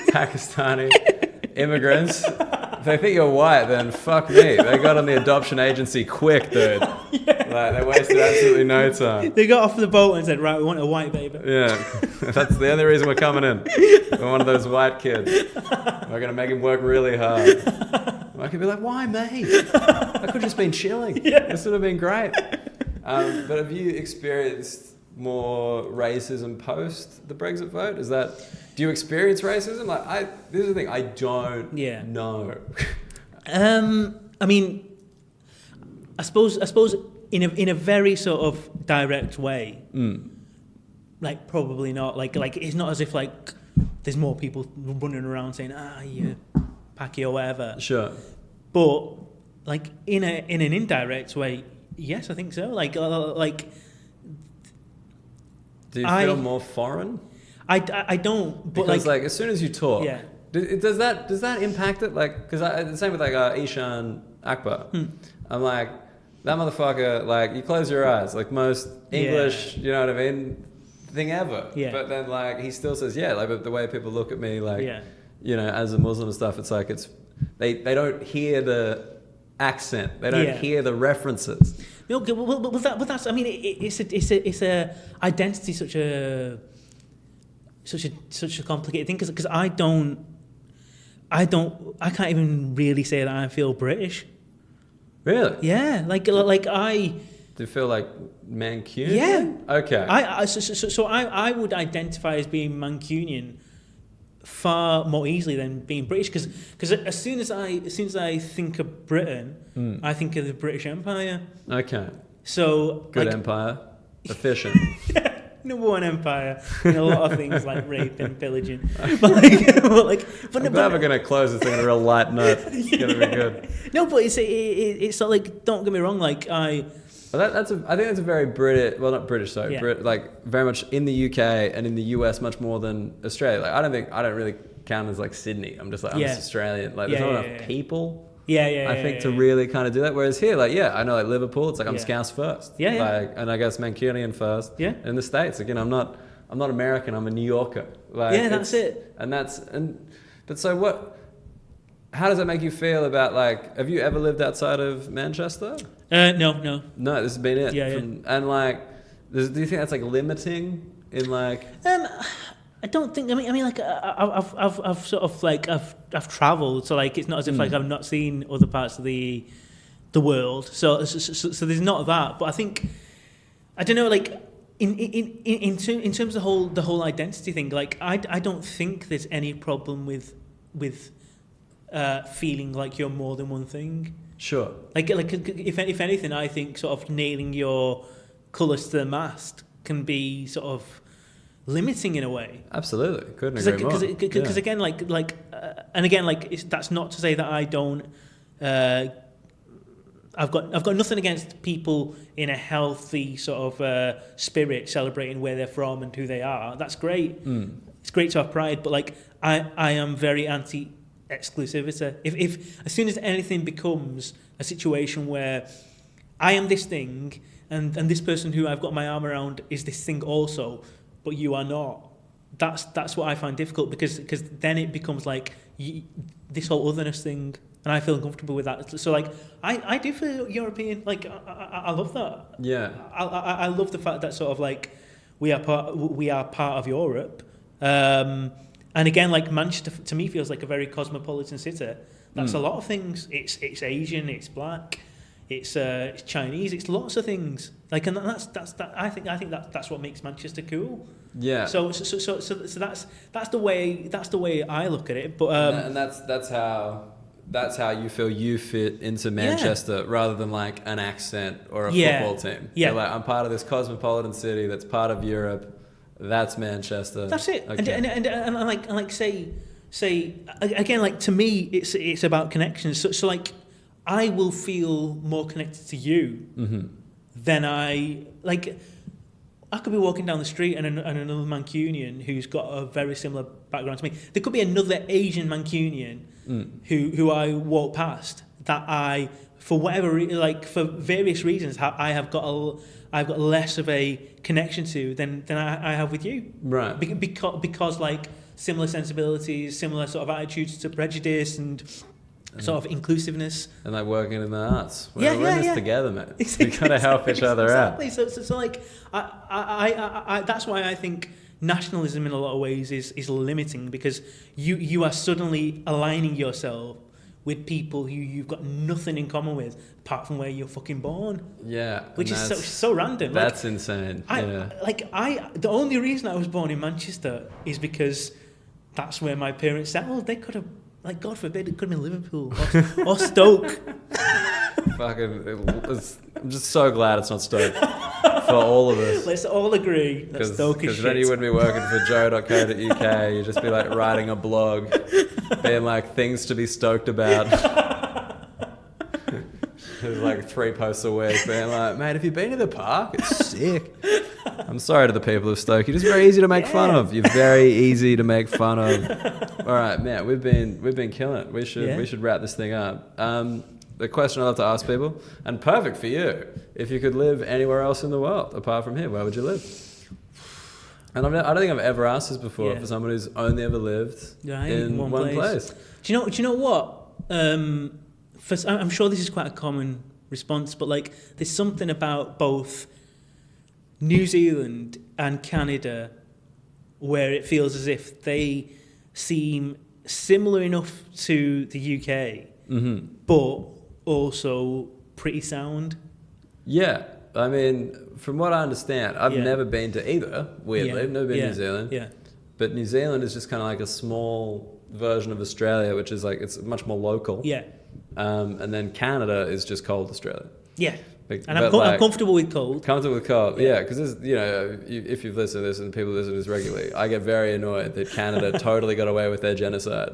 Speaker 1: Pakistani immigrants. If they think you're white, then fuck me. They got on the adoption agency quick, dude. Like, they wasted absolutely no time.
Speaker 3: They got off the boat and said, right, we want a white baby.
Speaker 1: Yeah, that's the only reason we're coming in. We're one of those white kids. We're going to make him work really hard. I could be like, why me? I could have just been chilling. This would have been great. But have you experienced more racism post the Brexit vote? Do you experience racism? Like, this is the thing, I don't know.
Speaker 3: I mean, I suppose in a very sort of direct way, like probably not. Like it's not as if like there's more people running around saying you Packy or whatever.
Speaker 1: Sure.
Speaker 3: But like in an indirect way, yes, I think so. Like.
Speaker 1: Do you feel more foreign?
Speaker 3: I don't. But
Speaker 1: because like as soon as you talk, does that impact it? Like, because the same with like Ishan Akbar. I'm like, that motherfucker. Like, you close your eyes, like most English, you know what I mean, thing ever. Yeah. But then like he still says like the way people look at me, like you know, as a Muslim and stuff, it's like they don't hear the accent, they don't hear the references.
Speaker 3: Okay, but that's. I mean, it's a identity such a complicated thing because I can't even really say that I feel British.
Speaker 1: Really?
Speaker 3: Yeah, like I.
Speaker 1: Do you feel like Mancunian?
Speaker 3: Yeah.
Speaker 1: Okay.
Speaker 3: I would identify as being Mancunian far more easily than being British, because as soon as I think of Britain, I think of the British Empire.
Speaker 1: Okay.
Speaker 3: So
Speaker 1: good
Speaker 3: like,
Speaker 1: empire, efficient.
Speaker 3: Yeah, number one empire in a lot of things like rape and pillaging. But
Speaker 1: I'm glad we're gonna close this thing on a real light note. It's gonna be good.
Speaker 3: No, but it's not like, don't get me wrong. Like I
Speaker 1: think that's a very British. Well, not British, sorry.
Speaker 3: Yeah.
Speaker 1: Like very much in the UK and in the US, much more than Australia. Like I don't really count as like Sydney. I'm just
Speaker 3: Yeah.
Speaker 1: Australian. Like there's not enough people.
Speaker 3: Yeah.
Speaker 1: I think to really kind of do that. Whereas here, like, yeah, I know like Liverpool, it's like I'm
Speaker 3: Yeah.
Speaker 1: Scouse first.
Speaker 3: Yeah.
Speaker 1: Like, and I guess Mancunian first.
Speaker 3: Yeah.
Speaker 1: In the States, again, I'm not American. I'm a New Yorker. Like,
Speaker 3: Yeah, that's it.
Speaker 1: But so what? How does that make you feel about like? Have you ever lived outside of Manchester?
Speaker 3: No.
Speaker 1: No, this has been it.
Speaker 3: Yeah.
Speaker 1: And like, do you think that's like limiting in like?
Speaker 3: I don't think. I mean, like I've sort of like I've travelled, so like it's not as if like I've not seen other parts of the world. So there's not that. But I think I don't know. Like in terms of the whole identity thing. Like I don't think there's any problem with feeling like you're more than one thing.
Speaker 1: Sure.
Speaker 3: Like if anything, I think sort of nailing your colours to the mast can be sort of limiting in a way.
Speaker 1: Absolutely, couldn't agree more.
Speaker 3: Because again, and again, that's not to say that I don't. I've got nothing against people in a healthy sort of spirit celebrating where they're from and who they are. That's great. It's great to have pride, but like I am very anti exclusivity. If as soon as anything becomes a situation where I am this thing and this person who I've got my arm around is this thing also, but you are not, that's what I find difficult, because then it becomes like this whole otherness thing, and I feel uncomfortable with that. So like I do feel European. Like I love that.
Speaker 1: Yeah.
Speaker 3: I love the fact that sort of like we are part of Europe. And again, like Manchester to me feels like a very cosmopolitan city. That's a lot of things. It's Asian, it's black, it's Chinese, it's lots of things. Like, and that's I think that's what makes Manchester cool.
Speaker 1: Yeah.
Speaker 3: So that's the way I look at it. But
Speaker 1: and that's how you feel you fit into Manchester, rather than like an accent or a football team.
Speaker 3: Yeah.
Speaker 1: You're like, I'm part of this cosmopolitan city that's part of Europe. That's Manchester.
Speaker 3: That's it.
Speaker 1: Okay.
Speaker 3: And like say again, like to me, it's about connections. So like I will feel more connected to you than I could be walking down the street and another Mancunian who's got a very similar background to me. There could be another Asian Mancunian who I walk past that I, for whatever for various reasons, I've got less of a connection to than I have with you.
Speaker 1: Right.
Speaker 3: Because like similar sensibilities, similar sort of attitudes to prejudice and sort of inclusiveness.
Speaker 1: And like working in the arts. We're in this together, man.
Speaker 3: Exactly.
Speaker 1: We gotta help each other out.
Speaker 3: So like I that's why I think nationalism in a lot of ways is limiting, because you are suddenly aligning yourself with people who you've got nothing in common with apart from where you're fucking born.
Speaker 1: Yeah.
Speaker 3: Which is so random.
Speaker 1: That's insane.
Speaker 3: The only reason I was born in Manchester is because that's where my parents settled. They could have, like, God forbid, it could have been Liverpool or Stoke.
Speaker 1: I'm just so glad it's not Stoke for all of us.
Speaker 3: Let's all agree that Stoke is shit.
Speaker 1: Because then you wouldn't be working for joe.co.uk. You'd just be like writing a blog, being like things to be stoked about. There's like 3 posts a week, being like, mate, have you been to the park? It's sick. I'm sorry to the people of Stoke. You're just very easy to make fun of. You're very easy to make fun of. All right, man, we've been killing it. We should wrap this thing up. The question I love to ask people, and perfect for you, if you could live anywhere else in the world apart from here, where would you live? And I don't think I've ever asked this before for someone who's only ever lived in one place.
Speaker 3: Do you know what? I'm sure this is quite a common response, but like there's something about both New Zealand and Canada where it feels as if they seem similar enough to the UK, but also pretty sound.
Speaker 1: Yeah. I mean, from what I understand, I've
Speaker 3: Yeah.
Speaker 1: never been to either, weirdly. I've never been to
Speaker 3: Yeah.
Speaker 1: New Zealand.
Speaker 3: Yeah.
Speaker 1: But New Zealand is just kind of like a small version of Australia, which is like, it's much more local.
Speaker 3: Yeah.
Speaker 1: And then Canada is just cold Australia.
Speaker 3: Yeah.
Speaker 1: Like,
Speaker 3: And
Speaker 1: but
Speaker 3: I'm comfortable with cold.
Speaker 1: Comfortable with cold, yeah, because if you've listened to this and people listen to this regularly, I get very annoyed that Canada totally got away with their genocide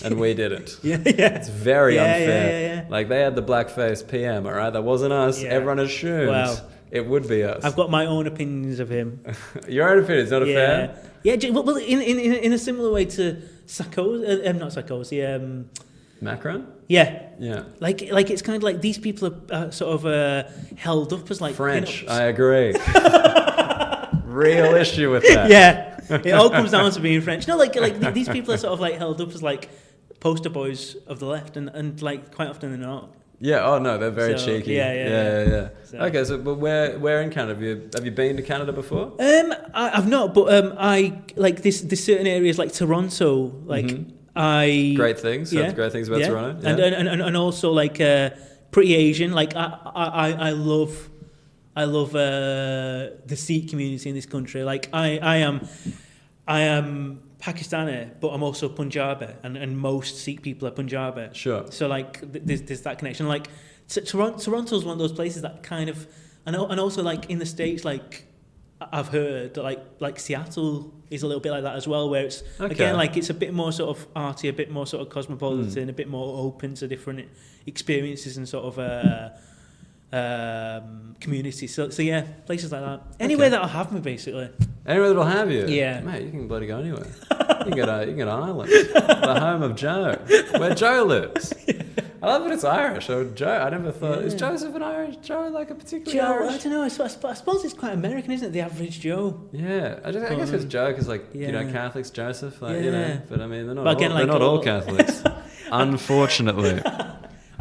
Speaker 1: and we didn't.
Speaker 3: Yeah.
Speaker 1: It's very unfair.
Speaker 3: Yeah.
Speaker 1: Like they had the blackface PM, all right? That wasn't us.
Speaker 3: Yeah.
Speaker 1: Everyone assumed it would be us.
Speaker 3: I've got my own opinions of him.
Speaker 1: Your own opinion is not a fan?
Speaker 3: Yeah, well, in a similar way to Sarkozy, not Sarkozy,
Speaker 1: Macron?
Speaker 3: Yeah.
Speaker 1: Like
Speaker 3: it's kind of like these people are sort of held up as like
Speaker 1: French. I agree. Real issue with that.
Speaker 3: Yeah, it all comes down to being French. No, like these people are sort of like held up as like poster boys of the left, and like quite often they're not.
Speaker 1: Yeah. Oh no, they're very cheeky.
Speaker 3: Yeah.
Speaker 1: So. Okay, so but where in Canada have you been to Canada before?
Speaker 3: I've not, but I like this. There's certain areas like Toronto, like.
Speaker 1: Mm-hmm. Great things. Yeah. Great things about Toronto. Yeah.
Speaker 3: And also like pretty Asian. Like I love the Sikh community in this country. Like I am Pakistani, but I'm also Punjabi, and most Sikh people are Punjabi.
Speaker 1: Sure.
Speaker 3: So like there's that connection. Like Toronto's one of those places that kind of, and also like in the States, like I've heard that like Seattle is a little bit like that as well, where it's again like it's a bit more sort of arty, a bit more sort of cosmopolitan, a bit more open to different experiences and sort of communities. So yeah, places like that. Anywhere that'll have me, basically.
Speaker 1: Anywhere that'll have you.
Speaker 3: Yeah,
Speaker 1: mate, you can bloody go anywhere. You can get Ireland, the home of Joe, where Joe lives. I love that it's Irish. So Joe, I never thought is Joseph an Irish Joe, like a particularly Irish?
Speaker 3: I don't know. I suppose it's quite American, isn't it? The average Joe.
Speaker 1: Yeah, I guess it's Joe because like Catholics Joseph, like you know. But I mean they're not.
Speaker 3: Again,
Speaker 1: they're not all Catholics, unfortunately.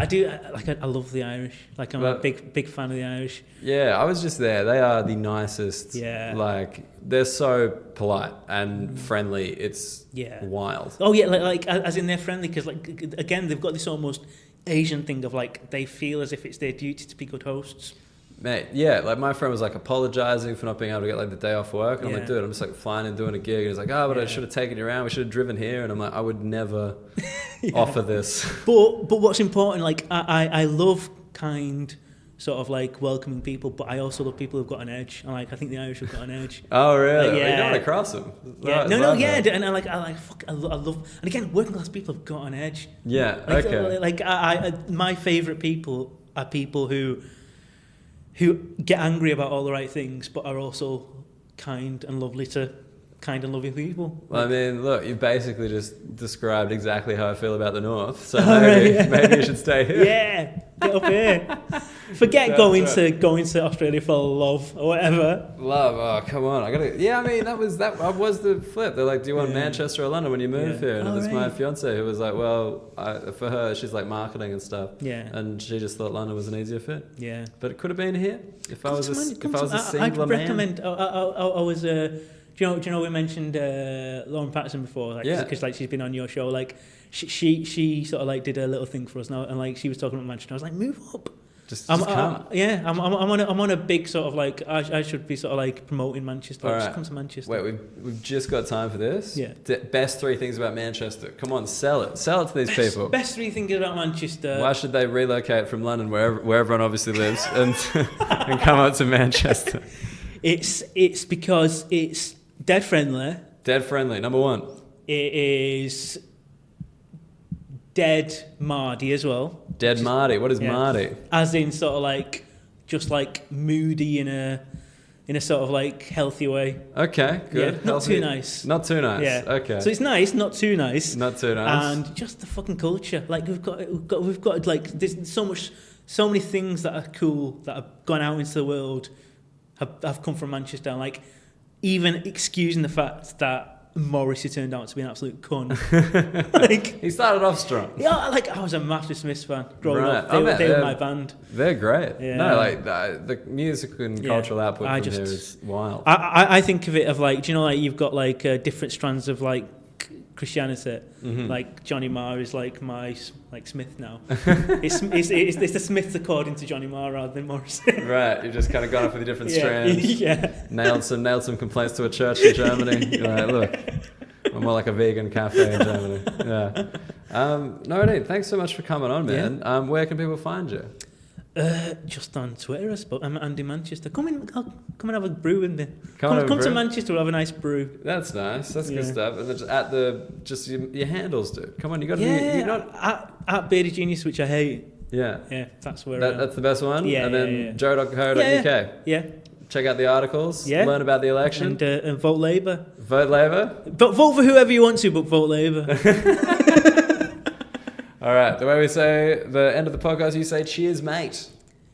Speaker 3: I do I love the Irish. Like I'm a big fan of the Irish.
Speaker 1: Yeah, I was just there. They are the nicest.
Speaker 3: Yeah.
Speaker 1: Like they're so polite and friendly. It's wild.
Speaker 3: Oh yeah, like as in they're friendly because like again they've got this almost Asian thing of like they feel as if it's their duty to be good hosts.
Speaker 1: Mate, yeah, like my friend was like apologizing for not being able to get like the day off work, and I'm like, dude, I'm just like flying and doing a gig, and he's like, but I should have taken you around, we should have driven here, and I'm like, I would never offer this. But
Speaker 3: what's important, like I love kind, sort of like welcoming people, but I also love people who've got an edge, and like I think the Irish have got an edge.
Speaker 1: Oh really?
Speaker 3: Like,
Speaker 1: you don't want to cross them.
Speaker 3: And I love, and again, working class people have got an edge.
Speaker 1: Yeah.
Speaker 3: Like,
Speaker 1: okay.
Speaker 3: Like my favorite people are people who get angry about all the right things, but are also kind and lovely to kind and loving people.
Speaker 1: Well, I mean, look, you've basically just described exactly how I feel about the North. So maybe you should stay here.
Speaker 3: Yeah, get up here. Forget going to Australia for love or whatever.
Speaker 1: Love, oh come on, I gotta. Yeah, I mean that was the flip. They're like, do you want Manchester or London when you move here? And it was my fiance who was like, well, for her, she's like marketing and stuff. Yeah. And she just thought London was an easier fit. Yeah. But it could have been here if I was a single man.
Speaker 3: I'd recommend. I was. Do you know we mentioned Lauren Patterson before? Like, because like she's been on your show. Like she sort of like did a little thing for us now, and like she was talking about Manchester. I was like, move up. Just come. I'm on a big sort of like I should be sort of like promoting Manchester. Right. Just come to Manchester.
Speaker 1: Wait, we've just got time for this.
Speaker 3: Yeah.
Speaker 1: Best 3 things about Manchester. Come on, sell it to these people.
Speaker 3: Best 3 things about Manchester.
Speaker 1: Why should they relocate from London, where everyone obviously lives, and come up to Manchester?
Speaker 3: It's because it's dead friendly.
Speaker 1: Dead friendly. Number 1.
Speaker 3: It is dead Mardy as well.
Speaker 1: Dead Mardy. What is Mardy?
Speaker 3: As in sort of like just like moody in a sort of like healthy way.
Speaker 1: Okay, good.
Speaker 3: Yeah, not too nice.
Speaker 1: Not too nice.
Speaker 3: Yeah.
Speaker 1: Okay.
Speaker 3: So it's nice, not too nice.
Speaker 1: Not too nice.
Speaker 3: And just the fucking culture. Like we've got like there's so many things that are cool that have gone out into the world have come from Manchester. And like even excusing the fact that Morrissey turned out to be an absolute cunt. Like
Speaker 1: he started off strong.
Speaker 3: Yeah, like I was a massive Smiths fan growing up. They were my band.
Speaker 1: They're great. Yeah. No, like the music and cultural output from here is wild.
Speaker 3: I think of it of like, do you know, like you've got like different strands of like Christianity. Like Johnny Marr is like my Smith now. it's the Smiths according to Johnny Marr rather than Morrison.
Speaker 1: Right, you've just kind of gone off with a different strand.
Speaker 3: Yeah.
Speaker 1: Nailed some complaints to a church in Germany. You're like, look, I'm more like a vegan cafe in Germany. Yeah. Nooruddean, thanks so much for coming on, man.
Speaker 3: Yeah.
Speaker 1: Where can people find you?
Speaker 3: Just on Twitter, I suppose. I'm Andy Manchester. Come and have a brew with me.
Speaker 1: Come
Speaker 3: to Manchester. We'll have a nice brew.
Speaker 1: That's nice. That's good stuff. And just your handles, dude. Come on, you got to be. You're not
Speaker 3: at Bearded Genius, which I hate.
Speaker 1: Yeah.
Speaker 3: Yeah, that's where.
Speaker 1: That's the best one.
Speaker 3: Yeah.
Speaker 1: And then joe.co.uk.
Speaker 3: Yeah.
Speaker 1: Check out the articles.
Speaker 3: Yeah.
Speaker 1: Learn about the election.
Speaker 3: And vote Labour.
Speaker 1: Vote Labour.
Speaker 3: But vote for whoever you want to, but vote Labour.
Speaker 1: All right. The way we say the end of the podcast, you say cheers, mate.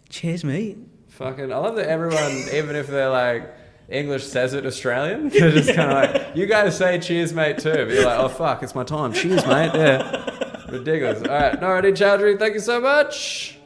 Speaker 3: Cheers, mate.
Speaker 1: Fucking, I love that everyone, even if they're like English says it Australian, they're just kind of like, you guys say cheers, mate, too. But you're like, oh, fuck, it's my time. Cheers, mate. Yeah. Ridiculous. All right. Nooruddean Choudry, thank you so much.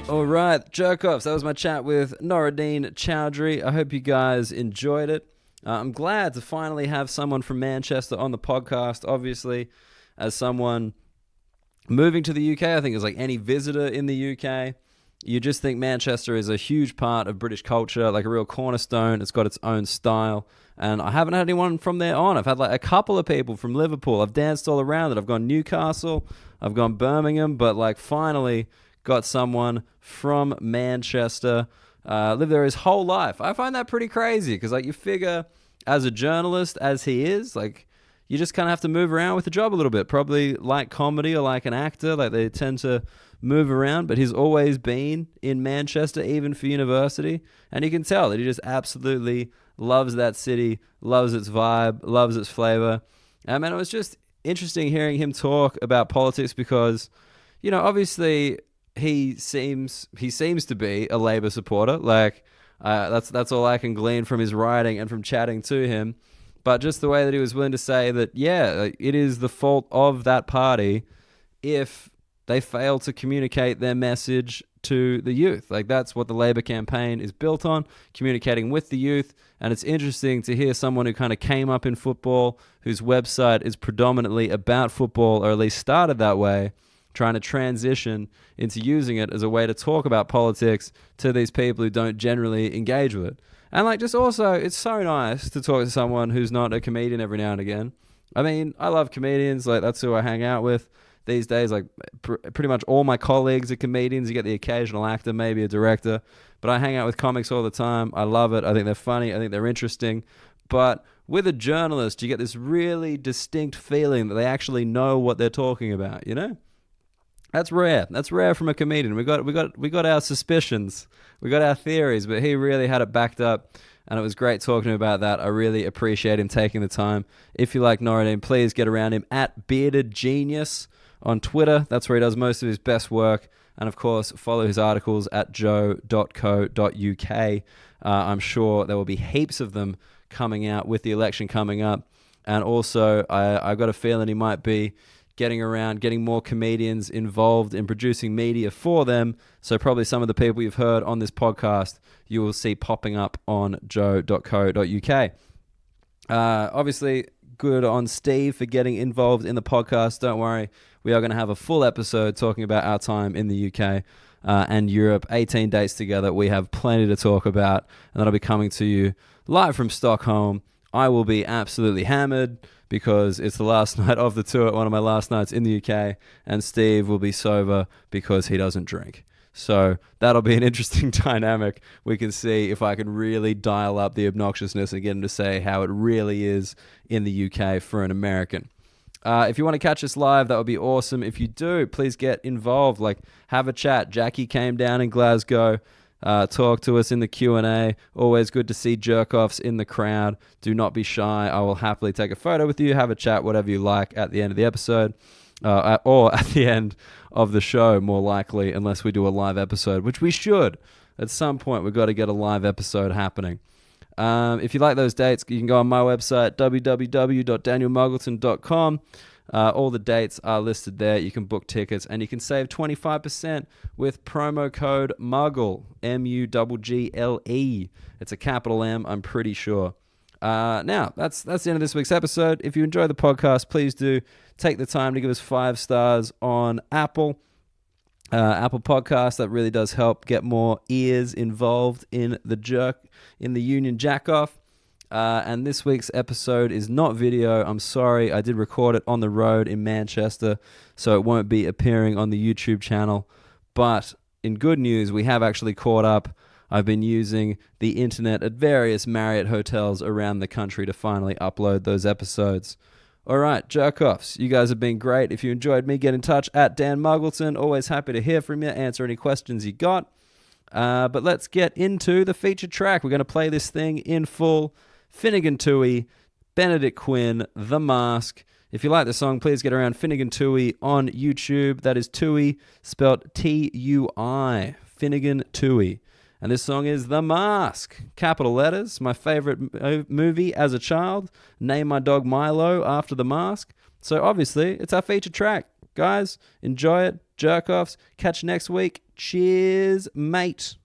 Speaker 1: All right, jerk-offs. That was my chat with Nooruddean Choudry. I hope you guys enjoyed it. I'm glad to finally have someone from Manchester on the podcast. Obviously, as someone moving to the UK, I think it's like any visitor in the UK, you just think Manchester is a huge part of British culture, like a real cornerstone. It's got its own style. And I haven't had anyone from there on. I've had like a couple of people from Liverpool. I've danced all around it. I've gone Newcastle. I've gone Birmingham. But like finally got someone from Manchester, lived there his whole life. I find that pretty crazy because like you figure as a journalist, as he is, like you just kind of have to move around with the job a little bit, probably like comedy or like an actor, like they tend to move around, but he's always been in Manchester, even for university, and you can tell that he just absolutely loves that city, loves its vibe, loves its flavor. And it was just interesting hearing him talk about politics because, you know, obviously he seems to be a Labour supporter. Like that's all I can glean from his writing and from chatting to him. But just the way that he was willing to say that, yeah, it is the fault of that party if they fail to communicate their message to the youth. Like that's what the Labour campaign is built on, communicating with the youth. And it's interesting to hear someone who kind of came up in football, whose website is predominantly about football, or at least started that way, trying to transition into using it as a way to talk about politics to these people who don't generally engage with it. And like just also, it's so nice to talk to someone who's not a comedian every now and again. I mean, I love comedians. Like that's who I hang out with these days. Like pretty much all my colleagues are comedians. You get the occasional actor, maybe a director, but I hang out with comics all the time. I love it. I think they're funny. I think they're interesting. But with a journalist, you get this really distinct feeling that they actually know what they're talking about, you know? That's rare. That's rare from a comedian. We got our suspicions. We got our theories, but he really had it backed up, and it was great talking to him about that. I really appreciate him taking the time. If you like Nooruddean, please get around him at Bearded Genius on Twitter. That's where he does most of his best work. And of course, follow his articles at joe.co.uk. I'm sure there will be heaps of them coming out with the election coming up. And also, I got a feeling he might be getting more comedians involved in producing media for them. So probably some of the people you've heard on this podcast, you will see popping up on joe.co.uk. Obviously, good on Steve for getting involved in the podcast. Don't worry, we are going to have a full episode talking about our time in the UK and Europe. 18 dates together. We have plenty to talk about, and that'll be coming to you live from Stockholm. I will be absolutely hammered because it's the last night of the tour, one of my last nights in the UK, and Steve will be sober because he doesn't drink. So that'll be an interesting dynamic. We can see if I can really dial up the obnoxiousness and get him to say how it really is in the UK for an American. If you want to catch us live, that would be awesome. If you do, please get involved. Like, have a chat. Jackie came down in Glasgow. Talk to us in the Q&A. Always good to see jerk-offs in the crowd. Do not be shy. I will happily take a photo with you, have a chat, whatever you like at the end of the episode. Or at the end of the show, more likely, unless we do a live episode, which we should. At some point, we've got to get a live episode happening. If you like those dates, you can go on my website, www.danielmuggleton.com. All the dates are listed there. You can book tickets, and you can save 25% with promo code MUGGLE, MUGGLE. It's a capital M, I'm pretty sure. Now, that's the end of this week's episode. If you enjoy the podcast, please do take the time to give us 5 stars on Apple Podcast. That really does help get more ears involved in the Union Jack-Off. And this week's episode is not video. I'm sorry, I did record it on the road in Manchester, so it won't be appearing on the YouTube channel. But in good news, we have actually caught up. I've been using the internet at various Marriott hotels around the country to finally upload those episodes. All right, jerk-offs, you guys have been great. If you enjoyed me, get in touch at Dan Muggleton. Always happy to hear from you, answer any questions you got. But let's get into the featured track. We're going to play this thing in full. Finnegan Toohey, Benedict Quinn, The Mask. If you like the song, please get around Finnegan Toohey on YouTube. That is Toohey, spelled T-U-I, Finnegan Toohey. And this song is The Mask, capital letters. My favorite movie as a child. Named my dog Milo after The Mask. So obviously, it's our featured track. Guys, enjoy it. Jerk-offs. Catch you next week. Cheers, mate.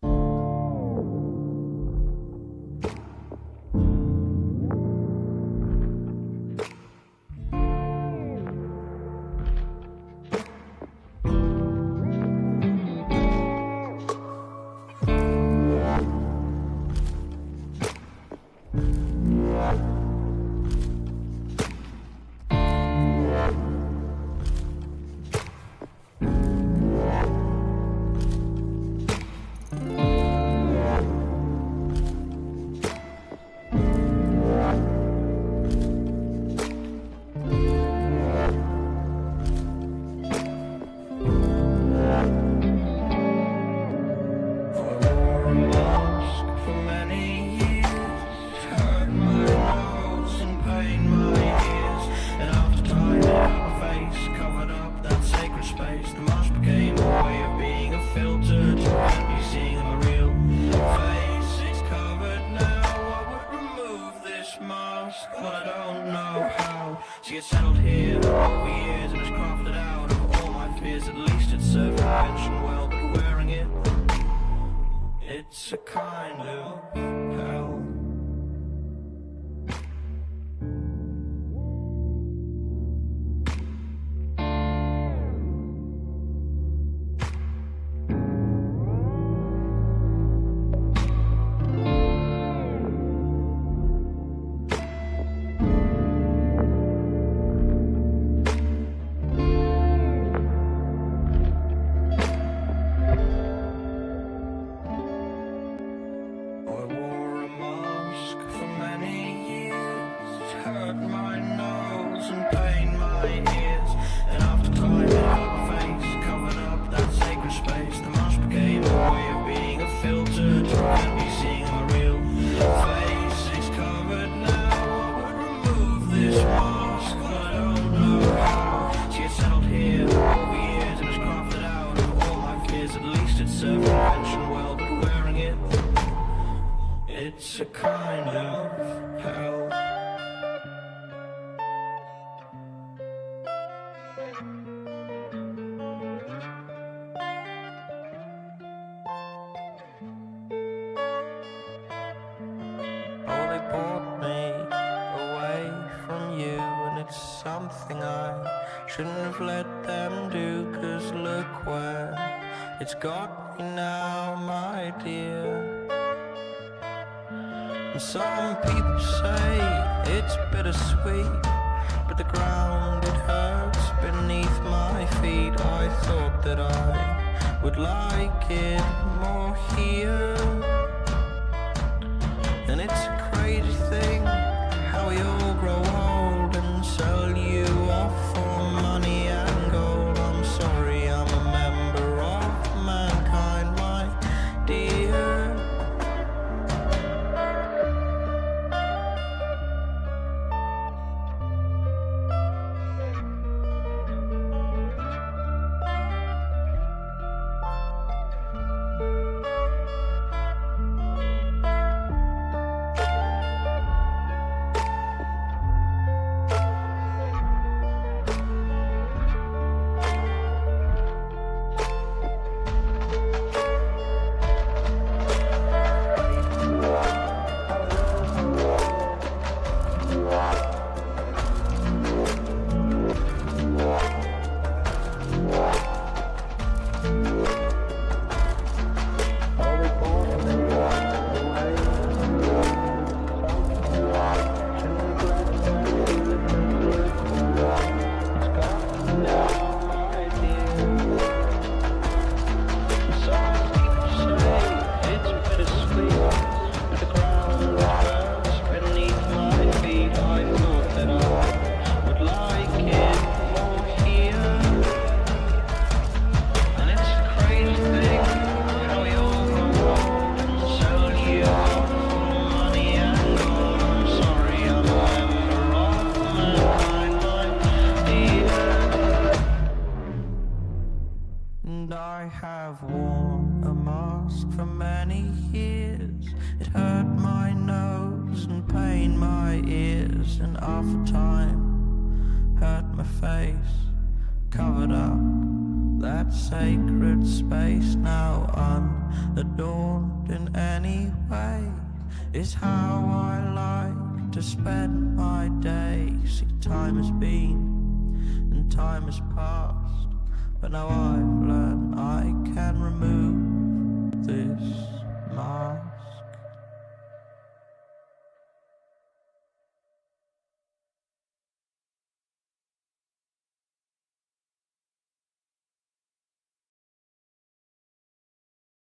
Speaker 4: It's a kind of hell. It's a kind of hell. Oh, they brought me away from you, and it's something I shouldn't have let them do, 'cause look where it's got me now, my dear. And some people say it's bittersweet, but the ground, it hurts beneath my feet. I thought that I would like it more here. And it's a crazy thing how we all grow old and sell you off for money and gold. I'm sorry, I'm a member of mankind, my dear. have worn a mask for many years. It hurt my nose and pained my ears, and after time hurt my face, covered up that sacred space. Now unadorned in any way is how I like to spend my day. See, time has been and time has passed, but now I've learned I can remove